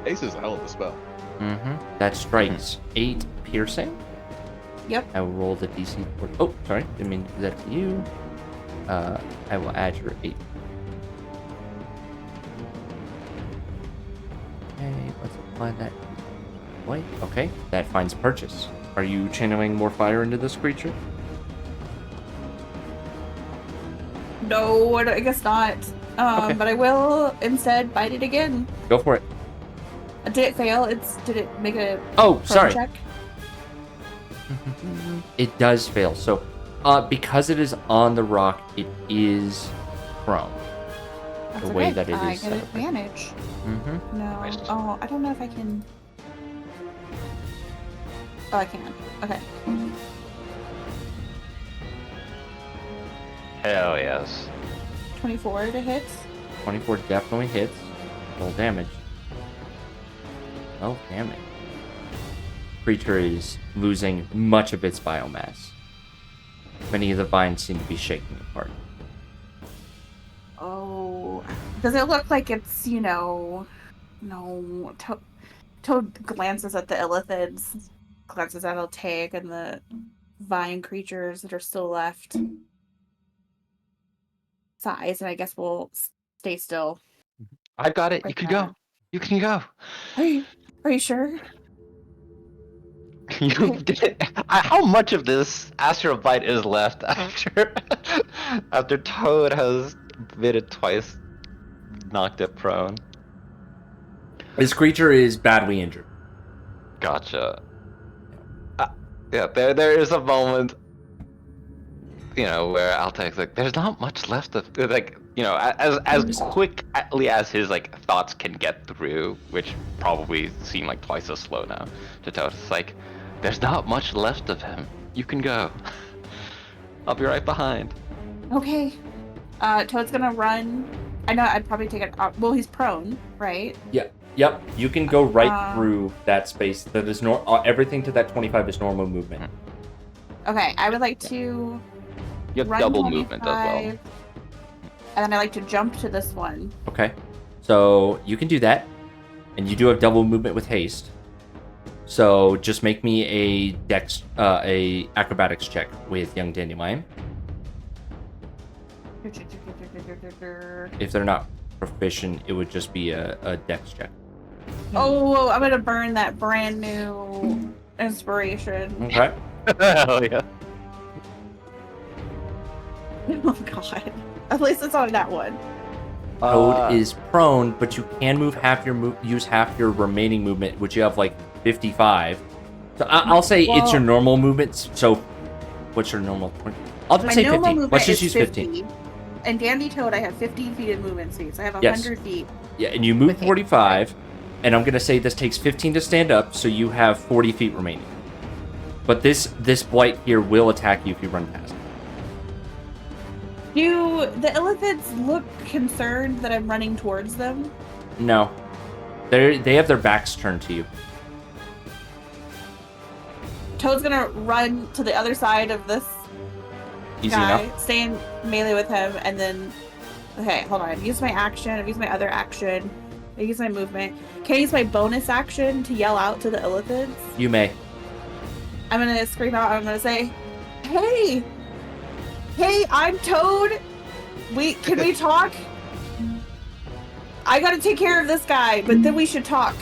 Ace is a hell of a spell. Mm-hmm. That strikes 8 piercing. Yep. I will roll the DC. Oh, sorry. Didn't mean to do that to you. I will add your 8. Okay, let's apply that. Wait, okay. That finds purchase. Are you channeling more fire into this creature? No, I guess not. Okay. But I will instead bite it again. Go for it. Did it fail? Did it make a sorry. check? It does fail. So, because it is on the rock, it is prone. That's the way okay. that it is. I set get up. advantage. Mm-hmm. No. Nice. Oh, I don't know if I can. Oh, I can. Okay. Hell yes. 24 to hit. 24 definitely hits. Roll damage. Oh, damn it. Creature is losing much of its biomass. Many of the vines seem to be shaking apart. Oh, does it look like it's, no. Toad glances at the illithids, glances at Altaic and the vine creatures that are still left. Sighs, and I guess we'll stay still. I've got it. You can go. You can go. Are you sure? How much of this astral bite is left after Toad has bit it twice, knocked it prone? This creature is badly injured. Gotcha. Yeah, there is a moment, where Altek's like, there's not much left of, like, as quickly as his like thoughts can get through, which probably seem like twice as slow now to Toad. It's like, there's not much left of him. You can go. I'll be right behind. Okay. Toad's gonna run. I know I'd probably take it. Well, he's prone, right? Yeah. Yep. You can go right through that space. That is everything to that 25 is normal movement. Okay, I would like to. You have double movement as well. And then I like to jump to this one. Okay. So you can do that, and you do have double movement with haste. So just make me a acrobatics check with young Dandelion. If they're not proficient, it would just be a dex check. Oh, I'm gonna burn that brand new inspiration. Okay. Hell yeah. Oh god. At least it's on that one. Toad is prone, but you can use half your remaining movement, which you have like 55. So I'll say it's your normal movement. So what's your normal? I'll just say 15. Let's just use 15. And Dandy Toad, I have 15 feet of movement speed, so I have 100 feet. Yeah, and you move 45, and I'm gonna say this takes 15 to stand up, so you have 40 feet remaining. But this blight here will attack you if you run past. Do the Illithids look concerned that I'm running towards them? No, they have their backs turned to you. Toad's gonna run to the other side of this guy, stay in melee with him, and then... Okay, hold on. I've used my action. I've used my other action. I use my movement. Can I use my bonus action to yell out to the Illithids? You may. I'm gonna scream out. I'm gonna say, "Hey! Hey, I'm Toad! Can we talk? I gotta take care of this guy, but then we should talk."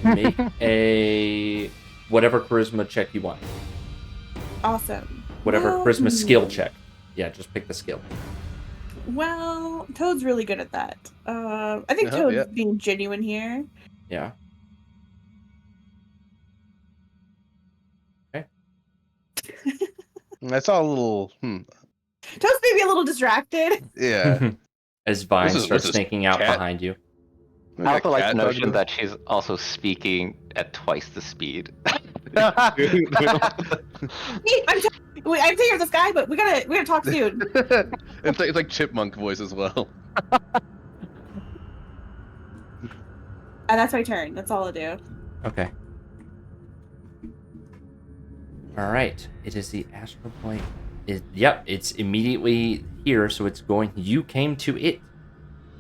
Make a... whatever charisma check you want. Awesome. Whatever charisma skill check. Yeah, just pick the skill. Well, Toad's really good at that. I think Toad's being genuine here. Yeah. Okay. I saw a little. Toad's maybe a little distracted. Yeah. As Vine starts snaking out behind you. I also like the notion that she's also speaking at twice the speed. I'm taking care of this guy, but we gotta talk soon. It's like chipmunk voice as well. And that's my turn. That's all I'll do. Okay. All right. It is the astral plane. Yep. It's immediately here, so it's going. You came to it.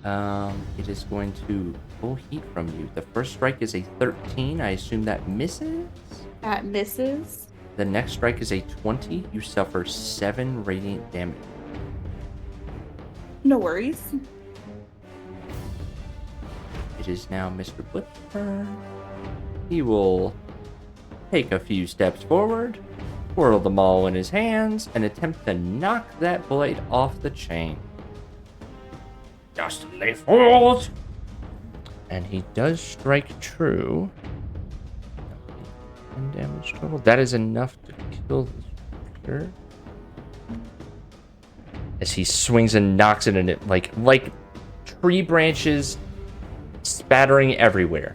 It is going to pull heat from you. The first strike is a 13. I assume that misses. That misses. The next strike is a 20. You suffer 7 radiant damage. No worries. It is now Mr. Blip's turn. He will take a few steps forward, twirl the maul in his hands, and attempt to knock that blade off the chain. Just lay forward! And he does strike true. 10 damage total. That is enough to kill this creature. As he swings and knocks it in it like tree branches spattering everywhere.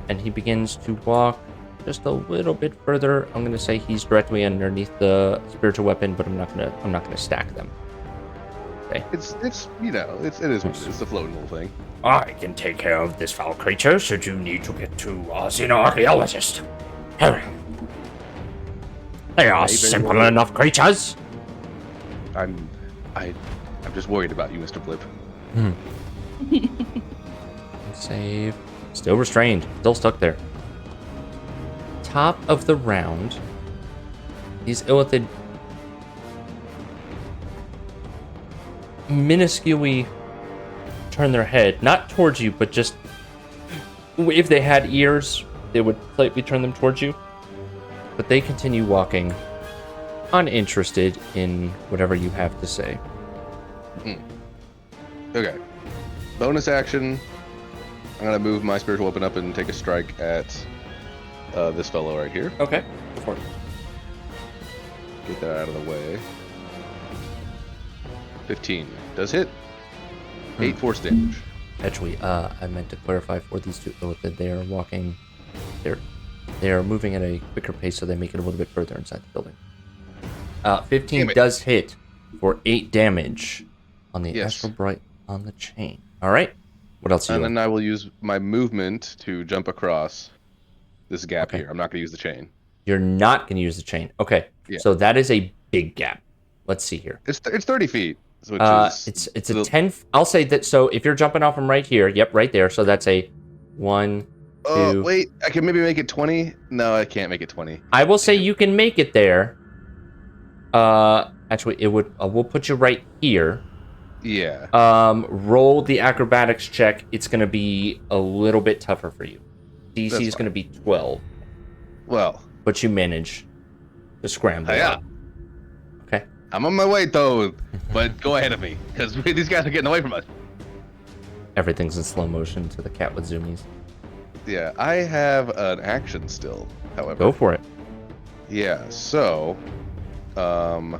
And he begins to walk just a little bit further. I'm gonna say he's directly underneath the spiritual weapon, but I'm not gonna stack them. Okay. It is what it is. It's a floating little thing. I can take care of this foul creature, should you need to get to an archaeologist. They are simple enough creatures. I'm just worried about you, Mr. Blip. Save. Still restrained. Still stuck there. Top of the round. These Illithid minusculely turn their head, not towards you, but just if they had ears, they would slightly turn them towards you. But they continue walking, uninterested in whatever you have to say. Okay. Bonus action. I'm gonna move my spiritual weapon up and take a strike at this fellow right here. Okay, go for it. Get that out of the way. 15 does hit. 8 force damage. Actually, I meant to clarify for these two that they are walking. They are moving at a quicker pace, so they make it a little bit further inside the building. 15 does hit for 8 damage on the Astral Bright on the chain. All right. What else? And then I will use my movement to jump across this gap Okay. here. I'm not going to use the chain. You're not going to use the chain. Okay. Yeah. So that is a big gap. Let's see here. It's 30 feet. Which is it's a 10. I'll say that. So if you're jumping off from right here, yep, right there. So that's a 1, 2. Wait, I can maybe make it 20. No, I can't make it 20. I will say you can make it there. Actually, it would. We'll put you right here. Yeah. Roll the acrobatics check. It's going to be a little bit tougher for you. DC is going to be 12. Well, but you manage to scramble. Yeah. Okay. I'm on my way though, but go ahead of me because these guys are getting away from us. Everything's in slow motion to the cat with zoomies. Yeah, I have an action still. However, Go for it. Yeah. So, though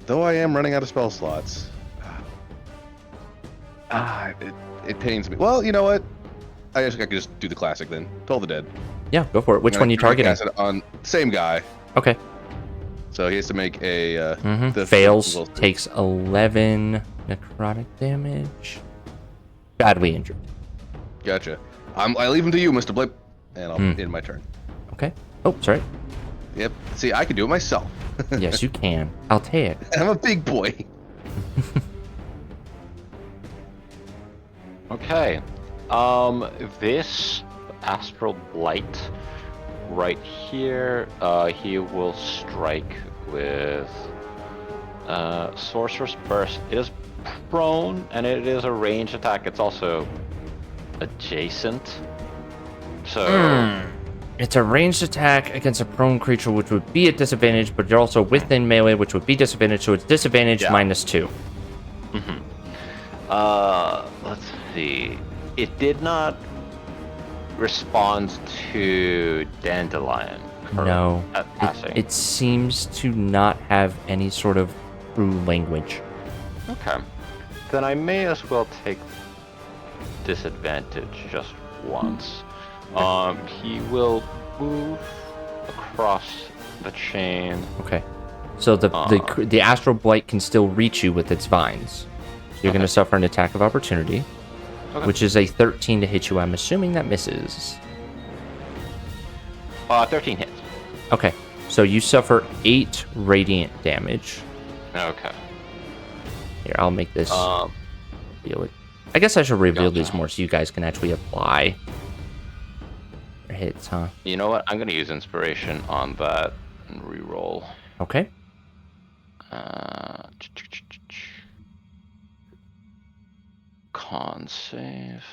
I am running out of spell slots, it pains me. Well, you know what? I guess I could just do the classic then. Toll the Dead. Yeah, go for it. Which one you targeting? Cast it on same guy. Okay. So he has to make a fails. Takes 11 necrotic damage. Badly injured. Gotcha. I leave him to you, Mr. Blip, and I'll end my turn. Okay. Oh, sorry. Yep. See, I can do it myself. Yes, you can. I'll take it. I'm a big boy. Okay. This Astral Blight right here, he will strike with Sorcerer's Burst. It is prone, and it is a ranged attack. It's also adjacent. So... It's a ranged attack against a prone creature, which would be at disadvantage, but you're also within melee, which would be disadvantage, so it's disadvantage -2. Let's see. It did not respond to Dandelion. No. At passing. It seems to not have any sort of true language. Okay. Then I may as well take disadvantage just once. He will move across the chain. Okay. So the Astral Blight can still reach you with its vines. So you're going to suffer an attack of opportunity, which is a 13 to hit you. I'm assuming that misses. 13 hits. Okay. So you suffer 8 radiant damage. Okay. Here, I'll make this reveal it. I guess I should reveal these more so you guys can actually apply your hits, huh? You know what? I'm going to use inspiration on that and reroll. Okay. Con save.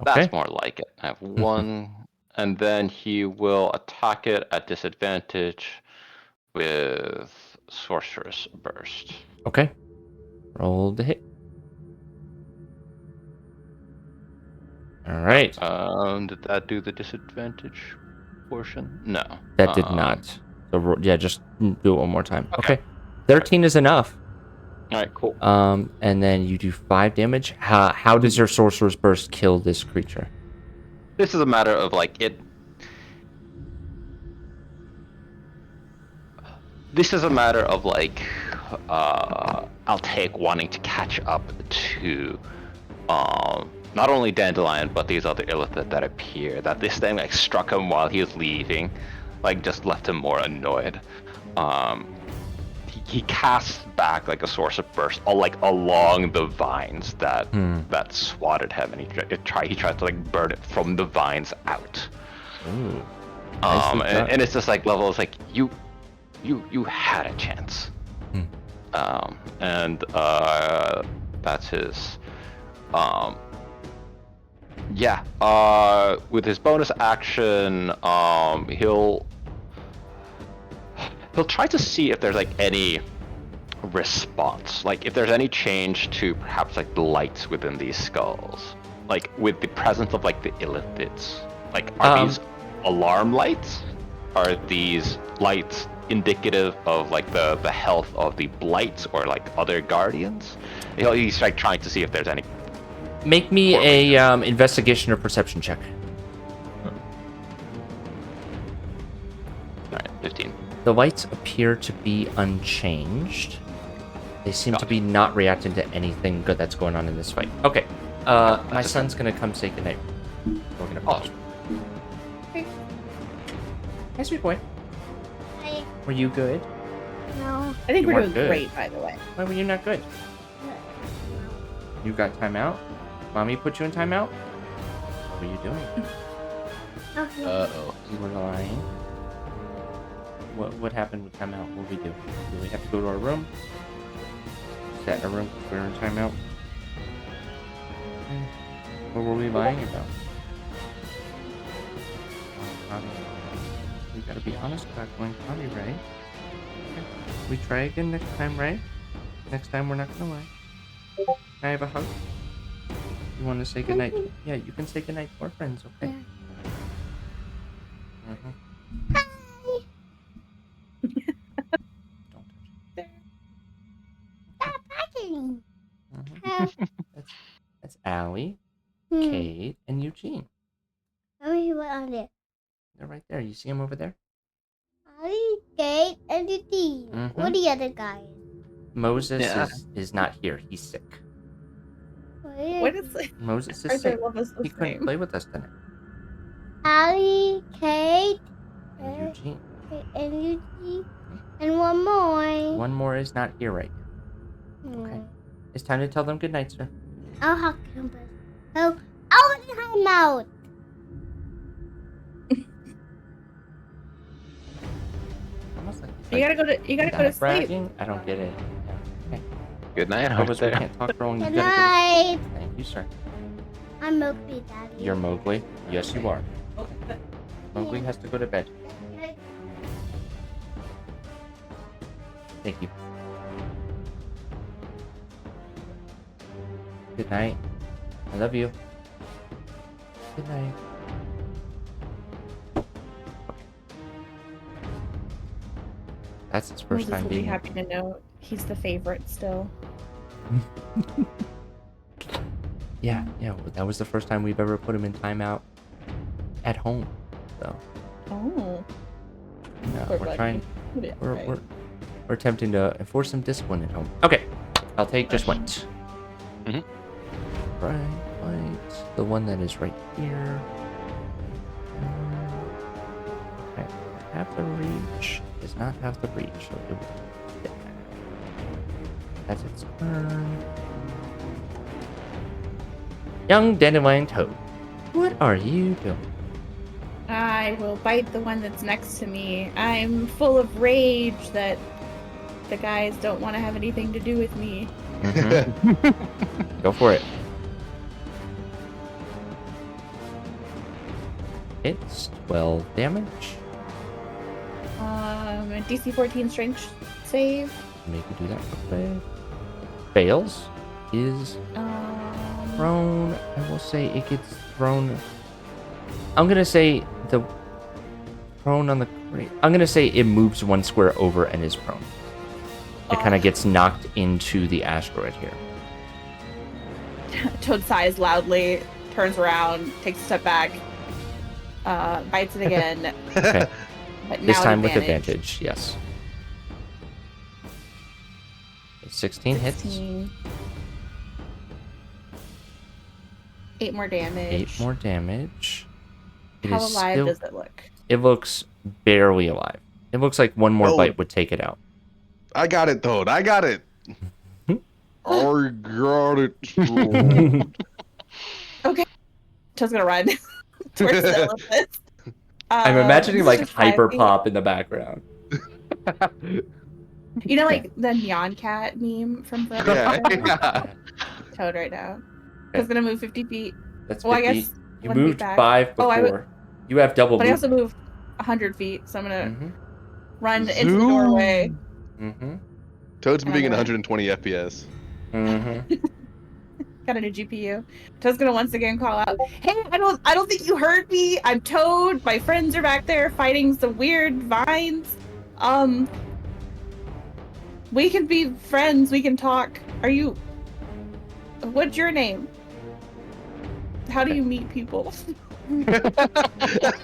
Okay. That's more like it. I have 1, and then he will attack it at disadvantage with Sorcerer's Burst. Okay. Roll the hit. All right. Did that do the disadvantage portion? No. That did not. So yeah, just do it one more time. Okay. 13 is enough. All right, cool. And then you do 5 damage. How does your Sorcerer's Burst kill this creature? This is a matter of like it. This is a matter of like Altaik wanting to catch up to not only Dandelion but these other Illithid that appear. That this thing like struck him while he was leaving, like just left him more annoyed. He casts back like a Sorcerer's Burst, like along the vines that swatted him, and he tried to like burn it from the vines out. Ooh. And it's just like levels like you had a chance. And that's his Yeah. With his bonus action, he'll try to see if there's like any response, like if there's any change to perhaps like the lights within these skulls, like with the presence of like the illithids. Like, are these alarm lights? Are these lights indicative of like the health of the blights or like other guardians? He's like trying to see if there's any. Make me a investigation or perception check. All right, 15. The lights appear to be unchanged. They seem to be not reacting to anything good that's going on in this fight. Okay, my son's gonna come say goodnight. We're gonna pause. Okay. Hey, sweet boy. Hi. Were you good? No. I think You we're weren't doing good. great, by the way. Why were you not good? You got timeout? Mommy put you in timeout? What were you doing? Okay. Uh-oh. You were lying. What happened with timeout? What did we do? Do we have to go to our room? Is that our room? We're in timeout. What were we lying about? We gotta be honest about going potty, right? Okay. We try again next time, right? Next time we're not gonna lie. Can I have a hug? You want to say goodnight? Yeah, you can say goodnight to our friends, okay? Yeah. Mhm. Don't touch Stop touching. it. Mhm. That's Allie, Hmm. Kate, and Eugene. Let me see what on there. They're right there. You see them over there? Ali, Kate, and the team. Mhm. What are the other guys? Moses Yeah. is not here. He's sick. What is it? Moses is Arthur sick. Lovelace He couldn't name? play with us tonight. Ali, Kate, And Eugene. and Yuji, and one more. One more is not here right now. Okay. It's time to tell them goodnight, sir. I'll hug him. Oh, open him out. Almost like You gotta go to sleep. bragging. I don't get it. Yeah. Okay. Good night. Over Over there. We there. can't talk wrong. You Good gotta night. get it. Thank you, sir. I'm Mowgli, Daddy. You're Mowgli. Yes, you are. Mowgli has to go to bed. Thank you. Good night. I love you. Good night. That's his first Moses time will be being. happy to know he's the favorite still. Yeah. Well, that was the first time we've ever put him in timeout at home. So Oh. yeah, Poor we're buddy. trying. Yeah, We're, right. we're attempting to enforce some discipline at home. Okay, I'll take just one. Mhm. Right, the one that is right here. Okay, half the reach does not have the reach, so it will hit that. That's its turn. Young Dandelion Toad, what are you doing? I will bite the one that's next to me. I'm full of rage that the guys don't want to have anything to do with me. Go for it. It's 12 damage. A DC 14 strength save. Make you do that real quick. Fails. Is thrown. I will say it gets thrown. I'm gonna say the prone on the. I'm gonna say it moves one square over and is prone. It kind of gets knocked into the asteroid here. Toad sighs loudly, turns around, takes a step back, bites it again. Okay. But now This at time with advantage, yes. 16 hits. 16. 8 more damage. 8 more damage. It How is alive still- does it look? It looks barely alive. It looks like one more Oh. bite would take it out. I got it, Toad. I got it. I got it. Toad's gonna run towards the elephant. I'm imagining like just 5 hyper feet. pop in the background. You know, like the Nyan Cat meme from Forever. Yeah. Alone? Toad right now. Toad's gonna move 50 feet. That's Well, I 50. guess You 1 feet moved back. 5 Oh, before. You have double But I movement. also moved 100 feet, so I'm gonna Mm-hmm. run into the doorway. Mm-hmm. Toad's And moving at I'm 120 FPS. Mm-hmm. Got a new GPU. Toad's gonna once again call out, "Hey, I don't think you heard me. I'm Toad. My friends are back there fighting some weird vines. We can be friends. We can talk. What's your name? How do you meet people?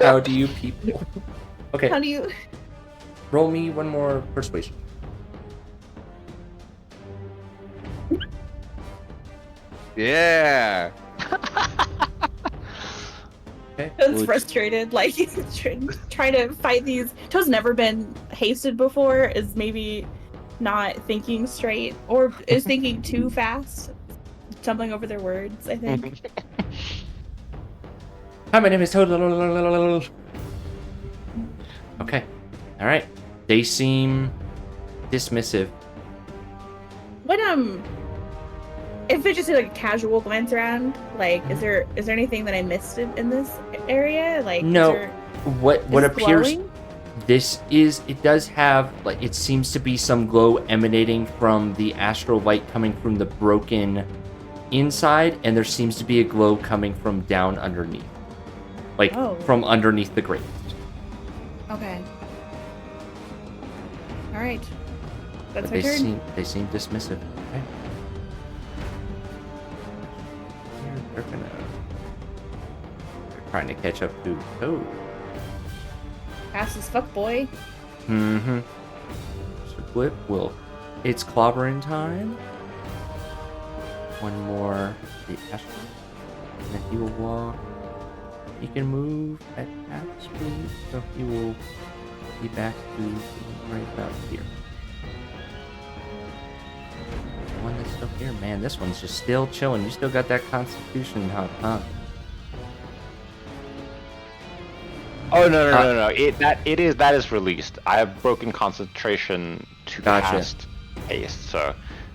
How do you people? Okay, How do you?" roll me one more persuasion. Yeah. Okay. Toad's frustrated, like he's trying to fight these. Toad's never been hasted before, is maybe not thinking straight, or is thinking too fast, stumbling over their words, I think. Hi, my name is Toad. Okay. All right. They seem dismissive. What if I just did like a casual glance around, like is there anything that I missed in this area? Like No. What is appears glowing? it does have, like, it seems to be some glow emanating from the astral light coming from the broken inside, and there seems to be a glow coming from down underneath. Like from underneath the grate. Okay. All right. That's But my turn. they seem dismissive. Okay. They're trying to catch up to Toad. Fast as fuck, boy. Mm-hmm. So Blip will. It's clobbering time. One more. The astral. And then he will walk. He can move at half speed, so he will be back to right about here. The one that's still here, man, this one's just still chilling. You still got that constitution, huh? Oh no! That is released. I have broken concentration to cast haste, so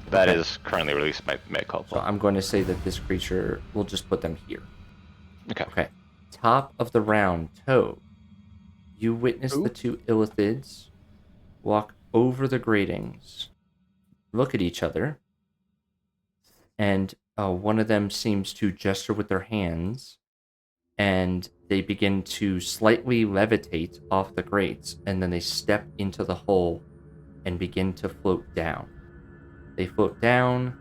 that is currently released by Medculpa. So I'm going to say that this creature will just put them here. Okay. Okay. Top of the round, Toad. You witness the two illithids walk over the gratings, look at each other, and one of them seems to gesture with their hands, and they begin to slightly levitate off the grates, and then they step into the hole and begin to float down. They float down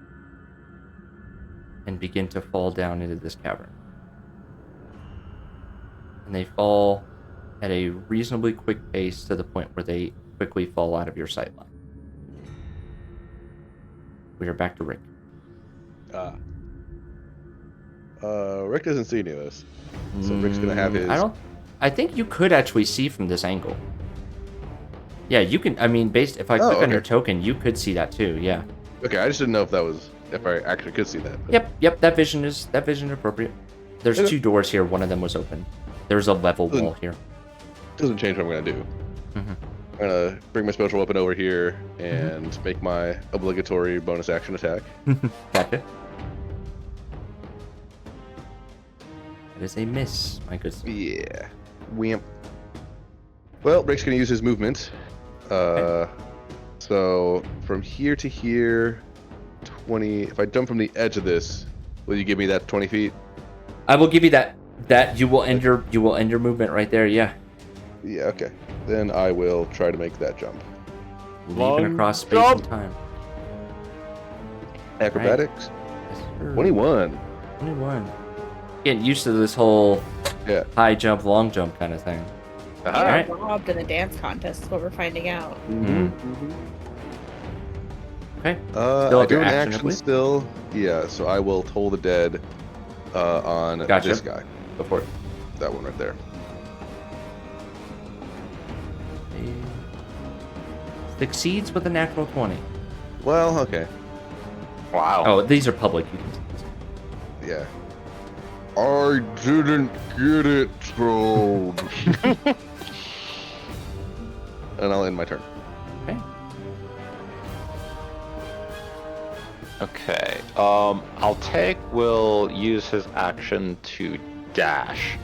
and begin to fall down into this cavern. And they fall at a reasonably quick pace to the point where they quickly fall out of your sight line. We are back to Rick. Rick doesn't see any of this, so Rick's gonna have his. I think you could actually see from this angle. Yeah, you can. I mean, if I click on your token, you could see that too. Yeah. Okay, I just didn't know if I actually could see that. But... Yep. That vision is appropriate. There's two doors here. One of them was open. There's a level wall here. Doesn't change what I'm gonna do. Mm-hmm. I'm gonna bring my special weapon over here and make my obligatory bonus action attack. Gotcha. That is a miss, my good son. Yeah. Wimp. Well, Rick's gonna use his movement. So from here to here, 20. If I jump from the edge of this, will you give me that 20 feet? I will give you that. You will end your movement right there. Yeah. Yeah. Okay. Then I will try to make that jump. Leaping across space and time. Acrobatics. Yes, sir. 21. 21. Getting used to this whole high jump, long jump kind of thing. All right. Robbed in a dance contest is what we're finding out. Okay. I do an action still. Yeah, so I will toll the dead on this guy. Go for it. That one right there. Succeeds with a natural 20. Well, okay. Wow. Oh, these are public. You can see. Yeah. I didn't get it, troll. And I'll end my turn. Okay. Okay. Altaik will use his action to dash,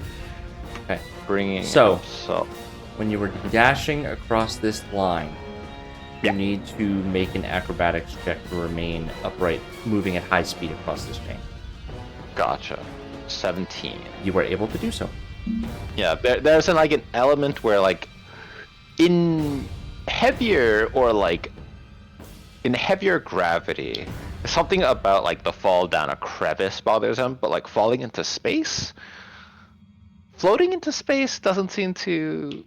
Okay. bringing So- himself. When you were dashing across this line, you Yeah. need to make an acrobatics check to remain upright, moving at high speed across this chain. Gotcha. 17. You were able to do so. Yeah, there's an element where in heavier gravity, something about the fall down a crevice bothers him, but falling into space, floating into space doesn't seem to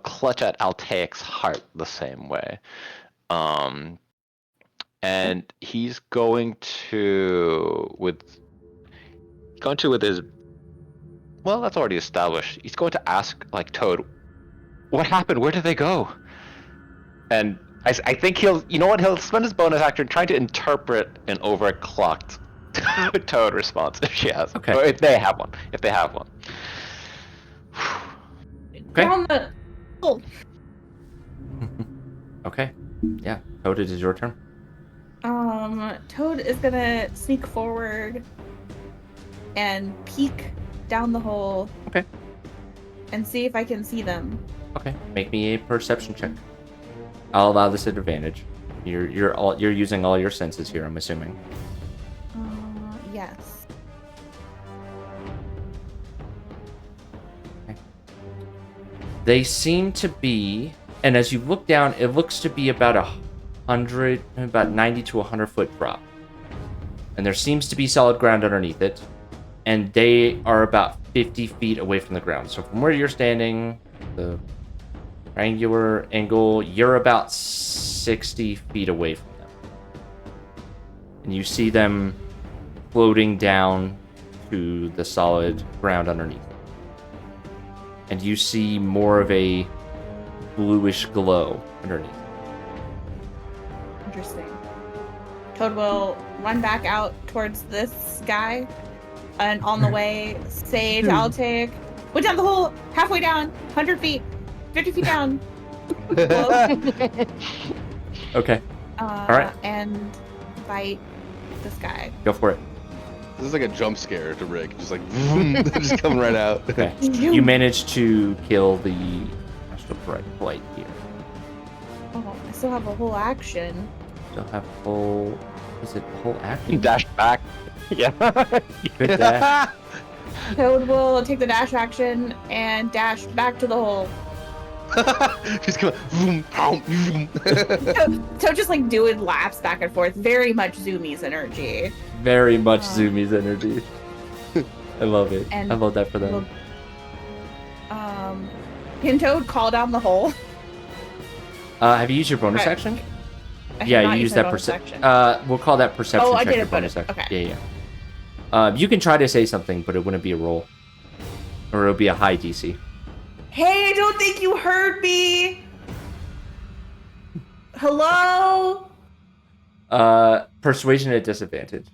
clutch at Altaic's heart the same way. And he's going to with his, well, that's already established. He's going to ask Toad, what happened? Where did they go? And I think he'll spend his bonus action trying to interpret an overclocked Toad response if she has. Okay. Or if they have one. Okay. Down the. Oh, Okay. Yeah. Toad, it is your turn. Toad is gonna sneak forward and peek down the hole. Okay. And see if I can see them. Okay. Make me a perception check. I'll allow this advantage. You're using all your senses here, I'm assuming. Yes. Okay. They seem to be, and as you look down, it looks to be about 90 to 100 foot drop. And there seems to be solid ground underneath it. And they are about 50 feet away from the ground. So from where you're standing, the triangular angle, you're about 60 feet away from them. And you see them floating down to the solid ground underneath. And you see more of a bluish glow underneath. Interesting. Toad will run back out towards this guy, and on the way, say to Altaik, "Went down the hole, halfway down, 100 feet, 50 feet down." Okay, right. And bite this guy. go for it. This is like a jump scare to Rick, just just coming right out. Okay, you managed to kill the astral blight here. Oh, I still have a whole action. Still have full. Is it full He action? dashed back. Yeah. Good dash. Toad will take the dash action and dash back to the hole. She's coming. Vroom, vroom, vroom. Toad just doing laps back and forth. Very much Zoomies energy. Very much Zoomies energy. I love it. And I love that for them. Can Toad call down the hole? Have you used your bonus Right. action? I have Yeah, not you used use my that bonus perception. action. We'll call that perception Oh, I check did your a bonus bonus- action. okay. Yeah. You can try to say something, but it wouldn't be a roll, or it'll be a high DC. Hey, I don't think you heard me. Hello? Persuasion at disadvantage.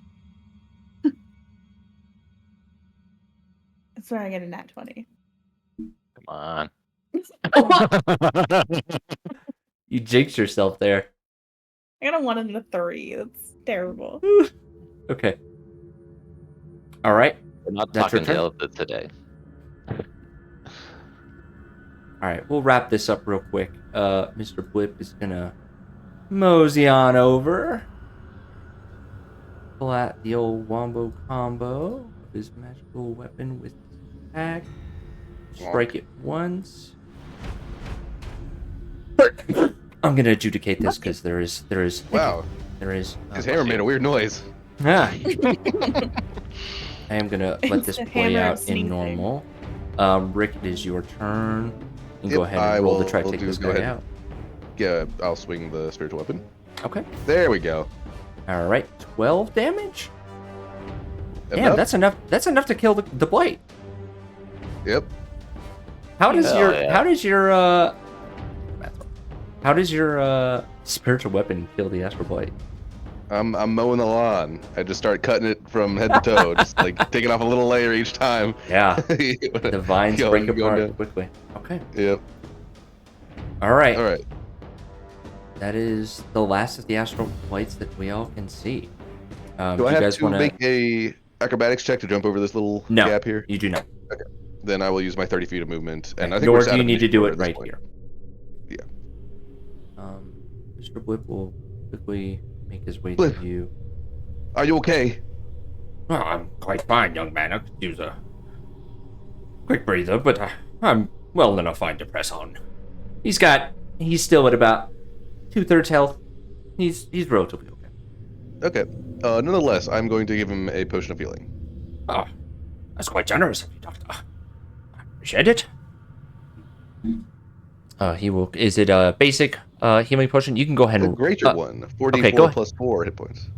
That's where I get a nat 20. Come on. You jinxed yourself there. I got a 1 and a 3. That's terrible. Okay. All right. We're not That's your talking turn? Delta today. All right. We'll wrap this up real quick. Mr. Blip is gonna mosey on over, pull out the old wombo combo of his magical weapon with attack. Strike it once. I'm gonna adjudicate this because there is Wow, there is his hammer made a weird noise. Ah. I am gonna let It's this the play hammer out of in sneezing. normal. Rick, it is your turn. You Yep, go ahead I and roll will- to try to will take do- this go guy ahead. out. Yeah, I'll swing the spiritual weapon. Okay. There we go. All right. 12 damage. Damn, Enough? that's enough. That's enough to kill the blight. Yep. How does Hell your yeah. how does your spiritual weapon kill the astral blight? I'm mowing the lawn. I just start cutting it from head to toe, just taking off a little layer each time. Yeah. The vines Going break apart down. quickly. Okay. Yep. All right. All right. that is the last of the astral flights that we all can see. Do I you have guys to want make a acrobatics check to jump over this little No, gap here? you do not. Then I will use my 30 feet of movement, and Okay, I think nor we're just do out you of need to initiative do order it at this right point. here. Yeah. Mr. Blip will quickly make his way Blip. to you. Are you okay? Well, I'm quite fine, young man. I could use a quick breather, but I'm well enough fine to press on. He's still at about 2/3 health. He's relatively okay. Okay. Nonetheless, I'm going to give him a potion of healing. Oh, that's quite generous of you, Doctor. I appreciate it. He will. Is it a basic healing potion? You can go ahead The and greater one, 4d4 okay, go ahead. plus 4 hit points.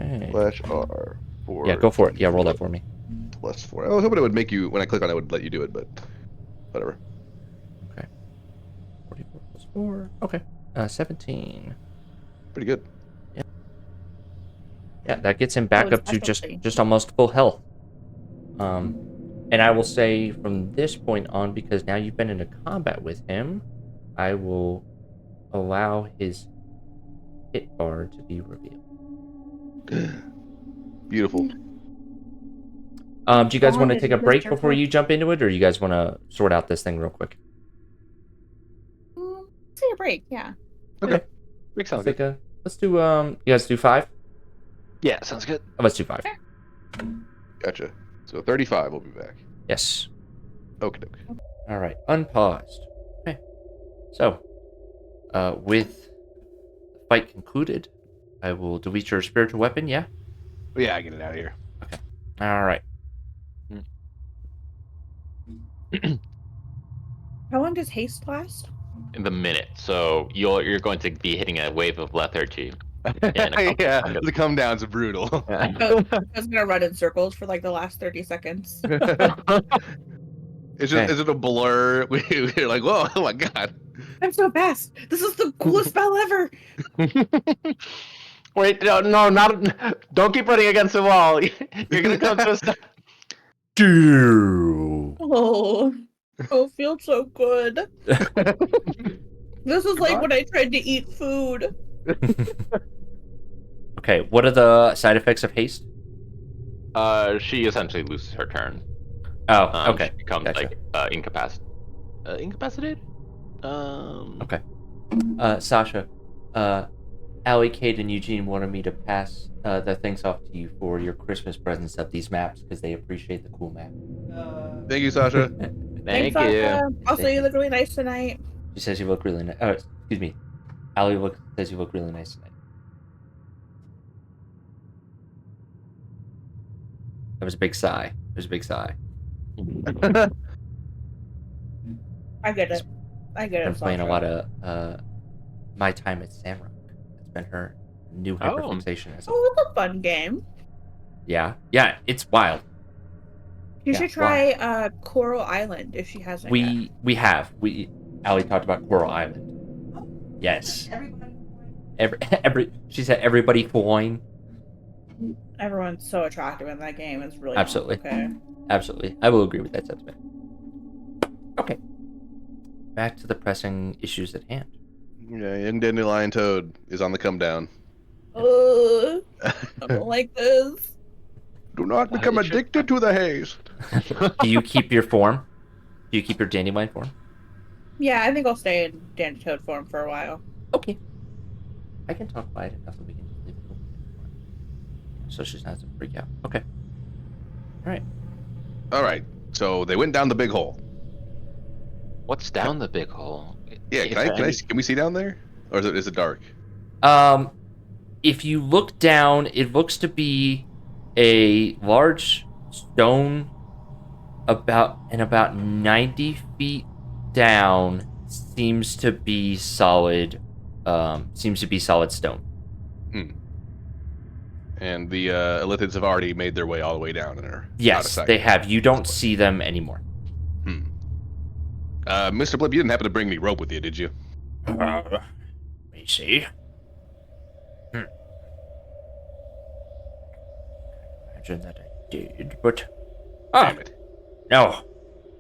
Okay. Slash R. 4 Yeah, go for it. Yeah, roll that for me. plus 4. I was hoping it would make you, when I click on it, it would let you do it, but whatever. Okay. 44 plus 4. Okay. 17. Pretty good. Yeah, that gets him back Oh, up to specialty. just almost full health. And I will say from this point on, because now you've been in a combat with him, I will allow his hit bar to be revealed. Beautiful. Do you guys want to Long take a as break Mr. before Blip- you jump into it, or you guys want to sort out this thing real quick? Let's take a break. Yeah. Break sounds good. Let's do you guys do 5? Yeah, sounds good. Let's do 5. Gotcha. So 35 will be back. Yes. Okie doke. All right. Unpaused. Okay. So, with the fight concluded, I will delete your spiritual weapon. Yeah. Yeah, I get it out of here. All right. How long does haste last? In the minute, so you're going to be hitting a wave of lethargy. Yeah, the come downs are brutal. I was gonna run in circles for like the last 30 seconds. It's just a blur. We're like, whoa, oh my god. I'm so fast. This is the coolest spell ever. Wait, no, not. Don't keep running against the wall. You're gonna come to a stop. Oh, feels so good. This is like when I tried to eat food. Okay. What are the side effects of haste? She essentially loses her turn. Oh, okay. She becomes Gotcha. like incapacitated. Okay. Sasha, Allie, Kate, and Eugene wanted me to pass the things off to you for your Christmas presents of these maps because they appreciate the cool map. Thank you, Sasha. Thank Thanks, you. Sasha. Also, you look really nice tonight. She says you look really nice. Oh, excuse me. Allie says you look really nice tonight. That was a big sigh. There's a big sigh. I get it. I get Been it. playing a Sasha. lot of My Time at Sandrock. That's been her new hyperfixation. As Oh, it's a fun game. yeah, it's wild. You Yeah, should try Coral Island if she hasn't. yet. We have Allie talked about Coral Island. Yes. She said everybody coin. Everyone's so attractive in that game. It's really Absolutely. okay. Absolutely. I will agree with that sentiment. Okay. Back to the pressing issues at hand. Yeah, young Dandelion Toad is on the come down. I don't like this. Do not become addicted to the haze. Do you keep your form? Do you keep your dandelion form? Yeah, I think I'll stay in Dandy Toad form for a while. Okay. I can talk quiet enough that we can just leave it open. So she's not to freak out. Okay. Alright. All right, so they went down the big hole. What's down the big hole? Yeah, Is can there can we see down there, or is it dark? If you look down, it looks to be a large stone about 90 feet down. Seems to be solid stone. And the Illithids have already made their way all the way doin and are out of Yes, sight. they have. You don't see them anymore. Mr. Blip, you didn't happen to bring any rope with you, did you? Let me see. Imagine that I did, but Damn it. no.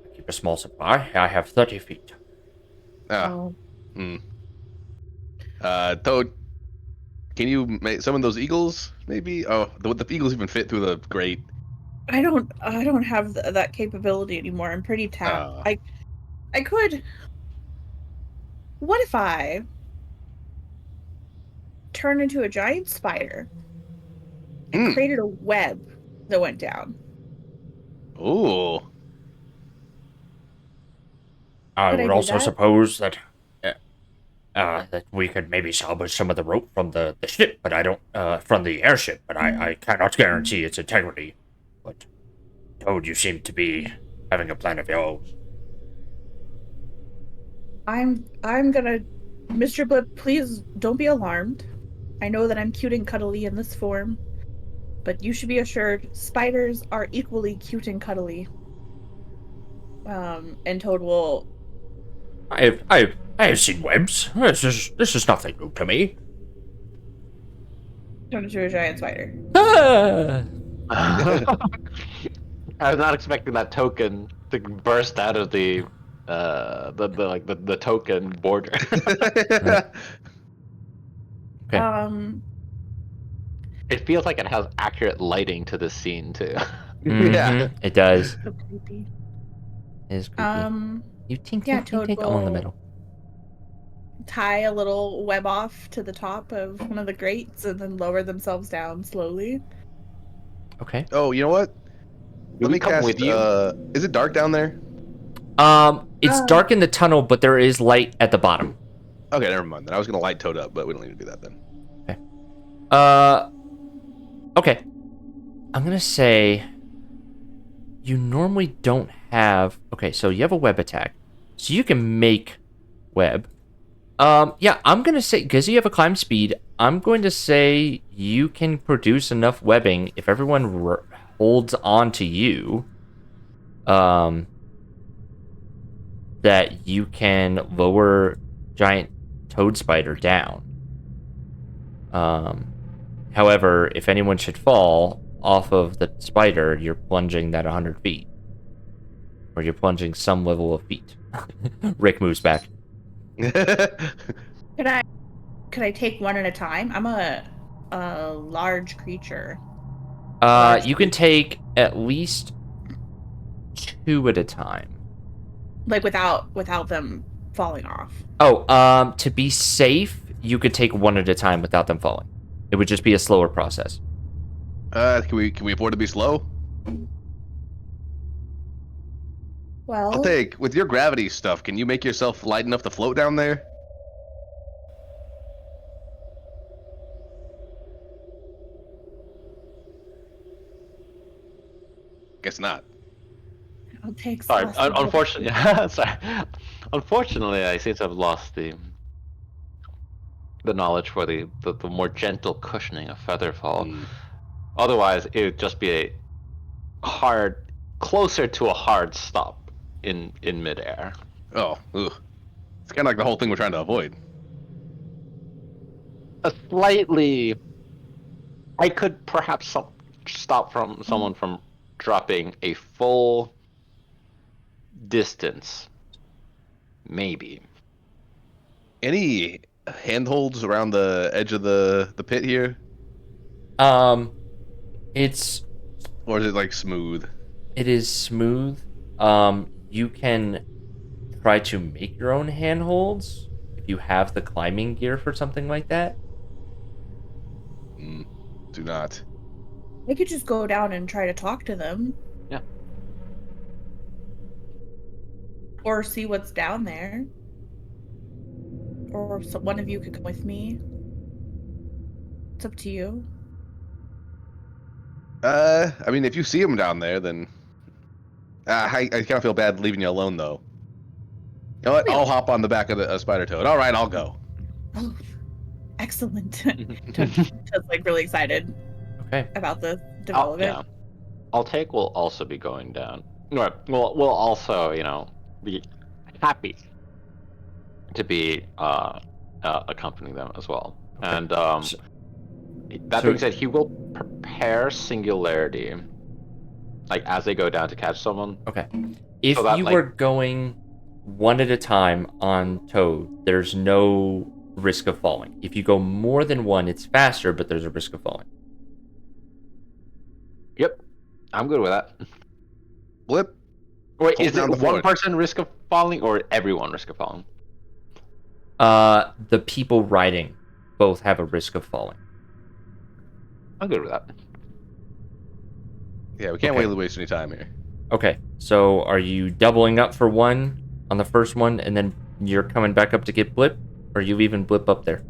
I keep a small supply. I have 30 feet. Ah, Oh. Toad, can you summon those eagles? Maybe. Oh, the eagles even fit through the grate. I don't have that capability anymore. I'm pretty tapped. Uh, I could. What if I turned into a giant spider and created a web that went down? Ooh. I Could I would do also that? suppose that that we could maybe salvage some of the rope from the ship, but I don't from the airship, but I cannot guarantee its integrity. But Toad, you seem to be having a plan of your own. I'm gonna, Mr. Blip, please don't be alarmed. I know that I'm cute and cuddly in this form, but you should be assured spiders are equally cute and cuddly. And Toad will. I have seen webs. This is nothing new to me. Turn into a giant spider. Ah! I was not expecting that token to burst out of the token border. Okay. It feels like it has accurate lighting to this scene too. Yeah. It does. So creepy. It is creepy. You tink Yeah, tink tink Toad tink all in the will middle. tie a little web off to the top of one of the grates and then lower themselves down slowly. Okay. Oh, you know what? Do Let we me come cast. with you? Is it dark down there? It's dark in the tunnel, but there is light at the bottom. Okay, never mind. Then I was gonna light Toad up, but we don't need to do that then. Okay. I'm gonna say you normally don't have. Okay, so you have a web attack, so you can make web. Yeah, I'm gonna say because you have a climb speed, I'm going to say you can produce enough webbing if everyone holds on to you. That you can lower giant toad spider down. However, if anyone should fall off of the spider, you're plunging that 100 feet. Or you're plunging some level of feet. Rick moves back. Could I take one at a time? I'm a large creature. You can take at least 2 at a time. Like without them falling off. Oh, to be safe, you could take 1 at a time without them falling. It would just be a slower process. Can we afford to be slow? Well, I'll take with your gravity stuff. Can you make yourself light enough to float down there? Guess not. I'll take. Sorry, Celestial unfortunately, sorry. Unfortunately, I seem to have lost the knowledge for the more gentle cushioning of Featherfall. Otherwise, it would just be a closer to a hard stop in midair. Oh, ugh. It's kind of like the whole thing we're trying to avoid. A slightly, I could perhaps stop someone from dropping a full distance, maybe. Any handholds around the edge of the pit here, It's or is it like smooth? It is smooth. You can try to make your own handholds if you have the climbing gear for something like that. Do not. I could just go down and try to talk to them. Yeah. Or see what's down there. Or one of you could come with me. It's up to you. I mean, if you see him down there, then I kind of feel bad leaving you alone, though. You know what? I'll hop on the back of the spider toad. All right, I'll go. Oh, excellent. Just like really excited Okay. about the development. Yeah. I'll take will also be going down. Right. We'll also, be happy to be accompanying them as well. Okay. And that being said, he will prepare singularity, like as they go down to catch someone. Okay. If So that, you were going 1 at a time on Toad, there's no risk of falling. If you go more than one, it's faster, but there's a risk of falling. Yep, I'm good with that. Blip. Wait, Hold is down it the one foot. person risk of falling or everyone risk of falling? The people riding both have a risk of falling. I'm good with that. Yeah, we can't Okay. waste any time here. Okay, so are you doubling up for one on the first one, and then you're coming back up to get Blip? Or you even Blip up there?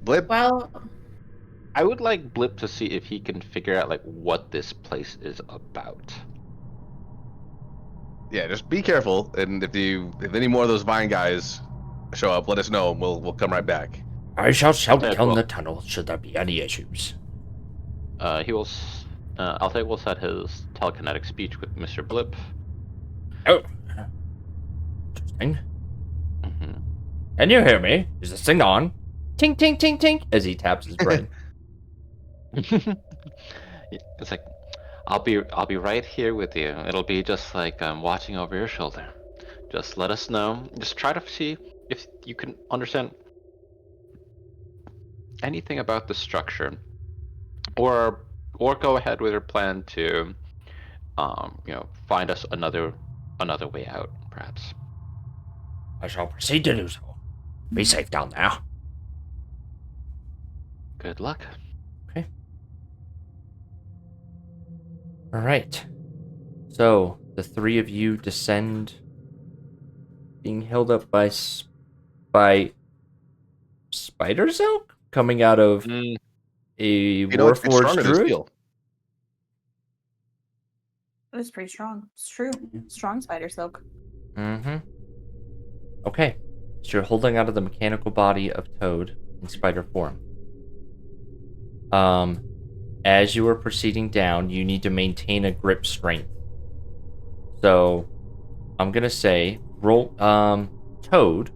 Blip. Well, I would like Blip to see if he can figure out like what this place is about. Yeah, just be careful, and if any more of those vine guys show up, let us know, and we'll come right back. I shall shout Okay, down well. the tunnel should there be any issues. Altair will set his telekinetic speech with Mr. Blip. Oh, interesting. Mm-hmm. Can you hear me? Is this thing on? Tink, tink, tink, tink, as he taps his brain. It's like, I'll be right here with you. It'll be just like watching over your shoulder. Just let us know. Just try to see if you can understand anything about the structure, or go ahead with your plan to, find us another way out, perhaps. I shall proceed to do so. Be safe down there. Good luck. All right. So the three of you descend, being held up by spider silk coming out of a It's Warforged stronger than druid. steel. it was pretty strong. It's true. Strong spider silk. Mm-hmm. Okay. So you're holding out of the mechanical body of Toad in spider form. As you are proceeding down, you need to maintain a grip strength. So I'm gonna say roll Toad,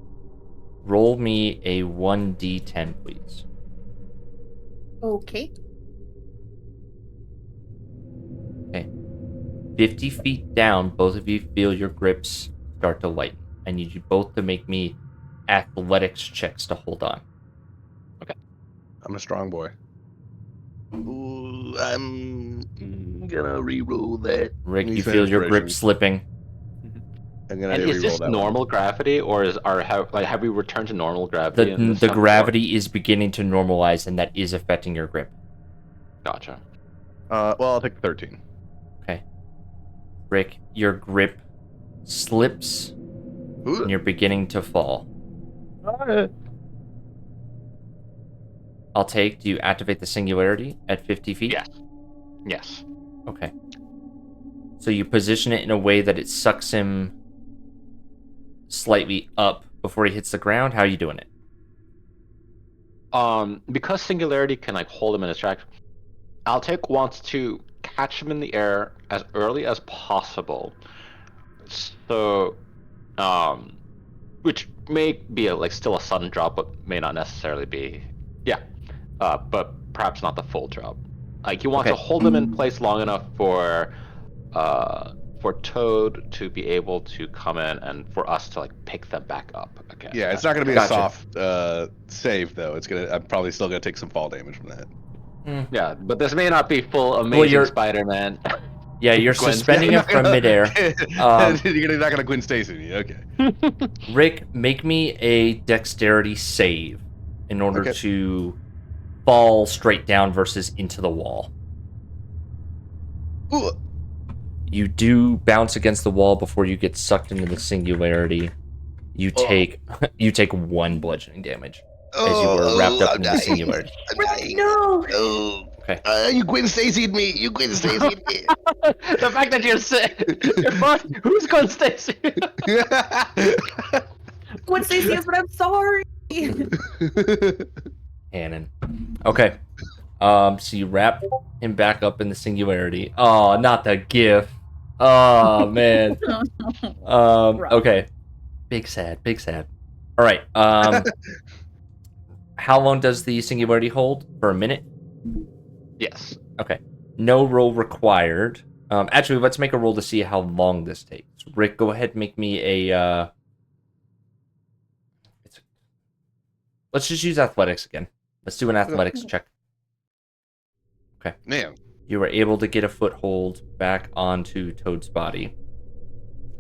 roll me a 1d10, please. Okay. Okay. 50 feet down, both of you feel your grips start to lighten. I need you both to make me athletics checks to hold on. I'm a strong boy. Ooh, I'm gonna re-roll that. Rick, Let me you spend feel your grip inspiration. slipping. I'm gonna And is re-roll this that normal gravity, or have we returned to normal gravity? in this The time gravity is beginning to normalize, and that is affecting your grip. before? Gotcha. Well, I'll take 13. Okay. Rick, your grip slips, and you're beginning to fall. Do you activate the singularity at 50 feet? Yes. Yes. Okay. So you position it in a way that it sucks him slightly up before he hits the ground? How are you doing it? Because singularity can like hold him in his tracks, Altek wants to catch him in the air as early as possible. So, which may be still a sudden drop, but may not necessarily be. Yeah. But perhaps not the full drop. Like he wants Okay. to hold him in place long enough for Toad to be able to come in and for us to pick them back up again. Yeah, it's not gonna be Gotcha. a soft save though. I'm probably still gonna take some fall damage from that. Yeah, but this may not be full amazing Spider-Man. Yeah, you're Gwen suspending him from midair. You're not gonna Gwen Stacy me, okay? Rick, make me a dexterity save in order Okay. to fall straight down versus into the wall. Ooh. You do bounce against the wall before you get sucked into the singularity. You take 1 bludgeoning damage as you were wrapped up in the singularity. I'm dying. No. Oh. Okay. You Gwen Stacy'd me. You Gwen Stacy'd me. The fact that you're sick. Who's Gwen Stacy? Gwen Stacy is, but I'm sorry. Cannon. Okay. So you wrap him back up in the singularity. Oh, not the gif. Oh man. Okay. Big sad. All right. How long does the singularity hold? For a minute? Yes. Okay. No roll required. Actually, let's make a roll to see how long this takes. Rick, go ahead and make me a Let's just use athletics again. Let's do an athletics check. Okay. Man. You were able to get a foothold back onto Toad's body,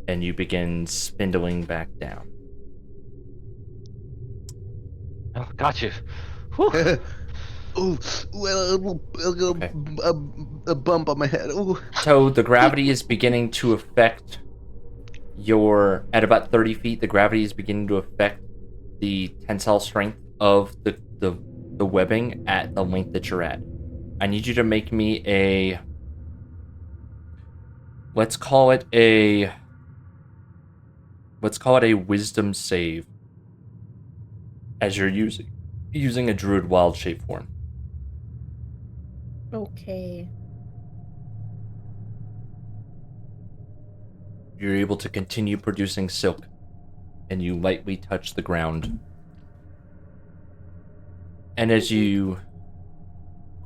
and you begin spindling back down. Oh, got you. Whew. Ooh, well, Okay. a bump on my head. Ooh. Toad, the gravity is beginning to affect at about 30 feet, the gravity is beginning to affect the tensile strength of the webbing at the length that you're at. I need you to make me let's call it a wisdom save as you're using a druid wild shape form. Okay. You're able to continue producing silk, and you lightly touch the ground. And as you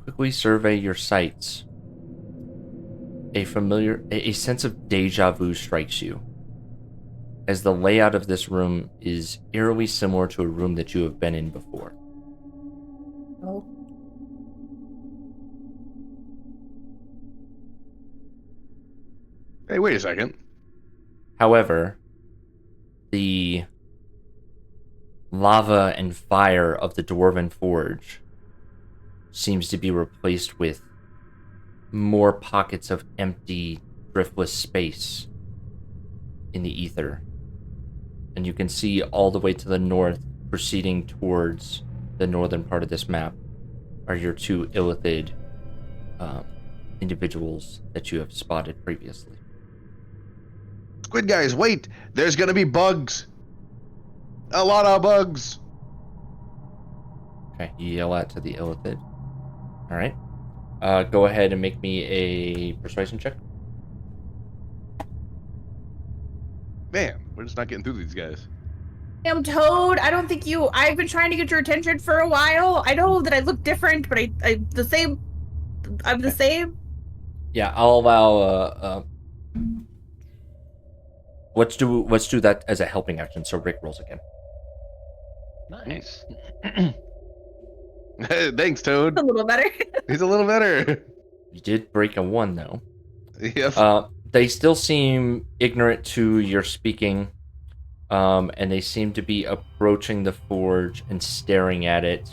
quickly survey your sights, a sense of deja vu strikes you, as the layout of this room is eerily similar to a room that you have been in before. Oh. Hey, wait a second. However, the lava and fire of the Dwarven Forge seems to be replaced with more pockets of empty, driftless space in the ether. And you can see all the way to the north, proceeding towards the northern part of this map, are your two illithid individuals that you have spotted previously. Squid guys, wait! There's gonna be bugs! A lot of bugs! Okay, you yell out to the illithid. Alright. Go ahead and make me a persuasion check. Man, we're just not getting through these guys. Damn Toad, I've been trying to get your attention for a while. I know that I look different, but I'm the same. Yeah, I'll allow let's do that as a helping action, so Rick rolls again. Nice. Thanks, Toad. A little better. He's a little better. You did break a 1 though. Yep. They still seem ignorant to your speaking, and they seem to be approaching the forge and staring at it,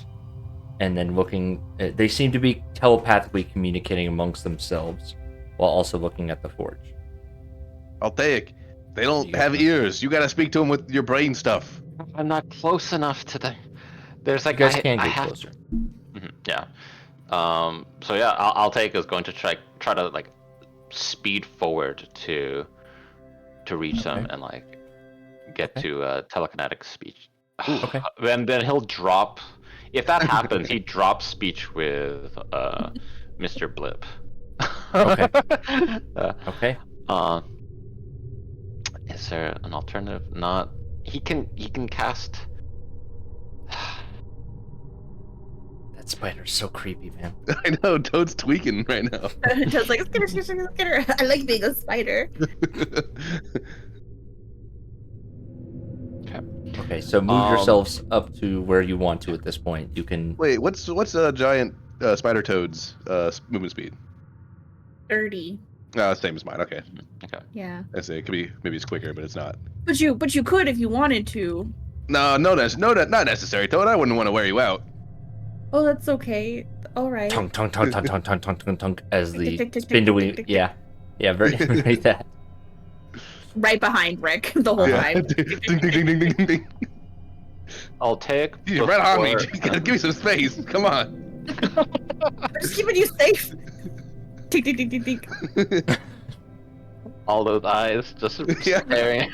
and then looking. They seem to be telepathically communicating amongst themselves while also looking at the forge. I'll take. They You don't got have that. ears. You gotta speak to them with your brain stuff. I'm not close enough to the. There's You like guys I can get have closer. Yeah. So yeah, I'll take is going to try to like speed forward to reach them and like get to telekinetic speech. Okay. And then he'll drop. If that happens, he drops speech with Mr. Blip. Okay. Uh, Okay. Is there an alternative? Not. He can cast. That spider's so creepy, man. I know, Toad's tweaking right now. Toad's like, skitter. I like being a spider. Okay, so move yourselves up to where you want to at this point. You can. Wait, what's a giant spider Toad's movement speed? 30. Same as mine. Okay. Okay. Yeah. I say it could be, maybe it's quicker, but it's not. But you could if you wanted to. No, not necessary, Toad. I wouldn't want to wear you out. Oh, that's okay. All right. Tonk, tonk, tonk, tonk, tonk, tonk, tonk, tonk, tonk, as the Tick, tick, tick, spindly. tick, tick, tick, Yeah. Yeah, very that. Right behind Rick the whole time. ding, ding, ding, ding, ding, ding. I'll take. You're right on me. before- You gotta give me some space. Come on. I'm just keeping you safe. Tick, tick, tick, tick, tick. All those eyes just Yeah. staring.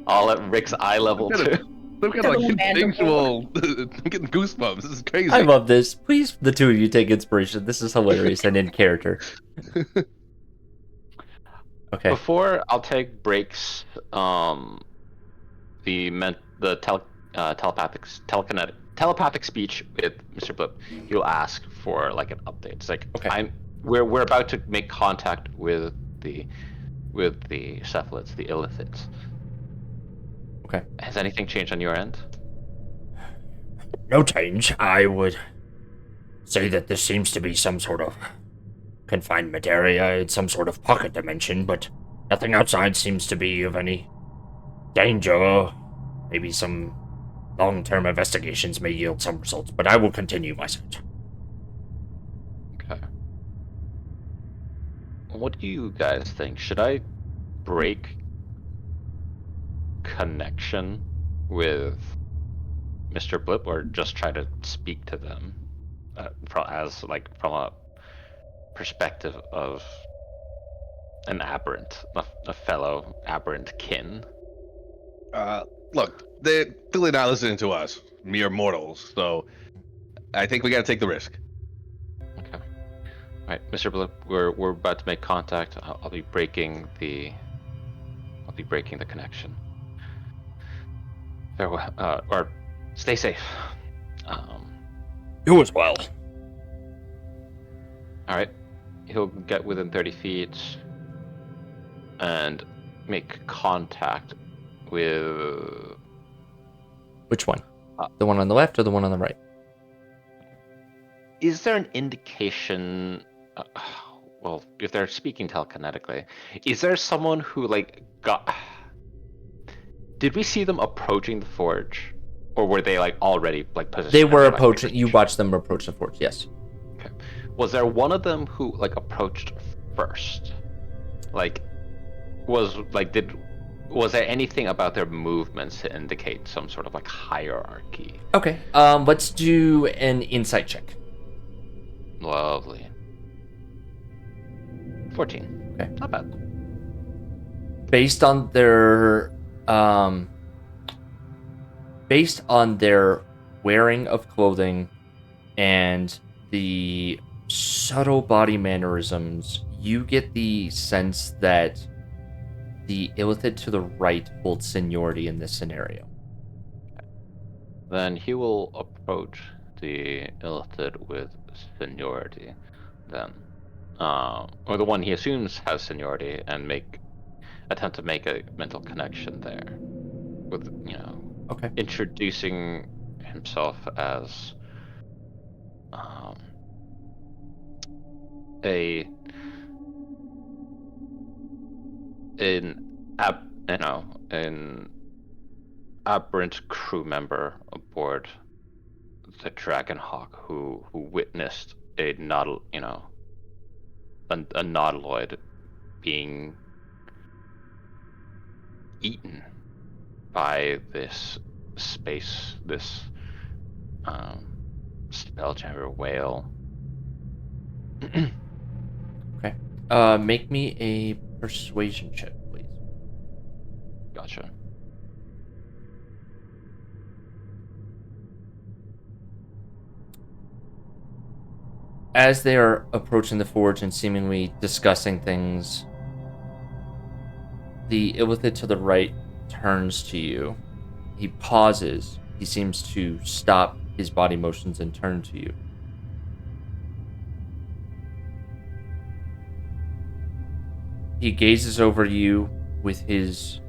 All at Rick's eye level Gotta- too. Some kind of like Little instinctual. I'm getting goosebumps. This is crazy. I love this. Please, the two of you take inspiration. This is hilarious and in character. Okay. Before I'll take breaks, telepathic speech with Mr. Blip, he'll ask for like an update. It's like Okay. we're about to make contact with the cephalids, the illithids. Okay. Has anything changed on your end? No change. I would say that this seems to be some sort of confinement area. It's some sort of pocket dimension, but nothing outside seems to be of any danger. Maybe some long-term investigations may yield some results, but I will continue my search. Okay. What do you guys think? Should I break connection with Mr. Blip or just try to speak to them from a perspective of an aberrant, a fellow aberrant kin? Look, they're clearly not listening to us, mere mortals. So I think we got to take the risk. Okay. All right, Mr. Blip, we're about to make contact. I'll be breaking the connection. Farewell, or stay safe. You as well. All right, he'll get within 30 feet and make contact with. Which one? The one on the left or the one on the right? Is there an indication? Well, if they're speaking telekinetically, is there someone who got? Did we see them approaching the forge, or were they already positioned? They were approaching. You watched them approach the forge. Yes. Okay. Was there one of them who approached first? Was there anything about their movements to indicate some sort of hierarchy? Okay. Let's do an insight check. Lovely. 14. Okay. Not bad. Based on their wearing of clothing and the subtle body mannerisms, you get the sense that the illithid to the right holds seniority in this scenario. Then he will approach the illithid with seniority, then. Or the one he assumes has seniority, and attempt to make a mental connection there. With, Okay. introducing himself as an aberrant crew member aboard the Dragonhawk who witnessed a nautiloid being eaten by this Spelljammer whale. Okay. Make me a persuasion check, please. Gotcha. As they are approaching the forge and seemingly discussing things, the illithid to the right turns to you. He pauses. He seems to stop his body motions and turn to you. He gazes over you with his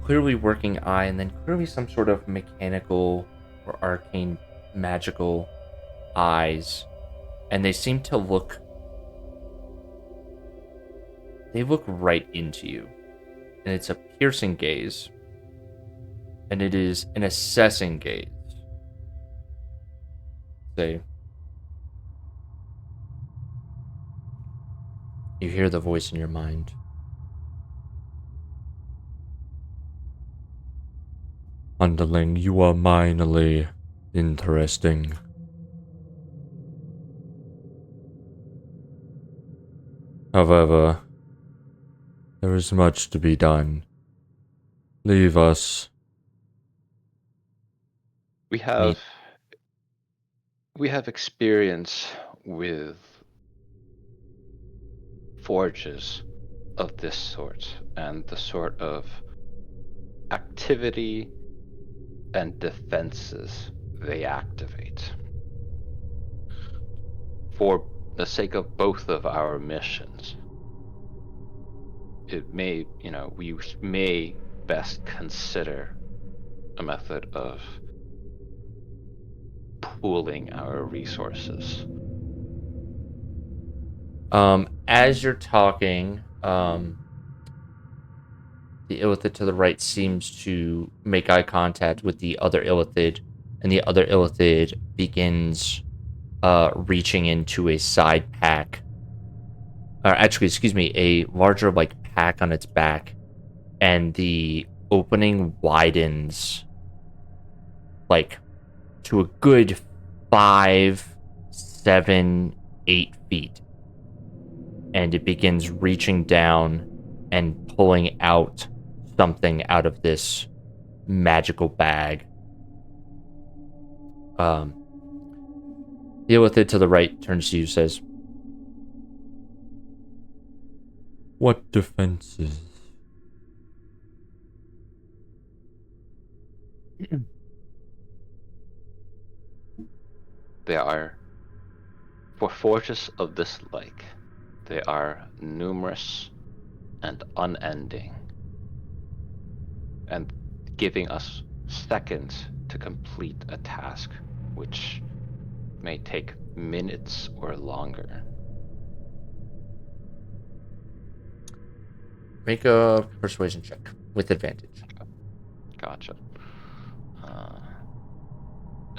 clearly working eye and then clearly some sort of mechanical or arcane magical eyes. And they seem to look right into you. And it's a piercing gaze. And it is an assessing gaze. Say, you hear the voice in your mind. Underling, you are minorly interesting. However, there is much to be done. Leave us. We have experience with forges of this sort and the sort of activity and defenses they activate. For the sake of both of our missions, it may, we may best consider a method of pooling our resources. As you're talking, the illithid to the right seems to make eye contact with the other illithid, and the other illithid begins reaching into a side pack. Or actually, excuse me, a larger like pack on its back, and the opening widens like to a good 5, 7, 8 feet, and it begins reaching down and pulling out something out of this magical bag. The illithid to the right turns to you, says, "What defenses?" There are, for forges of this like, they are numerous and unending, and giving us seconds to complete a task, which may take minutes or longer. Make a persuasion check with advantage. Gotcha.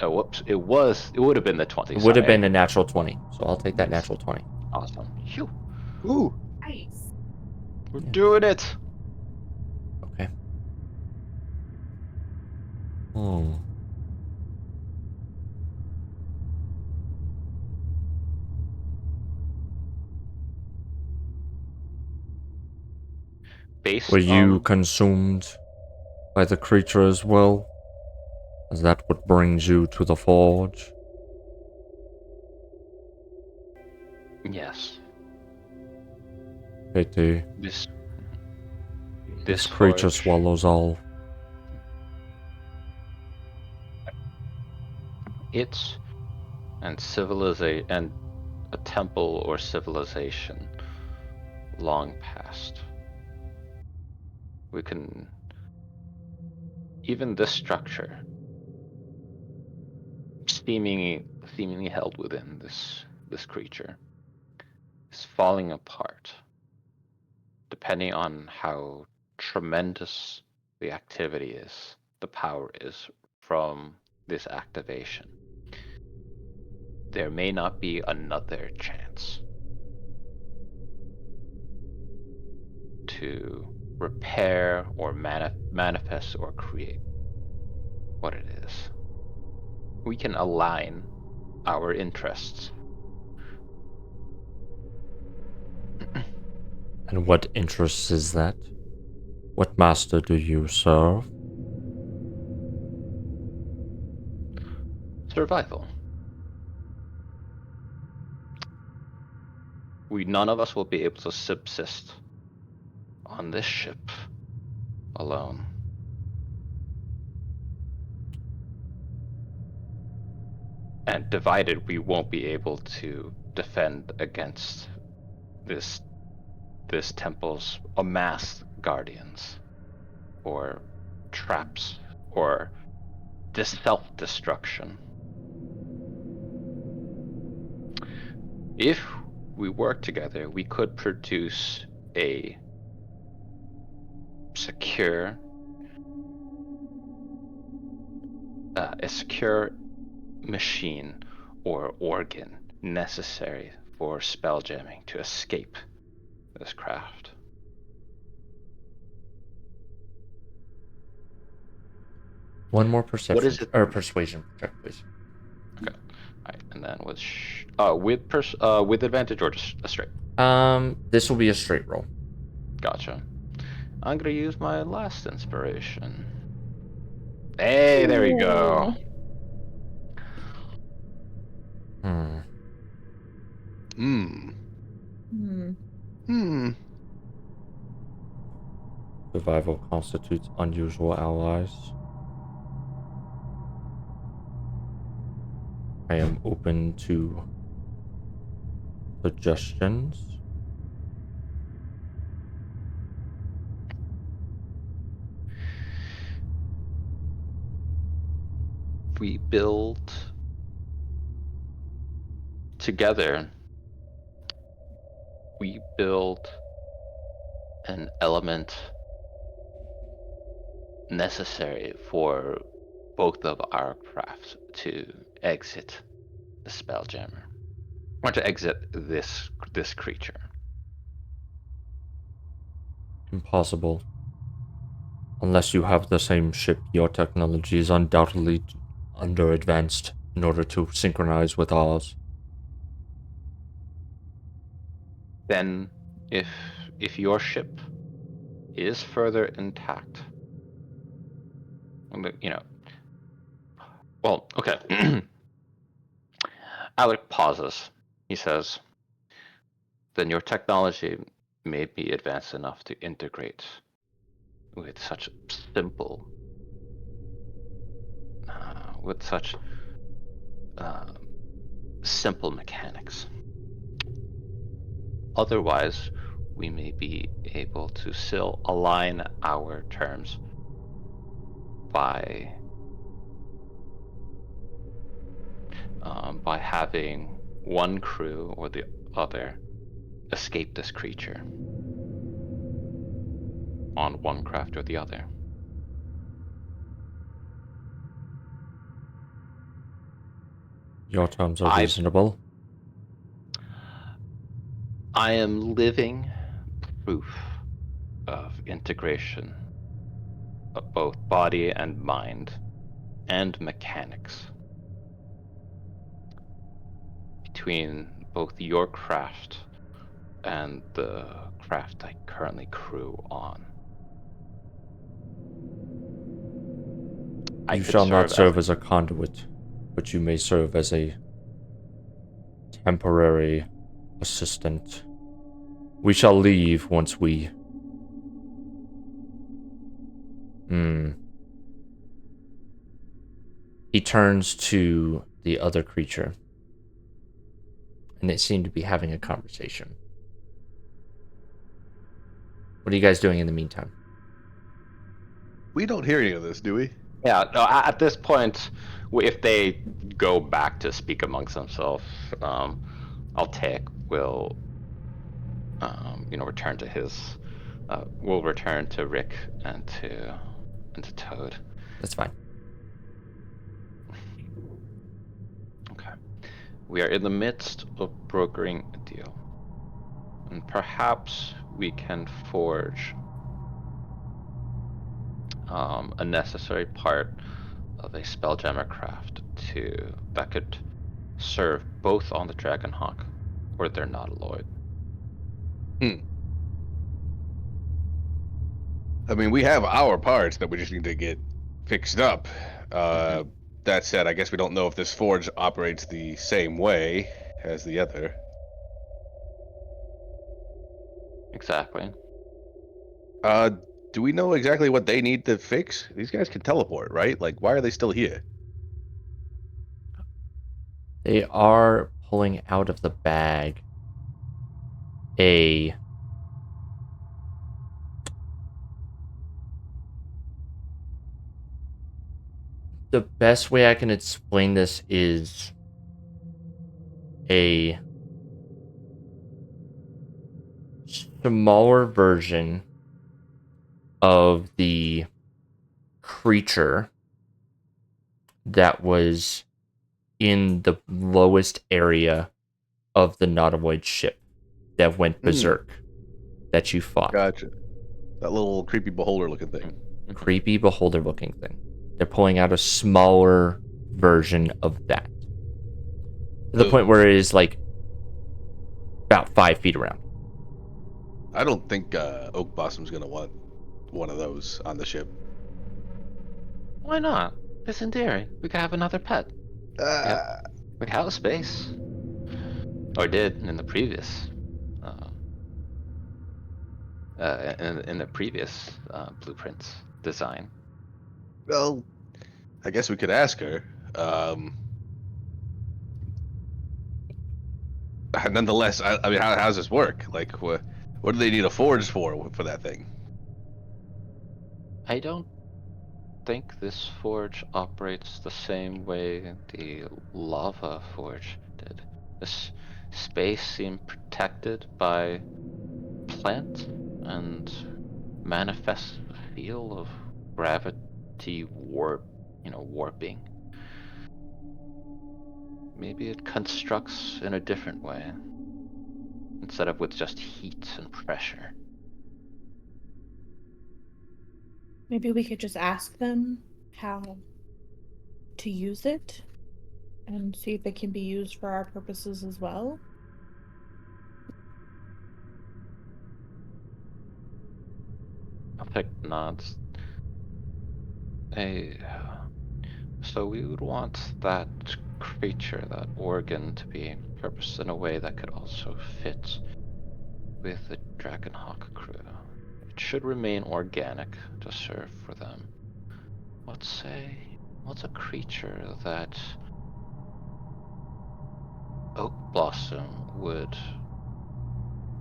Oh, whoops! It would have been the 20. It would have sorry. been a natural 20, so I'll take that Nice. natural 20. Awesome. Phew. Ooh. Nice. We're Yeah. doing it. Okay. Hmm. Based Were you on consumed by the creature as well? Is that what brings you to the forge? yes, Pity. this This creature forge, swallows all. it and civilization and a temple or civilization long past. We can even this structure seemingly held within this creature is falling apart depending on how tremendous the activity is, the power is from this activation. There may not be another chance to repair or manifest or create what it is. We can align our interests. And what interest is that? What master do you serve? Survival. None of us will be able to subsist on this ship alone. And divided, we won't be able to defend against this temple's amassed guardians, or traps, or this self-destruction. If we work together, we could produce a secure machine or organ necessary for spelljamming to escape this craft. One more perception What is it? or persuasion check, please. Okay. All right, and then with advantage or just a straight? This will be a straight roll. Gotcha. I'm gonna use my last inspiration. Hey, there we go. Hmm. Hmm. Hmm. Hmm. Survival constitutes unusual allies. I am open to suggestions. We build together, we build an element necessary for both of our crafts to exit the Spelljammer, or to exit this creature. Impossible. Unless you have the same ship, your technology is undoubtedly under advanced in order to synchronize with ours. Then, if your ship is further intact, you know, well, okay. Alec pauses. He says, then your technology may be advanced enough to integrate with such simple, with such simple mechanics. Otherwise, we may be able to still align our terms by having one crew or the other escape this creature on one craft or the other. Your terms are reasonable. I am living proof of integration of both body and mind and mechanics between both your craft and the craft I currently crew on. You shall not serve as a conduit, but you may serve as a temporary assistant. We shall leave once we... He turns to the other creature, and they seem to be having a conversation. What are you guys doing in the meantime? We don't hear any of this, do we? Yeah, no, at this point, if they go back to speak amongst themselves, Altaik will, return to his, will return to Rick and to Toad. That's fine. Okay. We are in the midst of brokering a deal. And perhaps we can forge a necessary part of a Spelljammer craft that could serve both on the Dragonhawk or their Nautiloid. I mean, we have our parts that we just need to get fixed up. That said, I guess we don't know if this forge operates the same way as the other. Exactly. Do we know exactly what they need to fix? These guys can teleport, right? Like, why are they still here? They are pulling out of the bag a... The best way I can explain this is a smaller version of the creature that was in the lowest area of the Nautiloid ship that went berserk that you fought. Gotcha. That little creepy beholder looking thing. Creepy beholder looking thing. They're pulling out a smaller version of that. To the point where it is like about 5 feet around. I don't think Oak Blossom's gonna want one of those on the ship. Why not? It's endearing. We could have another pet. We have space. Or did in the previous in the previous blueprints design. Well, I guess we could ask her. Nonetheless, I mean, how does this work? Like, what do they need a forge for that thing? I don't think this forge operates the same way the lava forge did. space seemed protected by plant and manifest a feel of gravity warping. Maybe it constructs in a different way, instead of with just heat and pressure. Maybe we could just ask them how to use it and see if it can be used for our purposes as well. Alpec nods. So we would want that creature, that organ, to be purposed in a way that could also fit with the Dragonhawk crew. It should remain organic to serve for them. What's a creature that Oak Blossom would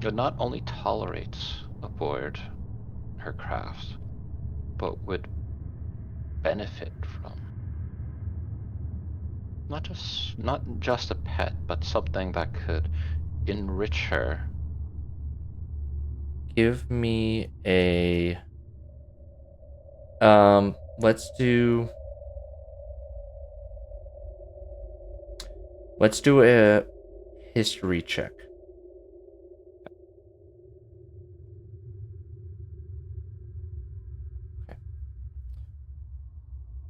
not only tolerate aboard her craft, but would benefit from? Not just a pet, but something that could enrich her. Give me a let's do a history check. Okay.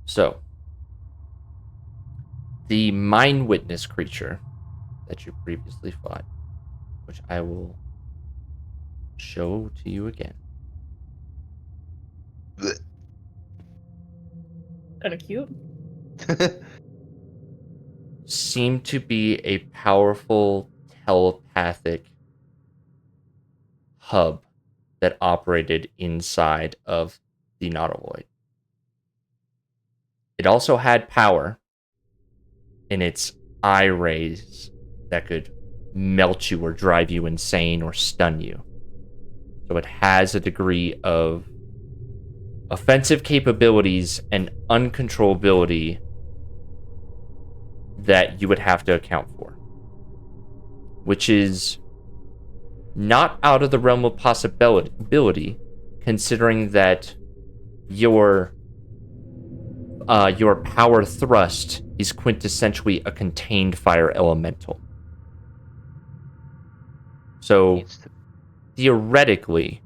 So, the mind witness creature that you previously fought, which I will show to you again. Kind of cute. Seemed to be a powerful telepathic hub that operated inside of the Nautiloid. It also had power in its eye rays that could melt you or drive you insane or stun you. So it has a degree of offensive capabilities and uncontrollability that you would have to account for, which is not out of the realm of possibility, considering that your power thrust is quintessentially a contained fire elemental. So theoretically,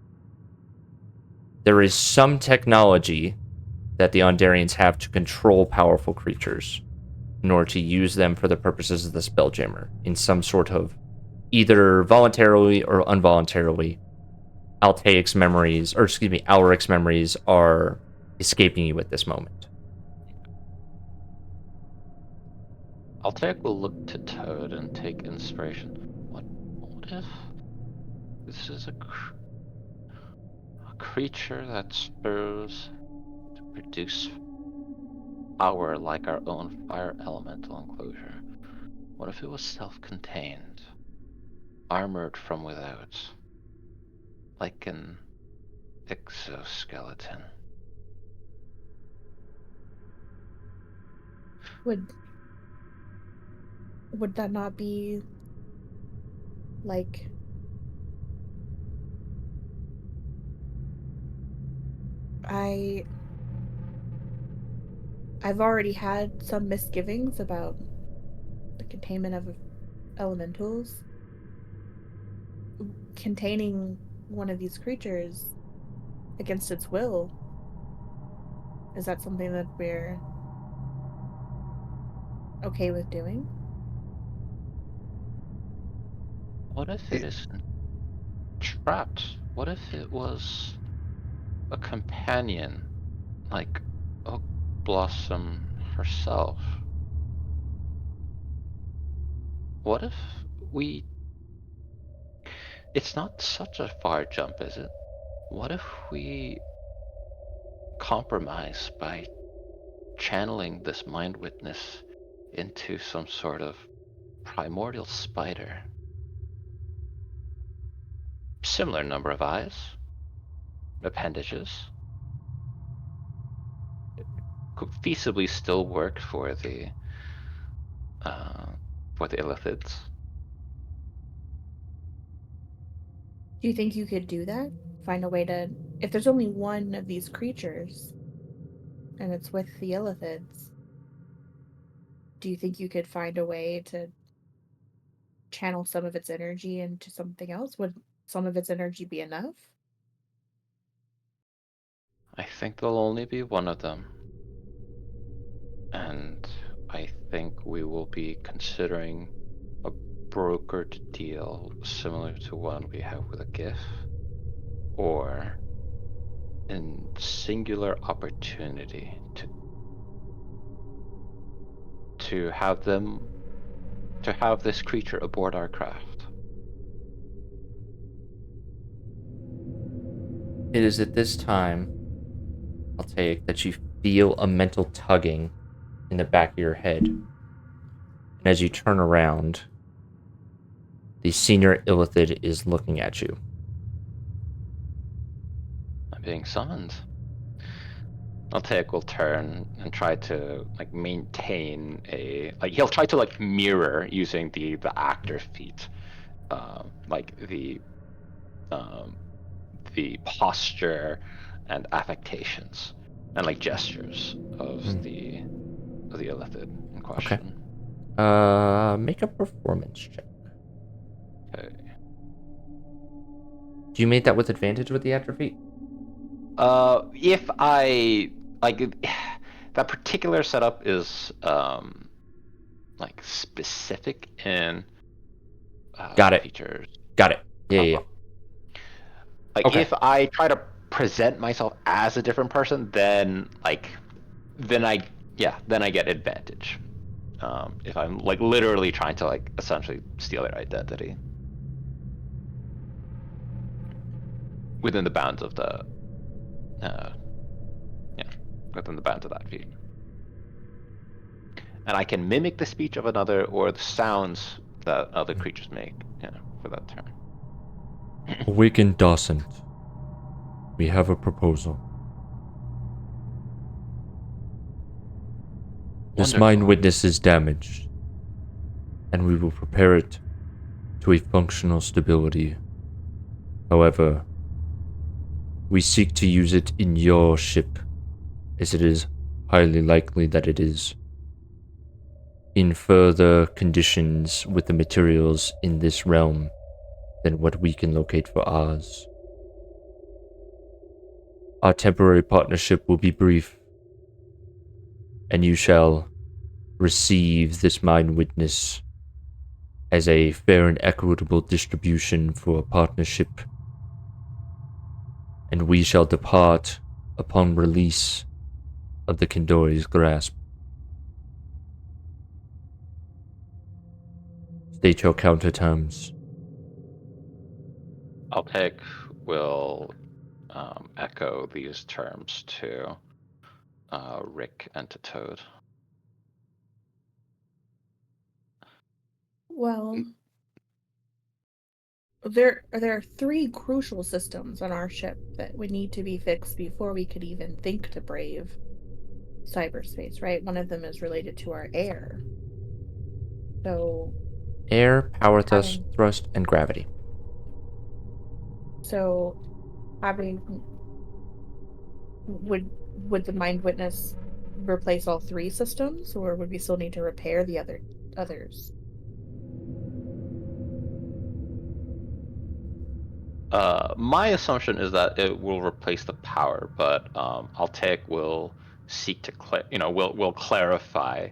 there is some technology that the Ondarians have to control powerful creatures in order to use them for the purposes of the Spelljammer in some sort of either voluntarily or involuntarily. Altaic's memories, or excuse me, Alric's memories are escaping you at this moment. Altaic will look to Toad and take inspiration. What if this is a creature that spurs to produce power like our own fire elemental enclosure? What if it was self-contained, armored from without, like an exoskeleton? Would that not be like I've already had some misgivings about the containment of elementals. Containing one of these creatures against its will, is that something that we're okay with doing? What if it isn't trapped? What if it was a companion, like Oak Blossom herself? What if we... It's not such a far jump, is it? What if we compromise by channeling this mind witness into some sort of primordial spider? Similar number of eyes, appendages. Could feasibly still work for the illithids. Do you think you could do that? Find a way to... If there's only one of these creatures, and it's with the illithids, do you think you could find a way to channel some of its energy into something else? Would some of its energy be enough? I think there'll only be one of them. And I think we will be considering a brokered deal similar to one we have with a GIF, or in singular opportunity to have this creature aboard our craft. It is at this time, I'll take, that you feel a mental tugging in the back of your head. And as you turn around, the senior illithid is looking at you. I'm being summoned. Altaik will turn and try to maintain he'll try to mirror using the actor feat, the posture and affectations and gestures of the illithid in question. Make a performance check. Okay. Do you make that with advantage with the actor feat? If I that particular setup is specific in Got it. features. Got it. Yeah. Okay. If I try to present myself as a different person, then I get advantage. If I'm literally trying to essentially steal their identity within the bounds of the within the bounds of that feat. And I can mimic the speech of another or the sounds that other creatures make for that turn. Awakened Dawson. We have a proposal. This mind witness is damaged, and we will prepare it to a functional stability. However, we seek to use it in your ship, as it is highly likely that it is in further conditions with the materials in this realm than what we can locate for ours. Our temporary partnership will be brief, and you shall receive this mind witness as a fair and equitable distribution for a partnership, and we shall depart upon release of the Kindori's grasp. State your counterterms. Altaik will echo these terms to Rick and to Toad. Well, there are 3 crucial systems on our ship that would need to be fixed before we could even think to brave cyberspace, right? One of them is related to our air. So Air, power thrust, and gravity. So would the mind witness replace all 3 systems, or would we still need to repair the others? My assumption is that it will replace the power, but Altaik will seek to will clarify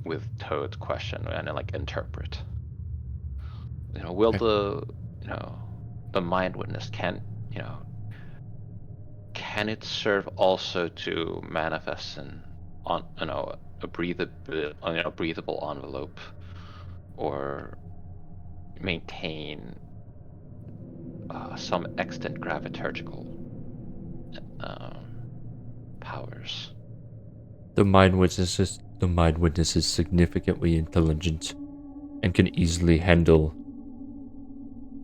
with Toad's question and interpret. Will the mind witness can it serve also to manifest a breathable envelope, or maintain some extant graviturgical powers? The mind witness is significantly intelligent and can easily handle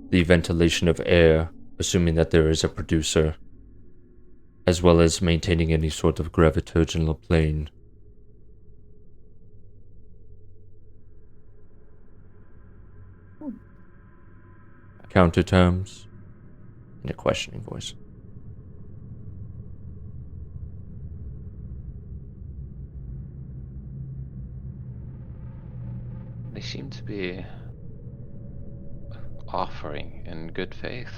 the ventilation of air, assuming that there is a producer, as well as maintaining any sort of gravitational plane. counter terms? In a questioning voice. They seem to be offering in good faith.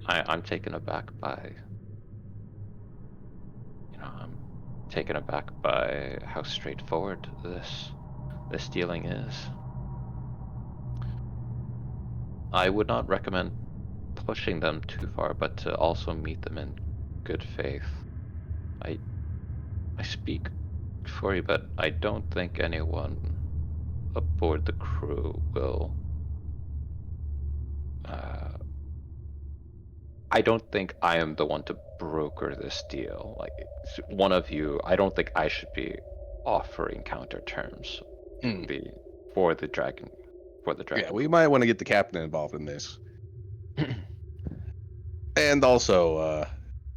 I'm taken aback by, I'm taken aback by how straightforward this dealing is. I would not recommend pushing them too far, but to also meet them in good faith. I speak for you, but I don't think anyone aboard the crew will. I don't think I am the one to broker this deal. Like, one of you, I don't think I should be offering counter terms. It would be for the dragon. Yeah, we might want to get the captain involved in this. And also,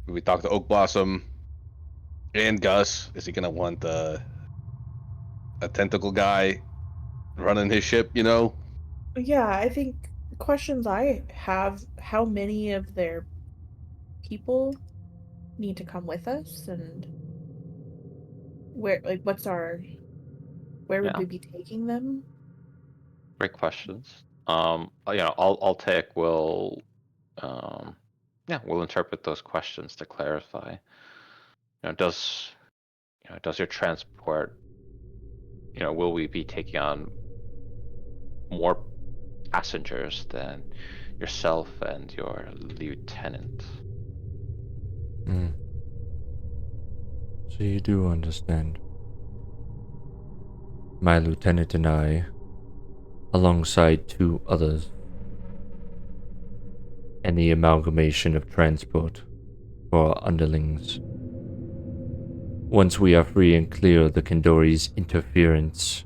we talked to Oak Blossom and Gus. Is he gonna want a tentacle guy running his ship? Yeah, I think questions I have, how many of their people need to come with us, and where, like, where would Yeah, we be taking them? great questions. I'll will, we'll interpret those questions to clarify. Does your transport, will we be taking on more passengers than yourself and your lieutenant? So you do understand. My lieutenant and I, alongside 2 others, and the amalgamation of transport for our underlings. Once we are free and clear of the Kandori's interference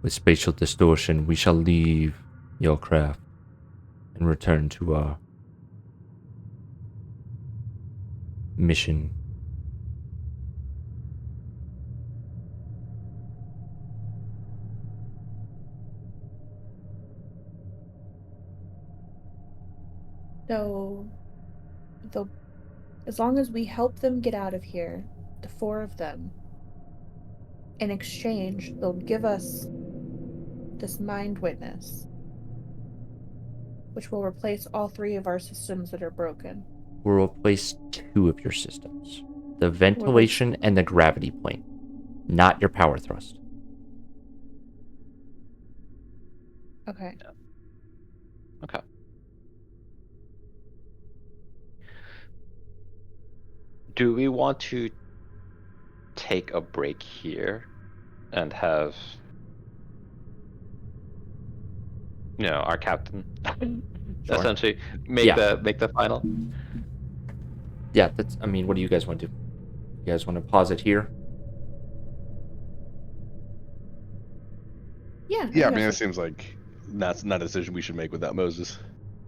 with spatial distortion, we shall leave your craft and return to our mission. So, they'll, as long as we help them get out of here, the 4 of them, in exchange, they'll give us this mind witness, which will replace all 3 of our systems that are broken. We'll replace 2 of your systems. The Well, ventilation and the gravity plane, not your power thrust. Okay. Okay. Do we want to take a break here and have our captain Sure. essentially make the final? Yeah, that's, I mean, what do you guys want to do? You guys want to pause it here? Yeah. Yeah, I mean, it seems like that's not a decision we should make without Moses.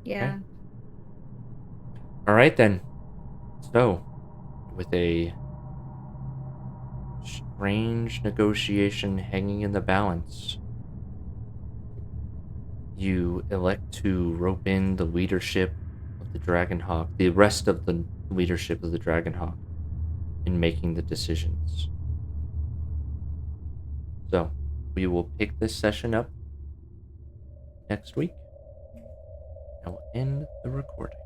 Yeah. Okay. All right, then. So, with a strange negotiation hanging in the balance, you elect to rope in the leadership of the Dragonhawk, the rest of the leadership of the Dragonhawk, in making the decisions. So, we will pick this session up next week. I will end the recording.